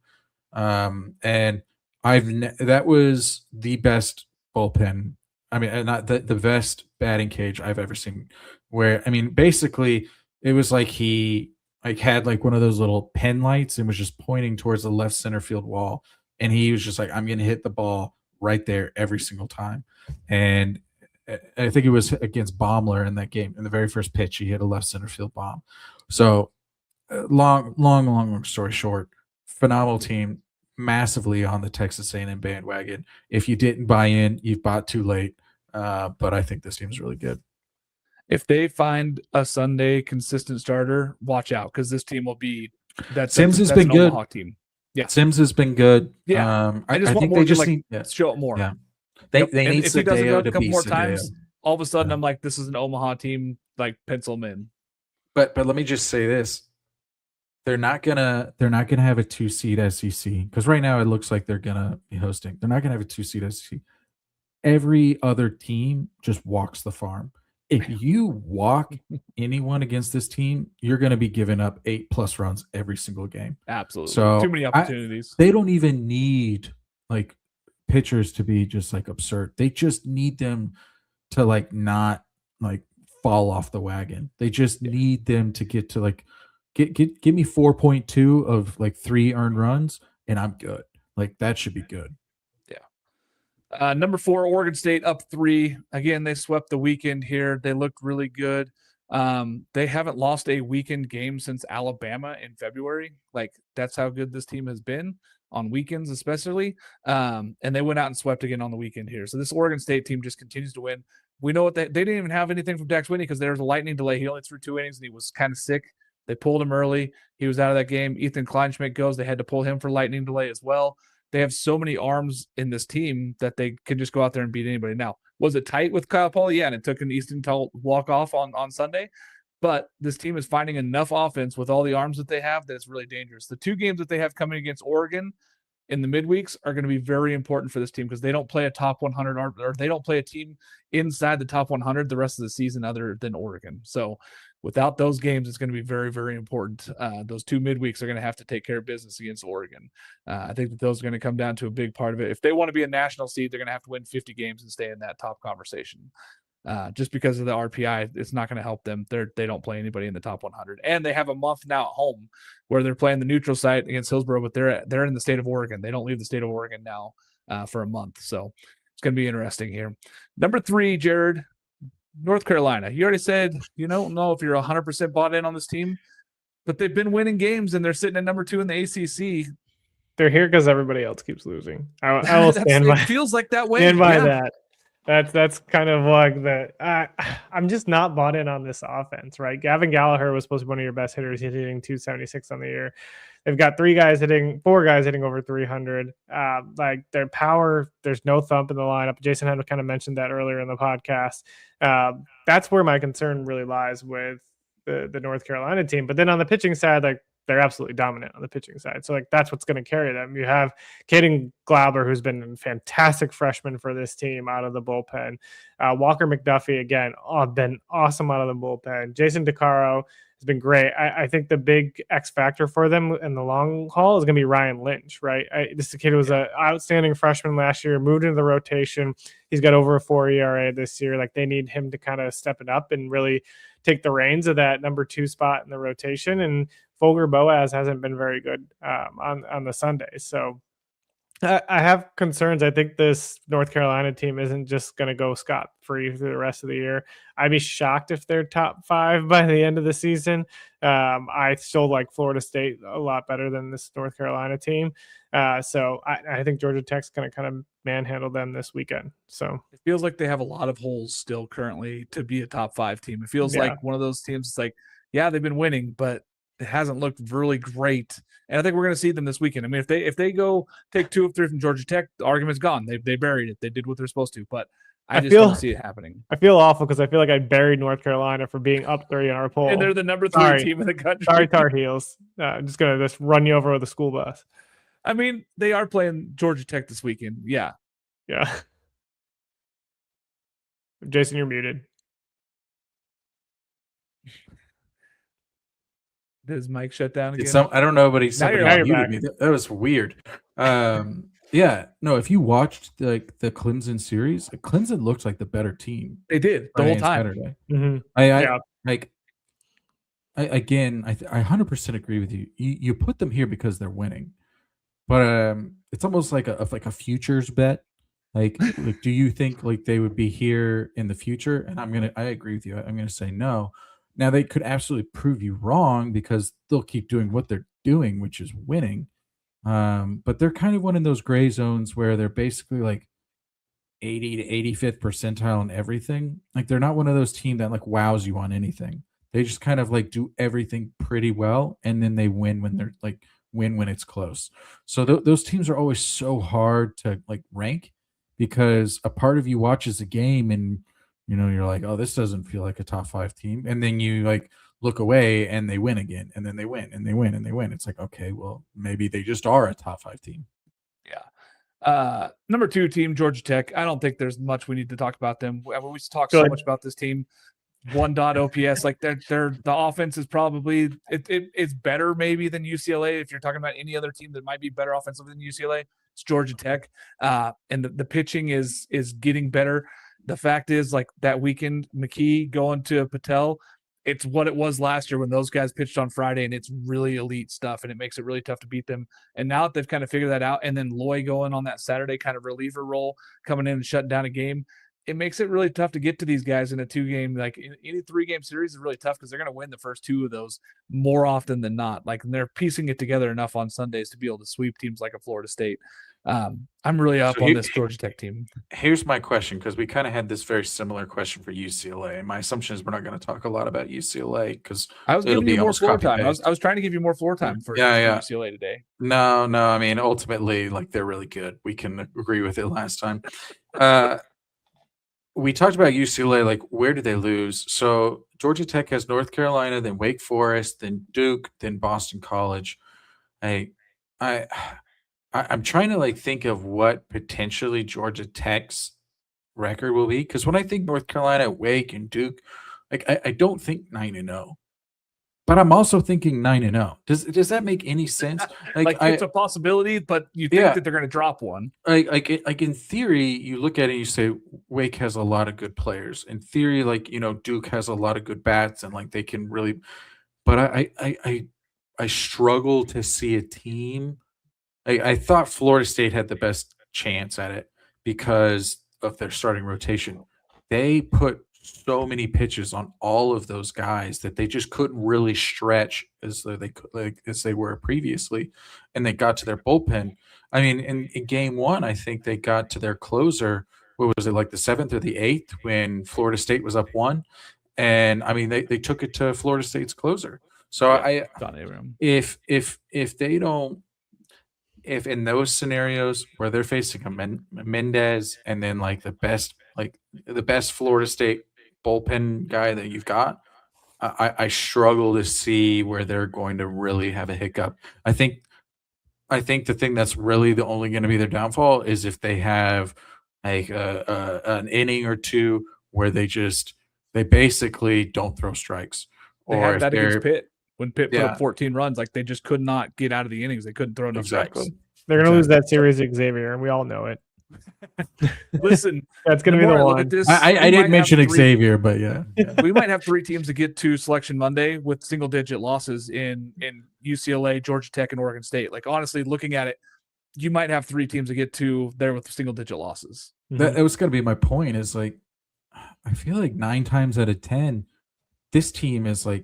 and that was the best bullpen. I mean, not the best batting cage I've ever seen. Where I mean, basically, it was like he had like one of those little pen lights and was just pointing towards the left center field wall, and he was just like, "I'm going to hit the ball right there every single time," and I think it was against Baumler in that game. In the very first pitch, he hit a left center field bomb. So, long story short, phenomenal team, massively on the Texas A&M bandwagon. If you didn't buy in, you've bought too late. But I think this team is really good.
If they find a Sunday consistent starter, watch out because this team will be
Sims has been good.
Omaha team. Yeah,
Sims has been good.
Yeah, I think they just need to show it more.
Yeah. They need
if he doesn't go a couple more
Sadeo.
times, all of a sudden I'm like, this is an Omaha team, like pencil them in.
But let me just say this. They're not gonna have a 2-seed SEC because right now it looks like they're gonna be hosting. They're not gonna have a 2-seed SEC. Every other team just walks the farm. If you walk anyone against this team, you're going to be giving up 8+ runs every single game.
Absolutely.
So
too many opportunities.
They don't even need like pitchers to be just like absurd. They just need them to like not like fall off the wagon. They just need them to get to like give me 4.2 of like 3 earned runs and I'm good. Like that should be good.
Number 4, Oregon State up 3. Again, they swept the weekend here. They looked really good. They haven't lost a weekend game since Alabama in February. Like that's how good this team has been on weekends, especially. And they went out and swept again on the weekend here. So this Oregon State team just continues to win. We know what they didn't even have anything from Dax Whitney because there was a lightning delay. He only threw 2 innings and he was kind of sick. They pulled him early. He was out of that game. Ethan Kleinschmidt goes. They had to pull him for lightning delay as well. They have so many arms in this team that they can just go out there and beat anybody. Now, was it tight with Kyle Pauly? Yeah, and it took an Easton Tull walk-off on Sunday. But this team is finding enough offense with all the arms that they have that it's really dangerous. The 2 games that they have coming against Oregon in the midweeks are going to be very important for this team because they don't play a top 100 or they don't play a team inside the top 100 the rest of the season other than Oregon. So without those games, it's going to be very, very important. Those 2 midweeks are going to have to take care of business against Oregon. I think that those are going to come down to a big part of it. If they want to be a national seed, they're going to have to win 50 games and stay in that top conversation. Just because of the RPI, it's not going to help them. They don't play anybody in the top 100. And they have a month now at home where they're playing the neutral site against Hillsborough, but they're in the state of Oregon. They don't leave the state of Oregon now for a month. So it's going to be interesting here. Number 3, Jared, North Carolina. You already said you don't know if you're 100% bought in on this team, but they've been winning games and they're sitting at number 2 in the ACC.
They're here because everybody else keeps losing. I will stand by.
It feels like that way.
Stand by that. That's kind of like the. I'm just not bought in on this offense, right? Gavin Gallagher was supposed to be one of your best hitters. He's hitting 276 on the year. They've got 4 guys hitting over 300. Like their power, there's no thump in the lineup. Jason had kind of mentioned that earlier in the podcast. That's where my concern really lies with the North Carolina team. But then on the pitching side, like they're absolutely dominant on the pitching side. So like that's what's going to carry them. You have Caden Glauber, who's been a fantastic freshman for this team out of the bullpen. Walker McDuffie, again, been awesome out of the bullpen. Jason DeCaro has been great. I think the big X factor for them in the long haul is going to be Ryan Lynch, right? This kid was an outstanding freshman last year, moved into the rotation. He's got over a 4 ERA this year. Like they need him to kind of step it up and really take the reins of that number 2 spot in the rotation. And Folger Boaz hasn't been very good on the Sundays. So I have concerns. I think this North Carolina team isn't just going to go scot-free through the rest of the year. I'd be shocked if they're top 5 by the end of the season. I still like Florida State a lot better than this North Carolina team. So I think Georgia Tech's going to kind of manhandle them this weekend. So
it feels like they have a lot of holes still currently to be a top 5 team. It feels like one of those teams. It's like, yeah, they've been winning, but hasn't looked really great. And I think we're going to see them this weekend. I mean, if they go take 2 of 3 from Georgia Tech, the argument's gone. They buried it. They did what they're supposed to. But I just don't see it happening.
I feel awful because I feel like I buried North Carolina for being up 3 in our poll.
And they're the number 3 team in the country.
Sorry, Tar Heels. I'm just going to run you over with a school bus.
I mean, they are playing Georgia Tech this weekend. Yeah.
Yeah. Jason, you're muted.
Did his mic shut down again?
I don't know, but somebody muted me. That was weird. Yeah, no. If you watched the Clemson series, Clemson looked like the better team.
They did the whole time.
Saturday.
Mm-hmm.
I 100% agree with you. You put them here because they're winning, but it's almost like a futures bet. Like, do you think like they would be here in the future? And I agree with you. I'm gonna say no. Now they could absolutely prove you wrong because they'll keep doing what they're doing, which is winning. But they're kind of one of those gray zones where they're basically like 80 to 85th percentile in everything. Like they're not one of those teams that like wows you on anything. They just kind of like do everything pretty well, and then they win when they're like win when it's close. So those teams are always so hard to like rank because a part of you watches a game and you're like, oh, this doesn't feel like a top 5 team, and then you like look away and they win again, and then they win and they win and they win. It's like, okay, well, maybe they just are a top 5 team.
Yeah. Number 2 team, Georgia Tech. I don't think there's much we need to talk about them. We talk so much about this team. 1 OPS, like they're the offense is probably it's better maybe than UCLA. If you're talking about any other team that might be better offensively than UCLA, it's Georgia Tech. And the pitching is getting better. The fact is, like that weekend, McKee going to Patel, it's what it was last year when those guys pitched on Friday, and it's really elite stuff, and it makes it really tough to beat them. And now that they've kind of figured that out, and then Loy going on that Saturday kind of reliever role, coming in and shutting down a game, it makes it really tough to get to these guys in a 2-game, like any 3-game series is really tough because they're going to win the first 2 of those more often than not. Like they're piecing it together enough on Sundays to be able to sweep teams like a Florida State. I'm really up on this Georgia Tech team.
Here's my question, because we kind of had this very similar question for UCLA. And my assumption is we're not going to talk a lot about UCLA because
I was giving you more floor time. I was trying to give you more floor time for UCLA today.
No. I mean, ultimately, like they're really good. We can agree with it last time. We talked about UCLA, like where did they lose? So Georgia Tech has North Carolina, then Wake Forest, then Duke, then Boston College. I'm trying to like think of what potentially Georgia Tech's record will be, because when I think North Carolina, Wake, and Duke, like I don't think 9-0, but I'm also thinking 9-0. Does that make any sense?
Like it's a possibility, but you think that they're going to drop one.
Like in theory, you look at it and you say Wake has a lot of good players. In theory, like Duke has a lot of good bats, and like they can really. But I struggle to see a team. I thought Florida State had the best chance at it because of their starting rotation. They put so many pitches on all of those guys that they just couldn't really stretch as they were previously, and they got to their bullpen. I mean, in game 1, I think they got to their closer. What was it, like the 7th or the 8th, when Florida State was up 1? And I mean, they took it to Florida State's closer. So if they don't. If in those scenarios where they're facing a Mendez and then like the best Florida State bullpen guy that you've got, I struggle to see where they're going to really have a hiccup. I think the thing that's really the only going to be their downfall is if they have like an inning or 2 where they basically don't throw strikes.
They had that against Pitt. When Pitt put up 14 runs, like they just could not get out of the innings. They couldn't throw enough strikes.
They're going to lose that series to Xavier, and we all know it.
Listen,
that's going to be the one.
I didn't mention Xavier, but yeah.
We might have 3 teams to get to Selection Monday with single-digit losses in UCLA, Georgia Tech, and Oregon State. Like honestly, looking at it, you might have 3 teams to get to there with single-digit losses.
That was going to be my point. Is like, I feel like 9 times out of 10, this team is like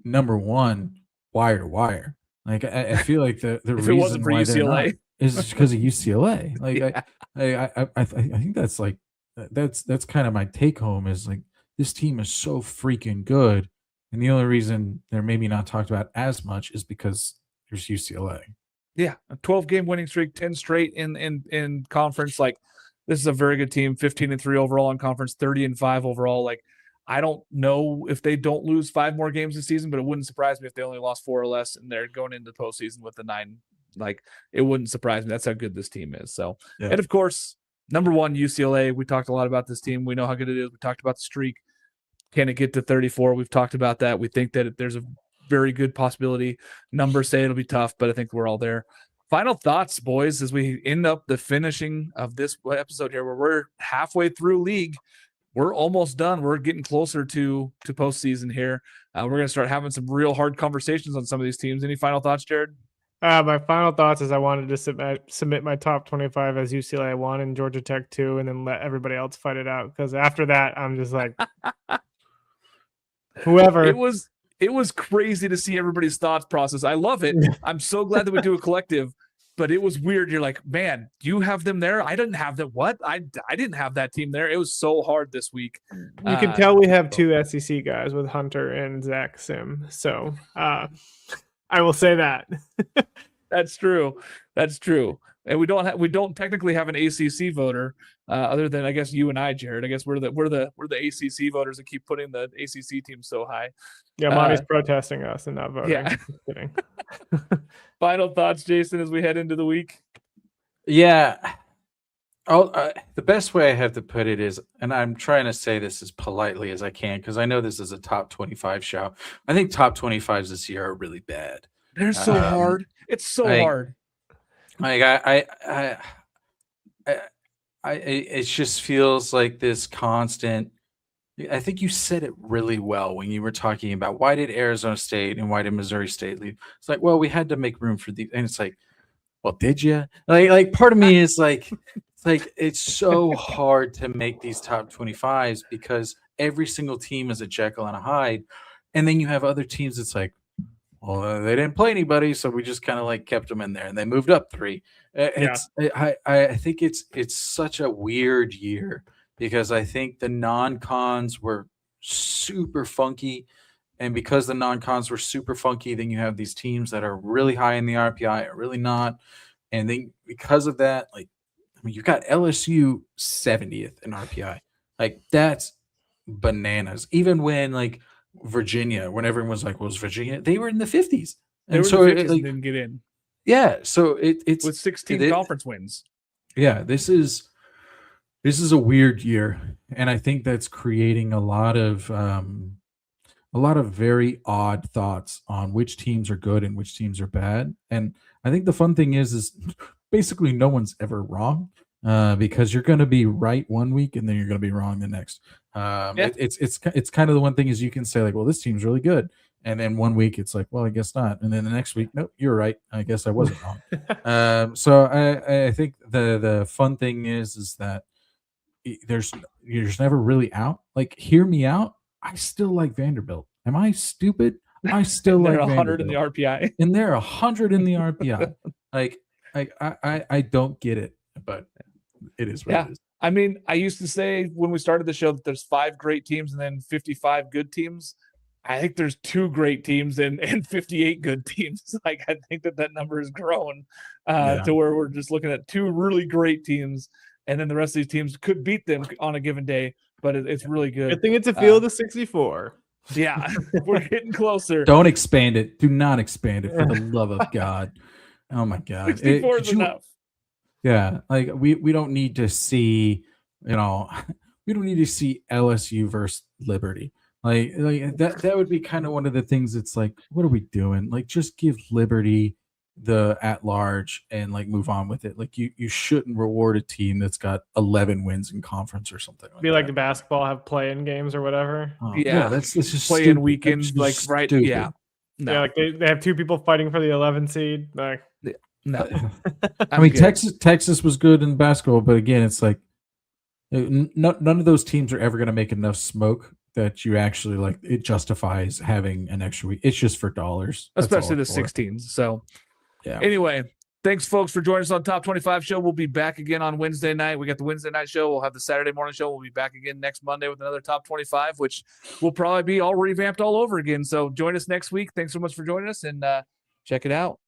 number 1 wire to wire. Like I feel like the
if
reason
it wasn't for
why
UCLA
is just because of UCLA. Like I think that's like that's kind of my take home is like this team is so freaking good And the only reason they're maybe not talked about as much is because there's UCLA.
Yeah, a 12-game winning streak, 10 straight in conference. Like, this is a very good team. 15-3 overall in conference, 30-5 overall. Like, I don't know if they don't lose 5 more games this season, but it wouldn't surprise me if they only lost 4 or less and they're going into the postseason with the 9. Like, it wouldn't surprise me. That's how good this team is. So,
Yeah.
And of course, number 1 UCLA. We talked a lot about this team. We know how good it is. We talked about the streak. Can it get to 34? We've talked about that. We think that there's a very good possibility. Numbers say it'll be tough, but I think we're all there. Final thoughts, boys, as we end up the finishing of this episode here, where we're halfway through league. We're almost done. We're getting closer to postseason here. We're going to start having some real hard conversations on some of these teams. Any final thoughts, Jared?
My final thoughts is I wanted to submit my top 25 as UCLA 1 and Georgia Tech 2, and then let everybody else fight it out. Because after that, I'm just like, whoever.
It was crazy to see everybody's thoughts process. I love it. I'm so glad that we do a collective, but it was weird. You're like, man, you have them there. I didn't have them. What? I didn't have that team there. It was so hard this week.
You can tell we have 2 SEC guys with Hunter and Zach Sim. So I will say that.
That's true. That's true. And we don't technically have an ACC voter, other than I guess you and I, Jared. I guess we're the ACC voters that keep putting the ACC team so high.
Yeah, Monty's protesting us and not voting.
Yeah.
Just kidding.
Final thoughts, Jason, as we head into the week.
Yeah. The best way I have to put it is, and I'm trying to say this as politely as I can because I know this is a top 25 show. I think top 25s this year are really bad.
They're so hard. It's so hard.
Like it just feels like this constant. I think you said it really well when you were talking about why did Arizona State and why did Missouri State leave? It's like, well, we had to make room for the, and it's like, well, did you? Like part of me is like, it's so hard to make these top 25s because every single team is a Jekyll and a Hyde, and then you have other teams. It's like, well, they didn't play anybody, so we just kind of like kept them in there, and they moved up 3. I think it's such a weird year because I think the non-cons were super funky, and because the non-cons were super funky, then you have these teams that are really high in the RPI or really not, and then because of that, like, I mean, you got LSU 70th in RPI, like that's bananas. Even when like Virginia, when everyone was like, "Was Virginia?" They were in the 50s, and so
it didn't get in.
Yeah, so it's
with 16 conference wins.
Yeah, this is a weird year, and I think that's creating a lot of very odd thoughts on which teams are good and which teams are bad. And I think the fun thing is basically no one's ever wrong. Because you're going to be right one week and then you're going to be wrong the next. It's kind of the one thing is you can say like, well, this team's really good, and then one week it's like, well, I guess not, and then the next week, nope, you're right. I guess I wasn't wrong. So I think the fun thing is that you're just never really out. Like, hear me out. I still like Vanderbilt. Am I stupid? I still like
100
Vanderbilt.
in the RPI,
and they're 100 in the RPI. like I don't get it, but it is what it is.
I mean, I used to say when we started the show that there's 5 great teams and then 55 good teams. I think there's 2 great teams and 58 good teams. Like, I think that number has grown to where we're just looking at 2 really great teams, and then the rest of these teams could beat them on a given day, but it's really good.
I think it's a field of 64.
Yeah, we're getting closer.
Don't expand it. Do not expand it, for the love of God. Oh my God.
64 is enough.
Yeah, like we don't need to see, we don't need to see LSU versus Liberty. Like that would be kind of one of the things. It's like, what are we doing? Like, just give Liberty the at large and like move on with it. Like, you shouldn't reward a team that's got 11 wins in conference or something.
Be like the basketball have play-in games or whatever.
That's just
play-in weekends, like right.
Stupid.
Yeah. No.
Yeah, like they have 2 people fighting for the 11 seed. Like,
no.
I mean, Texas was good in basketball, but again, it's like none of those teams are ever going to make enough smoke that you actually like it justifies having an extra week. It's just for dollars,
especially the 16s. So
yeah.
Anyway, Thanks, folks, for joining us on Top 25 Show. We'll be back again on Wednesday night. We got the Wednesday night show. We'll have the Saturday morning show. We'll be back again next Monday with another Top 25, which will probably be all revamped all over again. So join us next week. Thanks so much for joining us, and check it out.